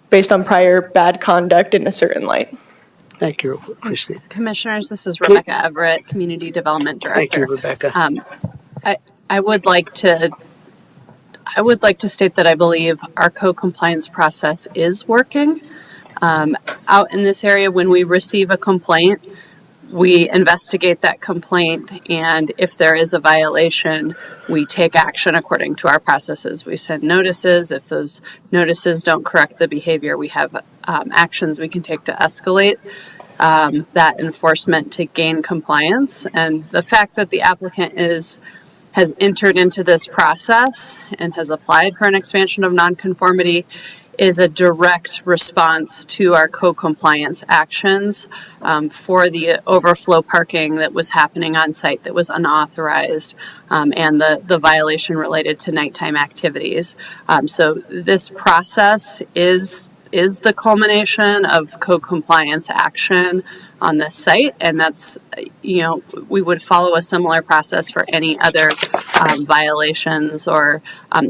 based on prior bad conduct in a certain light. Thank you, Christine. Commissioners, this is Rebecca Everett, Community Development Director. Thank you, Rebecca. I would like to I would like to state that I believe our co-compliance process is working. Out in this area, when we receive a complaint, we investigate that complaint, and if there is a violation, we take action according to our processes. We send notices. If those notices don't correct the behavior, we have actions we can take to escalate that enforcement to gain compliance. And the fact that the applicant has entered into this process and has applied for an expansion of nonconformity is a direct response to our co-compliance actions for the overflow parking that was happening on site that was unauthorized and the violation related to nighttime activities. So this process is the culmination of co-compliance action on this site, and that's, we would follow a similar process for any other violations or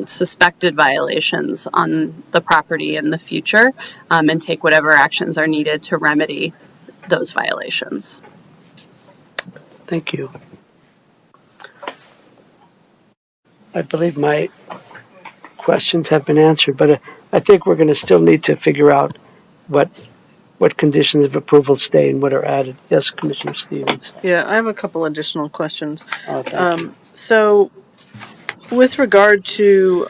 suspected violations on the property in the future, and take whatever actions are needed to remedy those violations. Thank you. I believe my questions have been answered, but I think we're going to still need to figure out what conditions of approval stay and what are added. Yes, Commissioner Stevens. Yeah, I have a couple additional questions. Oh, thank you. So with regard to,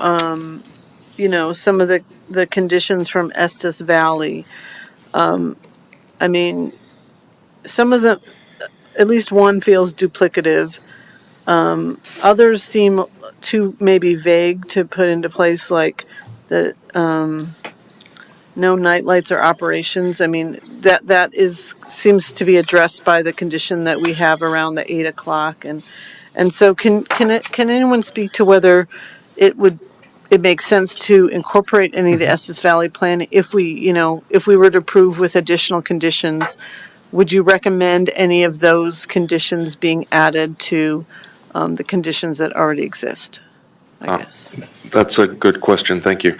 some of the conditions from Estes Valley, I mean, some of them, at least one feels duplicative. Others seem too maybe vague to put into place, like the no nightlights or operations. I mean, that seems to be addressed by the condition that we have around the 8 o'clock, and so can anyone speak to whether it makes sense to incorporate any of the Estes Valley plan if we were to approve with additional conditions? Would you recommend any of those conditions being added to the conditions that already exist? I guess. That's a good question. Thank you.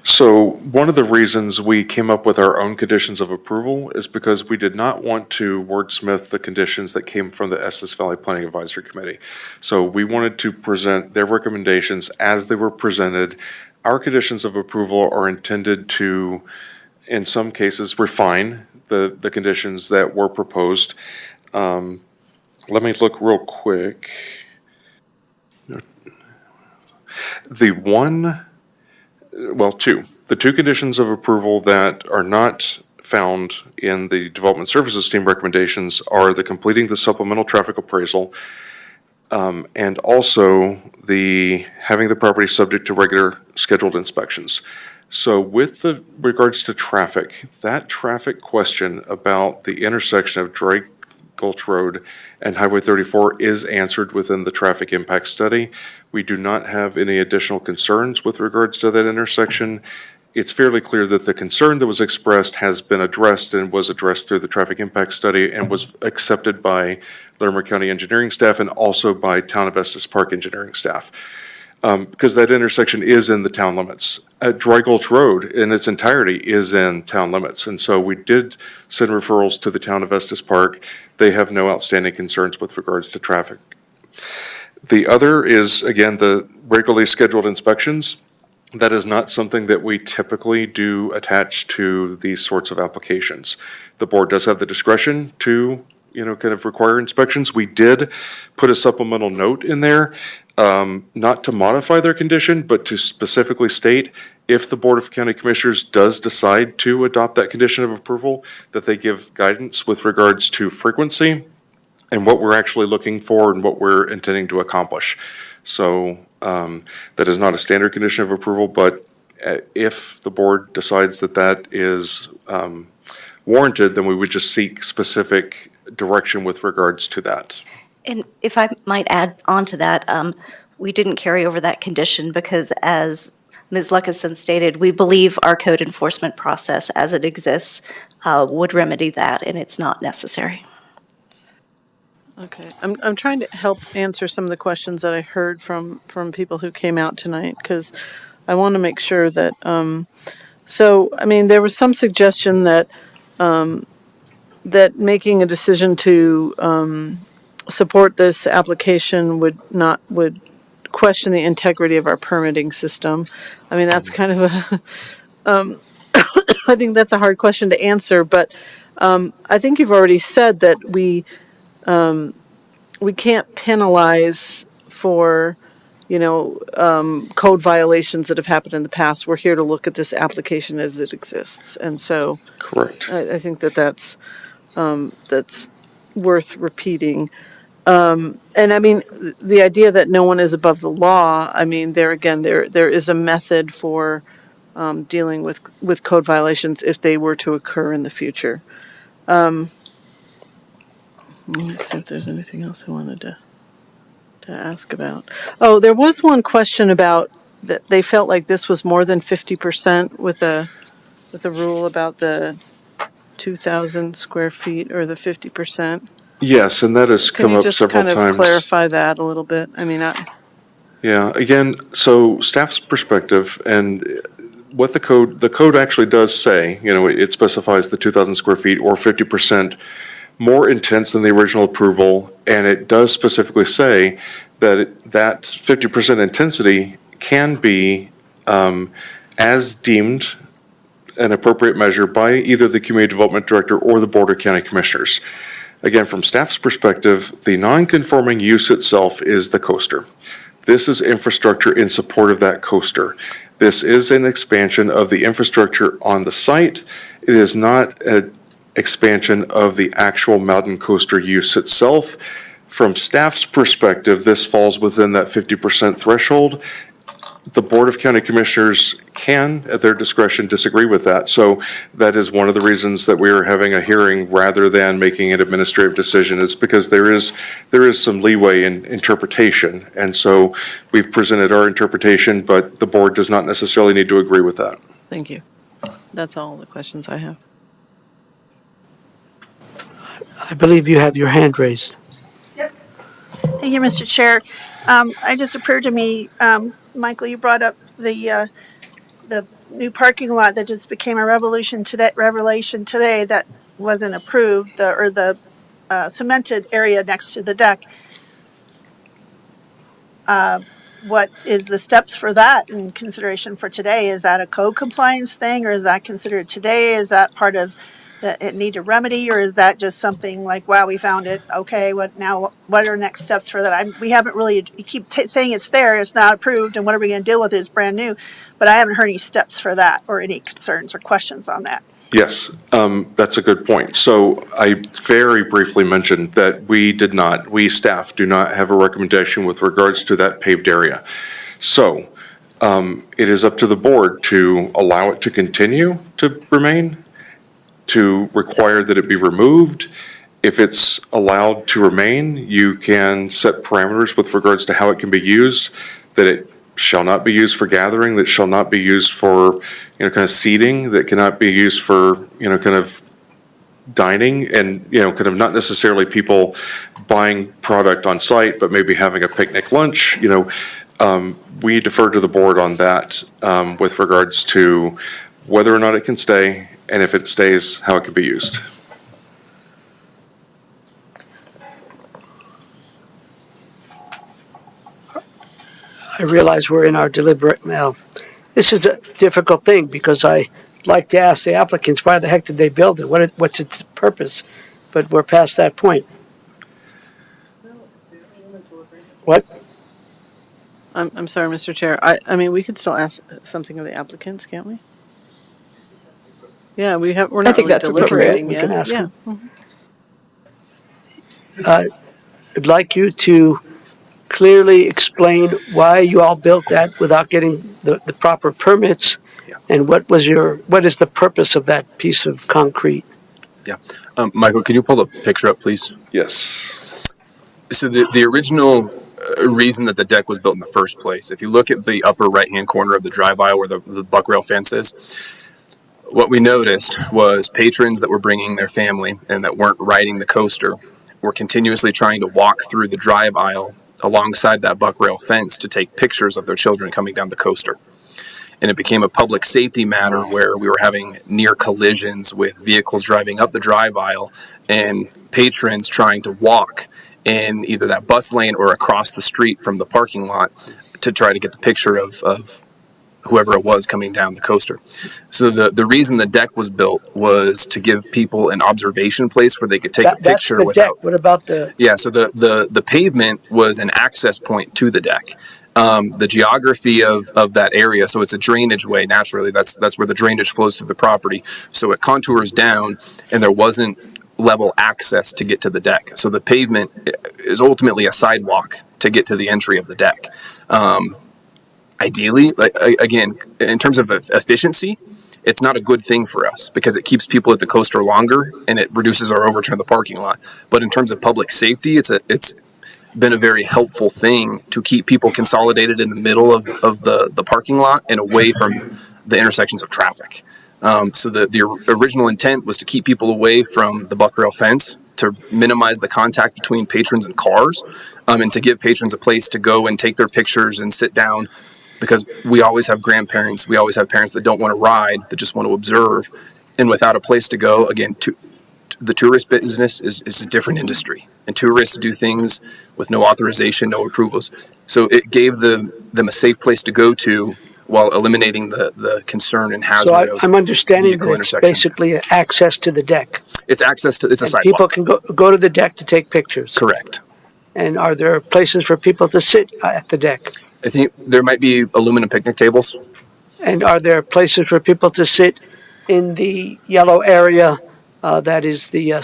So one of the reasons we came up with our own conditions of approval is because we did not want to wordsmith the conditions that came from the Estes Valley Planning Advisory Committee. So we wanted to present their recommendations as they were presented. Our conditions of approval are intended to, in some cases, refine the conditions that were proposed. Let me look real quick. The two conditions of approval that are not found in the Development Services Team recommendations are the completing the supplemental traffic appraisal and also the having the property subject to regular scheduled inspections. So with the regards to traffic, that traffic question about the intersection of Drake Gulch Road and Highway 34 is answered within the traffic impact study. We do not have any additional concerns with regards to that intersection. It's fairly clear that the concern that was expressed has been addressed and was addressed through the traffic impact study and was accepted by Larimer County engineering staff and also by Town of Estes Park engineering staff. Because that intersection is in the town limits. Dry Gulch Road in its entirety is in town limits. And so we did send referrals to the Town of Estes Park. They have no outstanding concerns with regards to traffic. The other is, again, the regularly scheduled inspections. That is not something that we typically do attach to these sorts of applications. The board does have the discretion to, kind of require inspections. We did put a supplemental note in there, not to modify their condition, but to specifically state if the Board of County Commissioners does decide to adopt that condition of approval, that they give guidance with regards to frequency and what we're actually looking for and what we're intending to accomplish. So that is not a standard condition of approval, but if the board decides that that is warranted, then we would just seek specific direction with regards to that. And if I might add on to that, we didn't carry over that condition because, as Ms. Luckinson stated, we believe our code enforcement process as it exists would remedy that, and it's not necessary. Okay, I'm trying to help answer some of the questions that I heard from people who came out tonight, because I want to make sure that, there was some suggestion that that making a decision to support this application would question the integrity of our permitting system. I mean, that's kind of a, I think that's a hard question to answer, but I think you've already said that we can't penalize for, code violations that have happened in the past. We're here to look at this application as it exists. And so Correct. I think that's worth repeating. And I mean, the idea that no one is above the law, I mean, there is a method for dealing with code violations if they were to occur in the future. Let me see if there's anything else I wanted to ask about. Oh, there was one question about that they felt like this was more than 50% with the rule about the 2,000 square feet or the 50%. Yes, and that has come up several Can you just kind times. of clarify that a little bit? I mean, Yeah, again, so staff's perspective and what the code actually does say, it specifies the 2,000 square feet or 50% more intense than the original approval, and it does specifically say that that 50% intensity can be as deemed an appropriate measure by either the community development director or the board of county commissioners. Again, from staff's perspective, the non-conforming use itself is the coaster. This is infrastructure in support of that coaster. This is an expansion of the infrastructure on the site. It is not an expansion of the actual mountain coaster use itself. From staff's perspective, this falls within that 50% threshold. The Board of County Commissioners can, at their discretion, disagree with that. So that is one of the reasons that we are having a hearing rather than making an administrative decision, is because there is some leeway in interpretation. And so we've presented our interpretation, but the board does not necessarily need to agree with that. thank you. That's all the questions I have. I believe you have your hand raised. Thank you, Mr. Chair. I just occurred to me, Michael, you brought up the new parking lot that just became a revelation today that wasn't approved, the cemented area next to the deck. What is the steps for that in consideration for today? Is that a code compliance thing, or is that considered today? Is that part of that it need to remedy, or is that just something like, wow, we found it, okay, what are next steps for that? We haven't really, you keep saying it's there, it's not approved, and what are we going to deal with it? It's brand new, but I haven't heard any steps for that or any concerns or questions on that. Yes, that's a good point. So I very briefly mentioned that we staff do not have a recommendation with regards to that paved area. So it is up to the board to allow it to continue to remain, to require that it be removed. If it's allowed to remain, you can set parameters with regards to how it can be used, that it shall not be used for gathering, that shall not be used for, kind of seating, that cannot be used for, kind of dining, and, kind of not necessarily people buying product on site, but maybe having a picnic lunch. We defer to the board on that with regards to whether or not it can stay, and if it stays, how it can be used. I realize we're in our deliberate now. This is a difficult thing because I like to ask the applicants, why the heck did they build it? What's its purpose? But we're past that point. What? I'm sorry, Mr. Chair. I mean, we could still ask something of the applicants, can't we? Yeah, we're not I think really that's appropriate. deliberating We yet. can ask Yeah. them. I'd like you to clearly explain why you all built that without getting the proper permits, and what is the purpose of that piece of concrete? Yeah. Michael, can you pull the picture up, please? Yes. So the original reason that the deck was built in the first place, if you look at the upper right-hand corner of the drive aisle where the buck rail fence is, what we noticed was patrons that were bringing their family and that weren't riding the coaster were continuously trying to walk through the drive aisle alongside that buck rail fence to take pictures of their children coming down the coaster. And it became a public safety matter where we were having near collisions with vehicles driving up the drive aisle and patrons trying to walk in either that bus lane or across the street from the parking lot to try to get the picture of whoever it was coming down the coaster. So the reason the deck was built was to give people an observation place where they could take a That's picture the deck. without. What about the, Yeah, so the pavement was an access point to the deck. The geography of that area, so it's a drainage way naturally. That's where the drainage flows through the property. So it contours down, and there wasn't level access to get to the deck. So the pavement is ultimately a sidewalk to get to the entry of the deck. Ideally, like, again, in terms of efficiency, it's not a good thing for us because it keeps people at the coaster longer and it reduces our overturn of the parking lot. But in terms of public safety, it's been a very helpful thing to keep people consolidated in the middle of the parking lot and away from the intersections of traffic. So the original intent was to keep people away from the buck rail fence, to minimize the contact between patrons and cars, and to give patrons a place to go and take their pictures and sit down, because we always have grandparents, we always have parents that don't want to ride, that just want to observe, and without a place to go, again, the tourist business is a different industry, and tourists do things with no authorization, no approvals. So it gave them a safe place to go to while eliminating the concern and hazard so of I'm understanding that vehicle it's intersection. basically access to the deck. It's a And sidewalk. people can go to the deck to take pictures. Correct. And are there places for people to sit at the deck? I think there might be aluminum picnic tables. And are there places for people to sit in the yellow area that is the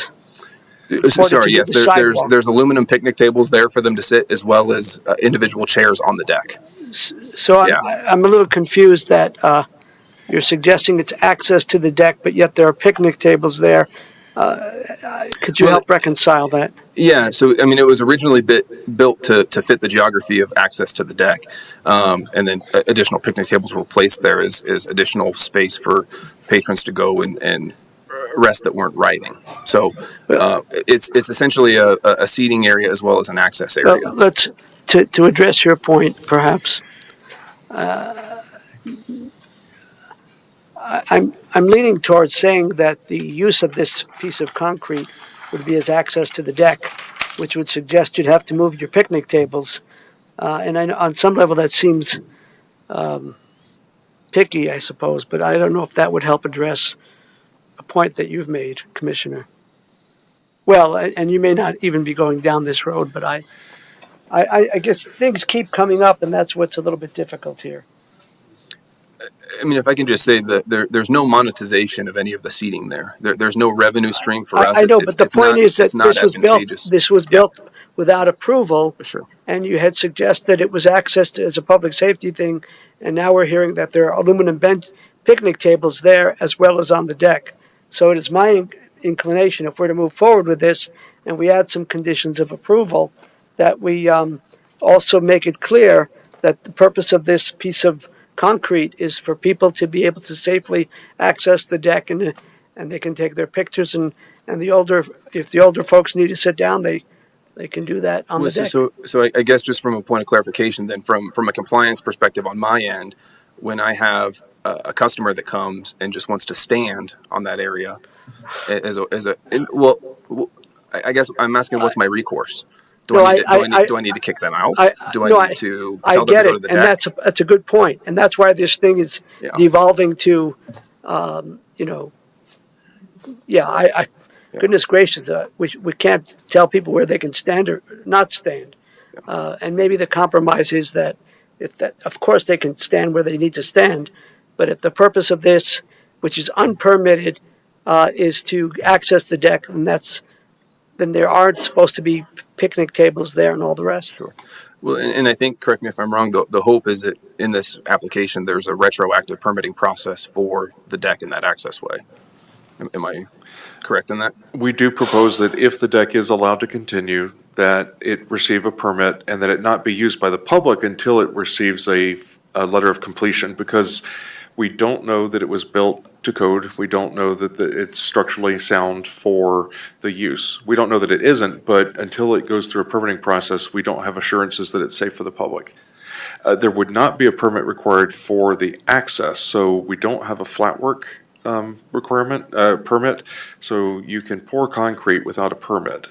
Sorry, yes, the sidewalk? there's aluminum picnic tables there for them to sit, as well as individual chairs on the deck. So Yeah. I'm a little confused that you're suggesting it's access to the deck, but yet there are picnic tables there. Could you help reconcile that? Yeah, so I mean, it was originally built to fit the geography of access to the deck, and then additional picnic tables were placed there as additional space for patrons to go and rest that weren't riding. So it's essentially a seating area as well as an access area. Well, let's to address your point, perhaps. I'm leaning towards saying that the use of this piece of concrete would be as access to the deck, which would suggest you'd have to move your picnic tables. And I know on some level that seems picky, I suppose, but I don't know if that would help address a point that you've made, Commissioner. Well, and you may not even be going down this road, but I guess things keep coming up, and that's what's a little bit difficult here. I mean, if I can just say that there's no monetization of any of the seating there. There's no revenue stream for us. I know, but the point is that this was built without approval. Sure. And you had suggested it was accessed as a public safety thing, and now we're hearing that there are aluminum bench picnic tables there as well as on the deck. So it is my inclination, if we're to move forward with this, and we add some conditions of approval, that we also make it clear that the purpose of this piece of concrete is for people to be able to safely access the deck, and they can take their pictures, and if the older folks need to sit down, they can do that on the deck. So I guess just from a point of clarification, then from a compliance perspective on my end, when I have a customer that comes and just wants to stand on that area, I guess I'm asking, what's my recourse? Do I need to kick them out? Do I need to tell them to go to the deck? And that's a good point, and that's why this thing is devolving to, goodness gracious, we can't tell people where they can stand or not stand, and maybe the compromise is that of course they can stand where they need to stand, but if the purpose of this, which is unpermitted, is to access the deck, then there aren't supposed to be picnic tables there and all the rest. Sure. Well, and I think, correct me if I'm wrong, the hope is that in this application, there's a retroactive permitting process for the deck in that access way. Am I correct in that? We do propose that if the deck is allowed to continue, that it receive a permit and that it not be used by the public until it receives a letter of completion, because we don't know that it was built to code. We don't know that it's structurally sound for the use. We don't know that it isn't, but until it goes through a permitting process, we don't have assurances that it's safe for the public. There would not be a permit required for the access, so we don't have a flat work permit, so you can pour concrete without a permit.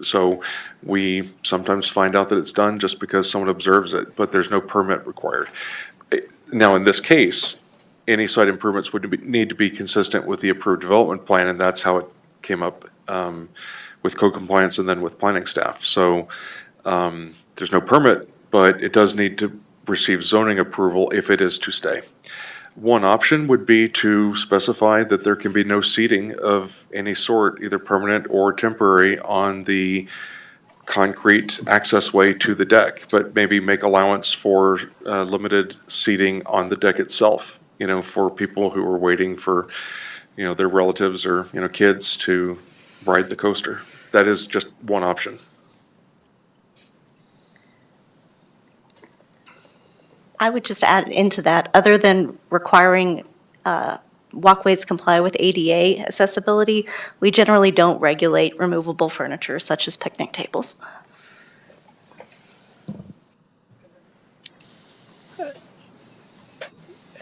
So we sometimes find out that it's done just because someone observes it, but there's no permit required. Now, in this case, any site improvements would need to be consistent with the approved development plan, and that's how it came up with code compliance and then with planning staff. So there's no permit, but it does need to receive zoning approval if it is to stay. One option would be to specify that there can be no seating of any sort, either permanent or temporary, on the concrete access way to the deck, but maybe make allowance for limited seating on the deck itself, for people who are waiting for, their relatives or, kids to ride the coaster. That is just one option. I would just add into that, other than requiring walkways comply with ADA accessibility, we generally don't regulate removable furniture such as picnic tables.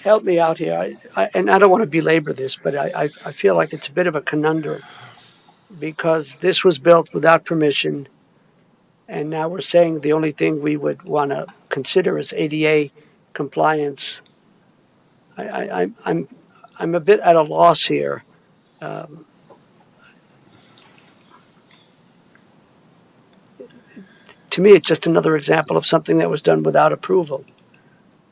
Help me out here, and I don't want to belabor this, but I feel like it's a bit of a conundrum, because this was built without permission, and now we're saying the only thing we would want to consider is ADA compliance. I'm a bit at a loss here. To me, it's just another example of something that was done without approval,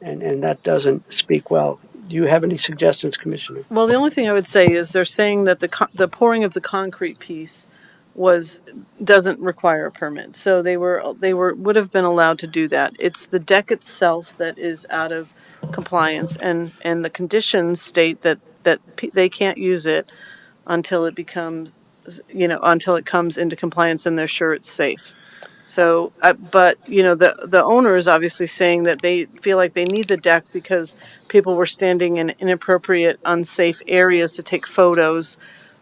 and that doesn't speak well. Do you have any suggestions, Commissioner? Well, the only thing I would say is they're saying that the pouring of the concrete piece doesn't require a permit. So they would have been allowed to do that. It's the deck itself that is out of compliance, and the conditions state that they can't use it until it becomes, until it comes into compliance and they're sure it's safe. So, but the owner is obviously saying that they feel like they need the deck because people were standing in inappropriate, unsafe areas to take photos.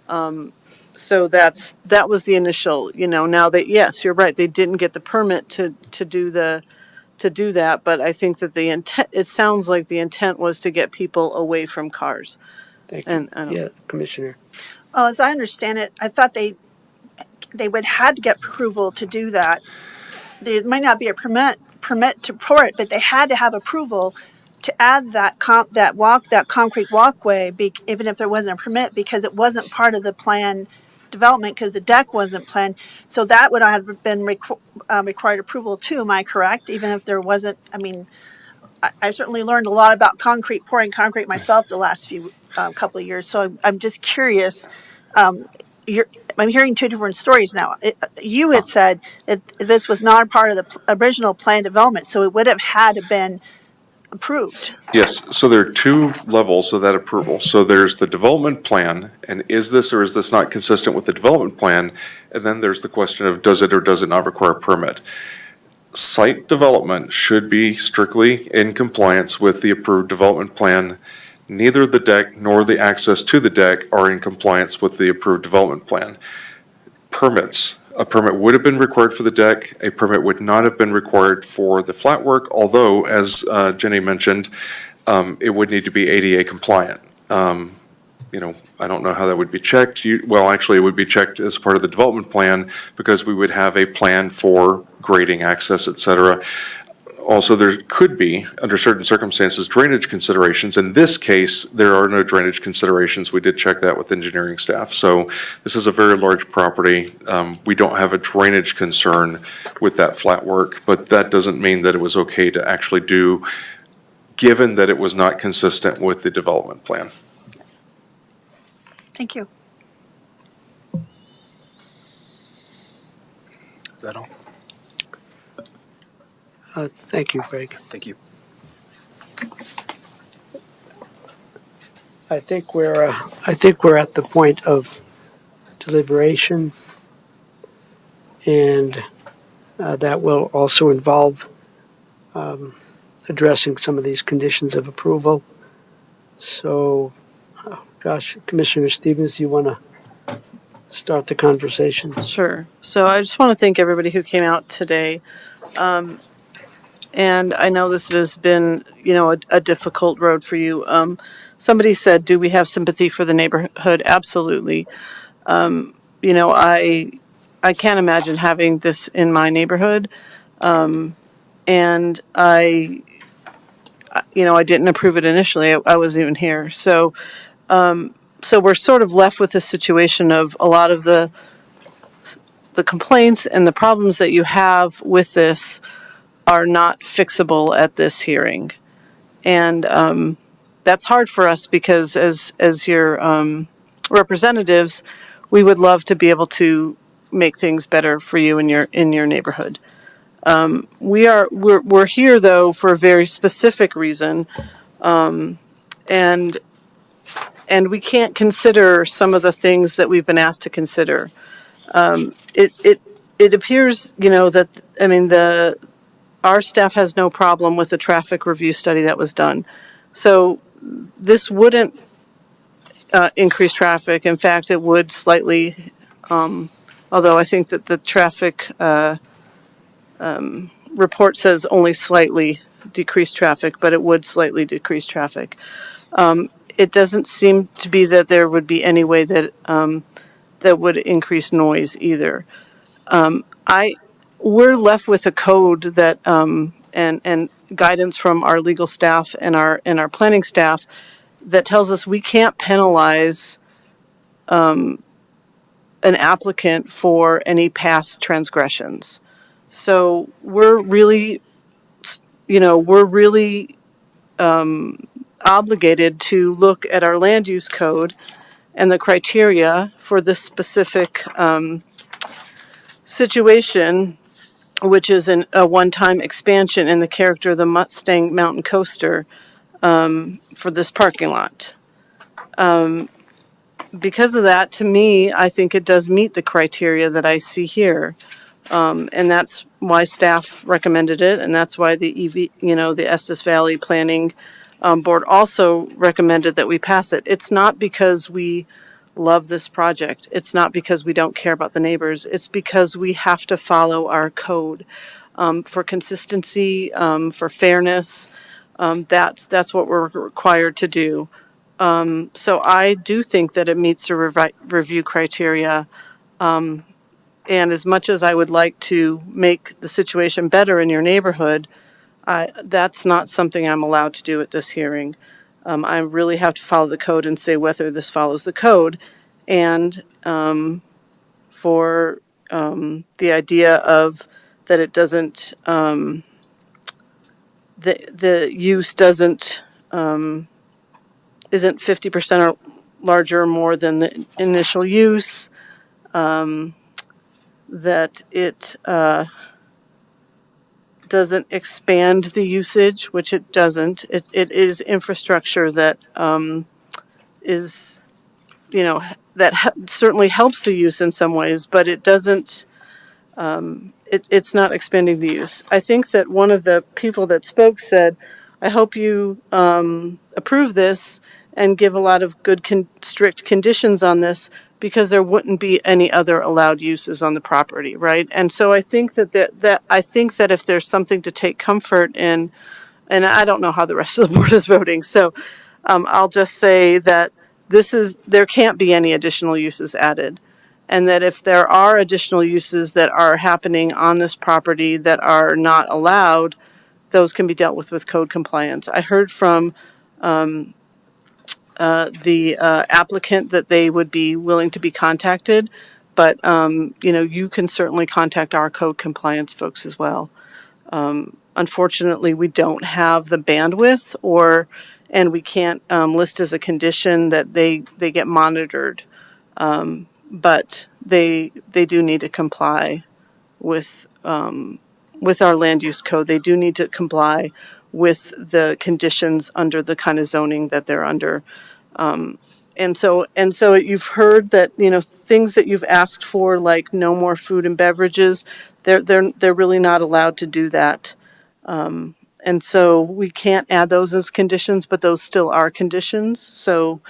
So that was the initial. Now yes, you're right. They didn't get the permit to do that, but I think that the intent. It sounds like the intent was to get people away from cars. Thank you. Commissioner. Well, as I understand it, I thought they would had to get approval to do that. There might not be a permit to pour it, but they had to have approval to add that concrete walkway, even if there wasn't a permit, because it wasn't part of the plan development, because the deck wasn't planned. So that would have been required approval too. Am I correct? Even if there wasn't. I mean, I certainly learned a lot about pouring concrete myself the last few couple of years. So I'm just curious. I'm hearing two different stories now. You had said that this was not a part of the original plan development, so it would have had to been approved. Yes, so there are two levels of that approval. So there's the development plan, and is this or is this not consistent with the development plan? And then there's the question of does it or does it not require a permit? Site development should be strictly in compliance with the approved development plan. Neither the deck nor the access to the deck are in compliance with the approved development plan. Permits. A permit would have been required for the deck. A permit would not have been required for the flat work, although, as Jenny mentioned, it would need to be ADA compliant. I don't know how that would be checked. Actually, it would be checked as part of the development plan because we would have a plan for grading access, et cetera. Also, there could be, under certain circumstances, drainage considerations. In this case, there are no drainage considerations. We did check that with engineering staff. So this is a very large property. We don't have a drainage concern with that flat work, but that doesn't mean that it was okay to actually do, given that it was not consistent with the development plan. Thank you. Is that all? Thank you, Greg. Thank you. I think we're at the point of deliberation, and that will also involve addressing some of these conditions of approval. So, Commissioner Stevens, do you want to start the conversation? Sure. So I just want to thank everybody who came out today. And I know this has been, a difficult road for you. Somebody said, do we have sympathy for the neighborhood? Absolutely. I I can't imagine having this in my neighborhood. And I didn't approve it initially. I wasn't even here. So we're sort of left with this situation of a lot of the complaints and the problems that you have with this are not fixable at this hearing. And that's hard for us because as your representatives, we would love to be able to make things better for you in your neighborhood. We're here though for a very specific reason, and we can't consider some of the things that we've been asked to consider. It appears, that our staff has no problem with the traffic review study that was done. So this wouldn't increase traffic. In fact, it would slightly, although I think that the traffic report says only slightly decrease traffic, but it would slightly decrease traffic. It doesn't seem to be that there would be any way that that would increase noise either. We're left with a code that and guidance from our legal staff and our planning staff that tells us we can't penalize an applicant for any past transgressions. So we're really obligated to look at our land use code and the criteria for this specific situation, which is a one-time expansion in the character of the Mustang Mountain Coaster for this parking lot. Because of that, to me, I think it does meet the criteria that I see here. And that's why staff recommended it, and that's why the the Estes Valley Planning Board also recommended that we pass it. It's not because we love this project. It's not because we don't care about the neighbors. It's because we have to follow our code for consistency, for fairness. That's what we're required to do. So I do think that it meets the review criteria. And as much as I would like to make the situation better in your neighborhood, that's not something I'm allowed to do at this hearing. I really have to follow the code and say whether this follows the code. And for the idea of that it doesn't, the use doesn't, isn't 50% or larger or more than the initial use, that it doesn't expand the usage, which it doesn't. It is infrastructure that is, certainly helps the use in some ways, but it doesn't, it's not expanding the use. I think that one of the people that spoke said, I hope you approve this and give a lot of good strict conditions on this because there wouldn't be any other allowed uses on the property, right? And so I think that I think that if there's something to take comfort in, and I don't know how the rest of the board is voting, so I'll just say that there can't be any additional uses added. And that if there are additional uses that are happening on this property that are not allowed, those can be dealt with code compliance. I heard from the applicant that they would be willing to be contacted, but you can certainly contact our code compliance folks as well. Unfortunately, we don't have the bandwidth, and we can't list as a condition that they get monitored. But they do need to comply with our land use code. They do need to comply with the conditions under the kind of zoning that they're under. And so you've heard that, things that you've asked for, like no more food and beverages, they're really not allowed to do that. And so we can't add those as conditions, but those still are conditions. So,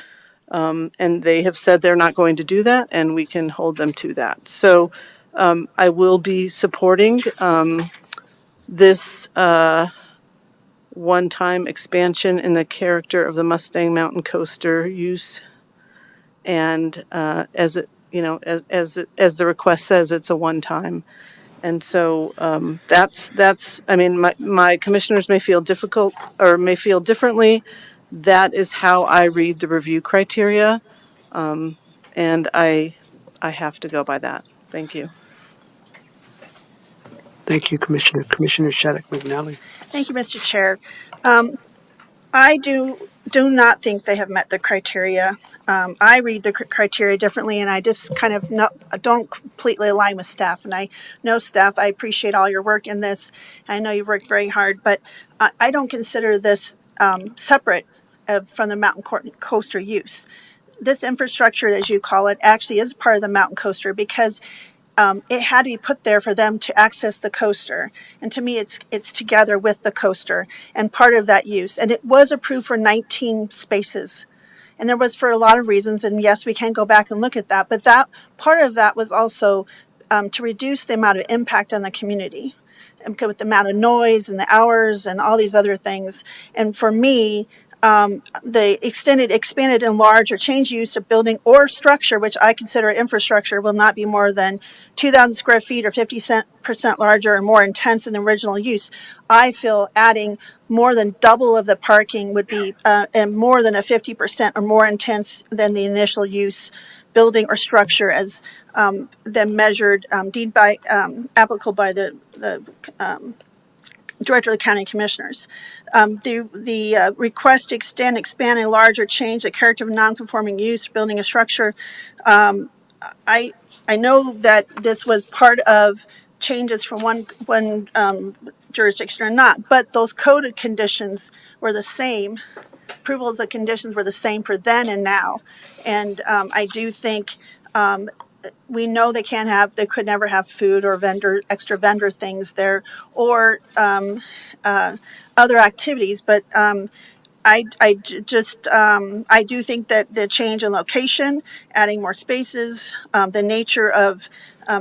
and they have said they're not going to do that, and we can hold them to that. So I will be supporting this one-time expansion in the character of the Mustang Mountain Coaster use, and as it as the request says, it's a one-time. And so that's, I mean, my commissioners may feel difficult or may feel differently. That is how I read the review criteria. And I have to go by that. Thank you. Thank you, Commissioner. Commissioner Shattuck McNally. Thank you, Mr. Chair. I do not think they have met the criteria. I read the criteria differently, and I just kind of don't completely align with staff. And I know staff, I appreciate all your work in this. I know you've worked very hard, but I don't consider this separate from the mountain coaster use. This infrastructure, as you call it, actually is part of the mountain coaster because it had to be put there for them to access the coaster. And to me, it's together with the coaster and part of that use. And it was approved for 19 spaces. And there was for a lot of reasons. And yes, we can go back and look at that. But that part of that was also to reduce the amount of impact on the community. And with the amount of noise and the hours and all these other things. And for me, the expanded, enlarged, or change use of building or structure, which I consider infrastructure, will not be more than 2,000 square feet or 50% larger or more intense than the original use. I feel adding more than double of the parking would be and more than a 50% or more intense than the initial use building or structure as then measured, deemed by applicable by the Director of the County Commissioners. The request to extend, expand, enlarge, or change the character of non-conforming use, building, a structure. I know that this was part of changes from one jurisdiction or not, but those coded conditions were the same. Approvals of conditions were the same for then and now, and I do think. We know they could never have food or extra vendor things there, or other activities. But I do think that the change in location, adding more spaces, the nature of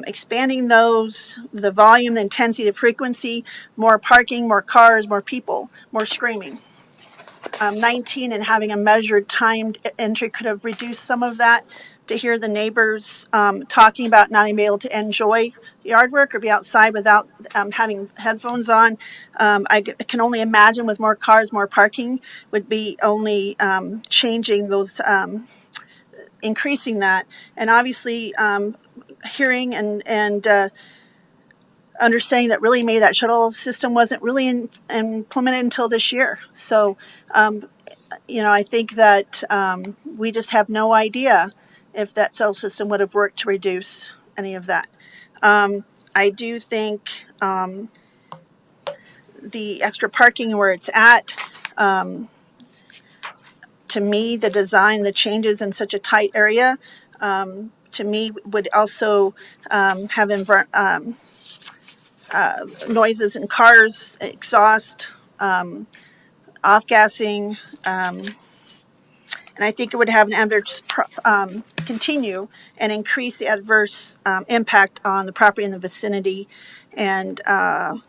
expanding those, the volume, the intensity, the frequency, more parking, more cars, more people, more screaming. 19 and having a measured timed entry could have reduced some of that. To hear the neighbors talking about not being able to enjoy yard work or be outside without having headphones on. I can only imagine with more cars, more parking would be only changing those, increasing that. And obviously hearing and understanding that really maybe that shuttle system wasn't really implemented until this year. So, I think that we just have no idea if that cell system would have worked to reduce any of that. I do think the extra parking where it's at, to me, the design, the changes in such a tight area, to me, would also have noises in cars, exhaust, off-gassing, and I think it would have an adverse continue and increase the adverse impact on the property in the vicinity. And I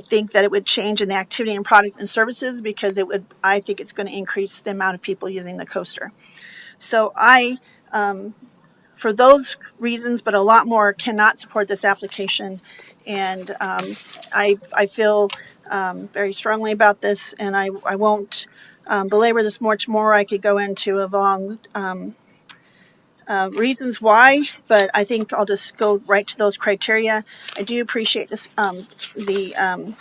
think that it would change in the activity and product and services because I think it's going to increase the amount of people using the coaster. So for those reasons, but a lot more, cannot support this application. And I feel very strongly about this, and I won't belabor this much more. I could go into a long reasons why, but I think I'll just go right to those criteria. I do appreciate this, the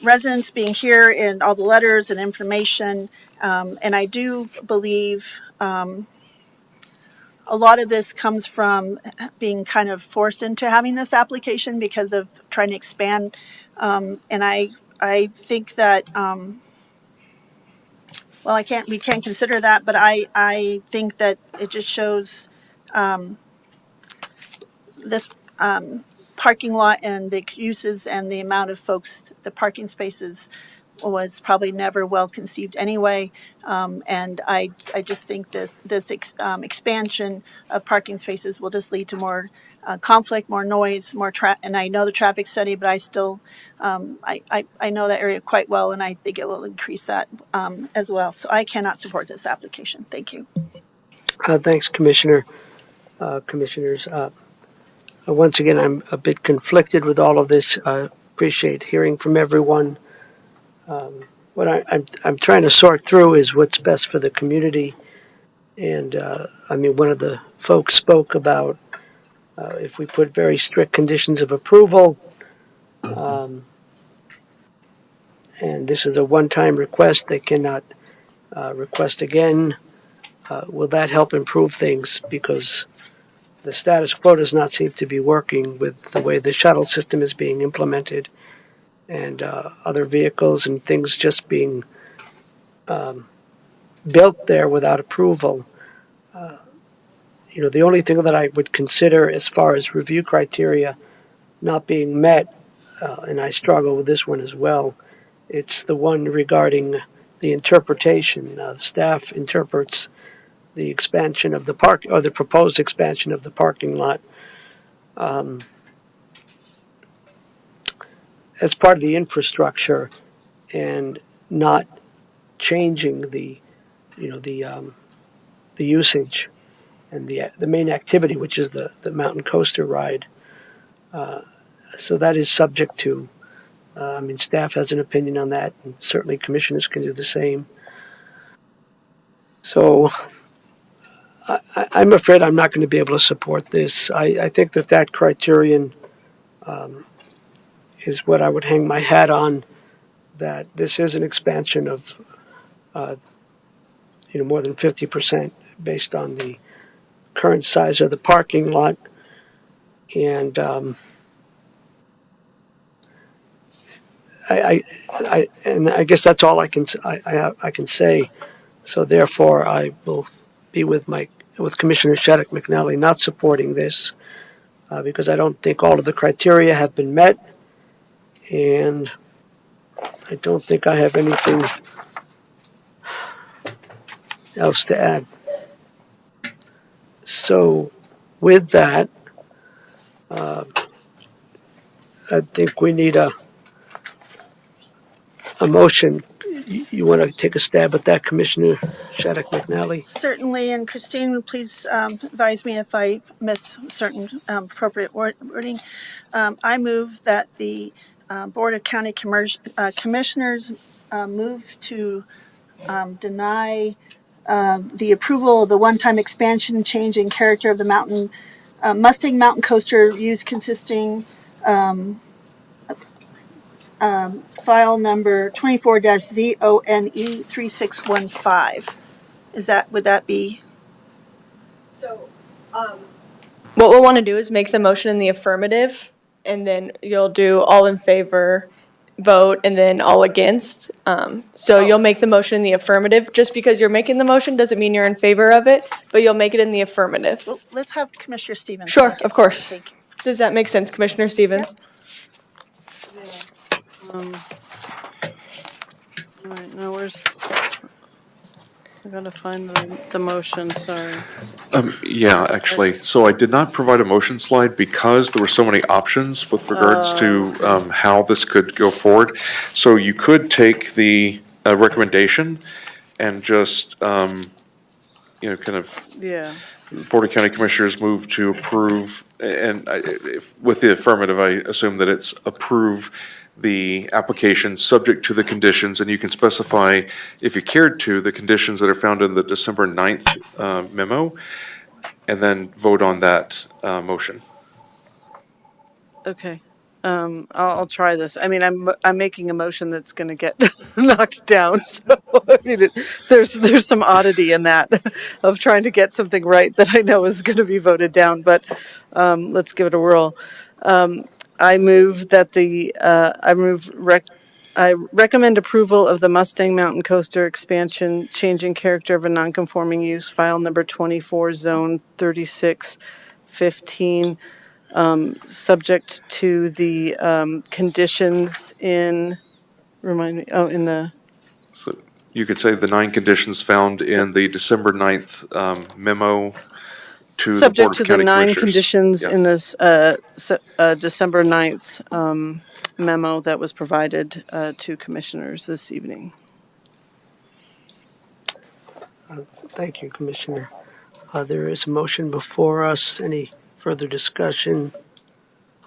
residents being here and all the letters and information, and I do believe a lot of this comes from being kind of forced into having this application because of trying to expand, and I think that we can't consider that, but I think that it just shows this parking lot and the uses and the amount of folks, the parking spaces was probably never well conceived anyway. And I just think that this expansion of parking spaces will just lead to more conflict, more noise, more and I know the traffic study, but I still, I know that area quite well, and I think it will increase that as well. So I cannot support this application. Thank you. Thanks, Commissioner. Commissioners. Once again, I'm a bit conflicted with all of this. I appreciate hearing from everyone. What I'm trying to sort through is what's best for the community. And I mean, one of the folks spoke about if we put very strict conditions of approval, and this is a one-time request, they cannot request again. Will that help improve things? Because the status quo does not seem to be working with the way the shuttle system is being implemented, and other vehicles and things just being built there without approval. The only thing that I would consider as far as review criteria not being met, and I struggle with this one as well, it's the one regarding the interpretation. The staff interprets the expansion of the park, or the proposed expansion of the parking lot, as part of the infrastructure, and not changing the usage and the main activity, which is the mountain coaster ride. So that is subject to. I mean, staff has an opinion on that, and certainly commissioners can do the same. So I'm afraid I'm not going to be able to support this. I think that criterion is what I would hang my hat on. That this is an expansion of more than 50% based on the current size of the parking lot, and I guess that's all I can say. So therefore, I will be with Commissioner Shattuck McNally not supporting this because I don't think all of the criteria have been met, and I don't think I have anything else to add. So with that, I think we need a motion. You want to take a stab at that, Commissioner Shattuck McNally? Certainly, and Christine, please advise me if I miss certain appropriate wording. I move that the Board of County Commissioners move to deny the approval of the one-time expansion, change in character of the Mustang Mountain Coaster use consisting file number 24-ZONE 3615. Would that be? So, what we'll want to do is make the motion in the affirmative, and then you'll do all in favor vote and then all against. So you'll make the motion in the affirmative. Just because you're making the motion doesn't mean you're in favor of it, but you'll make it in the affirmative. Well, let's have Commissioner Stevens. Sure, of course. Thank you. Does that make sense, Commissioner Stevens? All right, now I gotta find the motion, sorry. Yeah, actually, so I did not provide a motion slide because there were so many options with regards to how this could go forward. So you could take the recommendation and just, kind of, Yeah, Board of County Commissioners move to approve, and with the affirmative, I assume that it's approve the application subject to the conditions, and you can specify, if you cared to, the conditions that are found in the December 9th memo, and then vote on that motion. okay. I'll try this. I mean, I'm making a motion that's gonna get knocked down, so I mean, there's some oddity in that of trying to get something right that I know is gonna be voted down, but let's give it a whirl. I move that I recommend approval of the Mustang Mountain Coaster expansion, changing character of a non-conforming use, file number 24, zone 3615, subject to the conditions in, remind me, in the, So you could say the 9 conditions found in the December 9th memo to the Board subject of to the County 9 Commissioners. conditions Yeah. in this December 9th memo that was provided to commissioners this evening. Thank you, Commissioner. There is a motion before us. Any further discussion?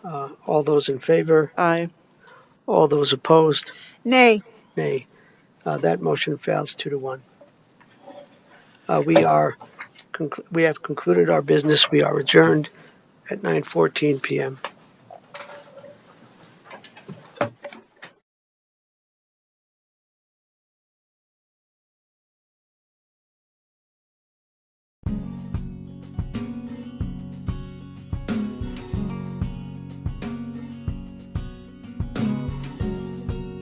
All those in favor? Aye. All those opposed? Nay. Nay. That motion fails 2-1. We have concluded our business. We are adjourned at 9:14 p.m.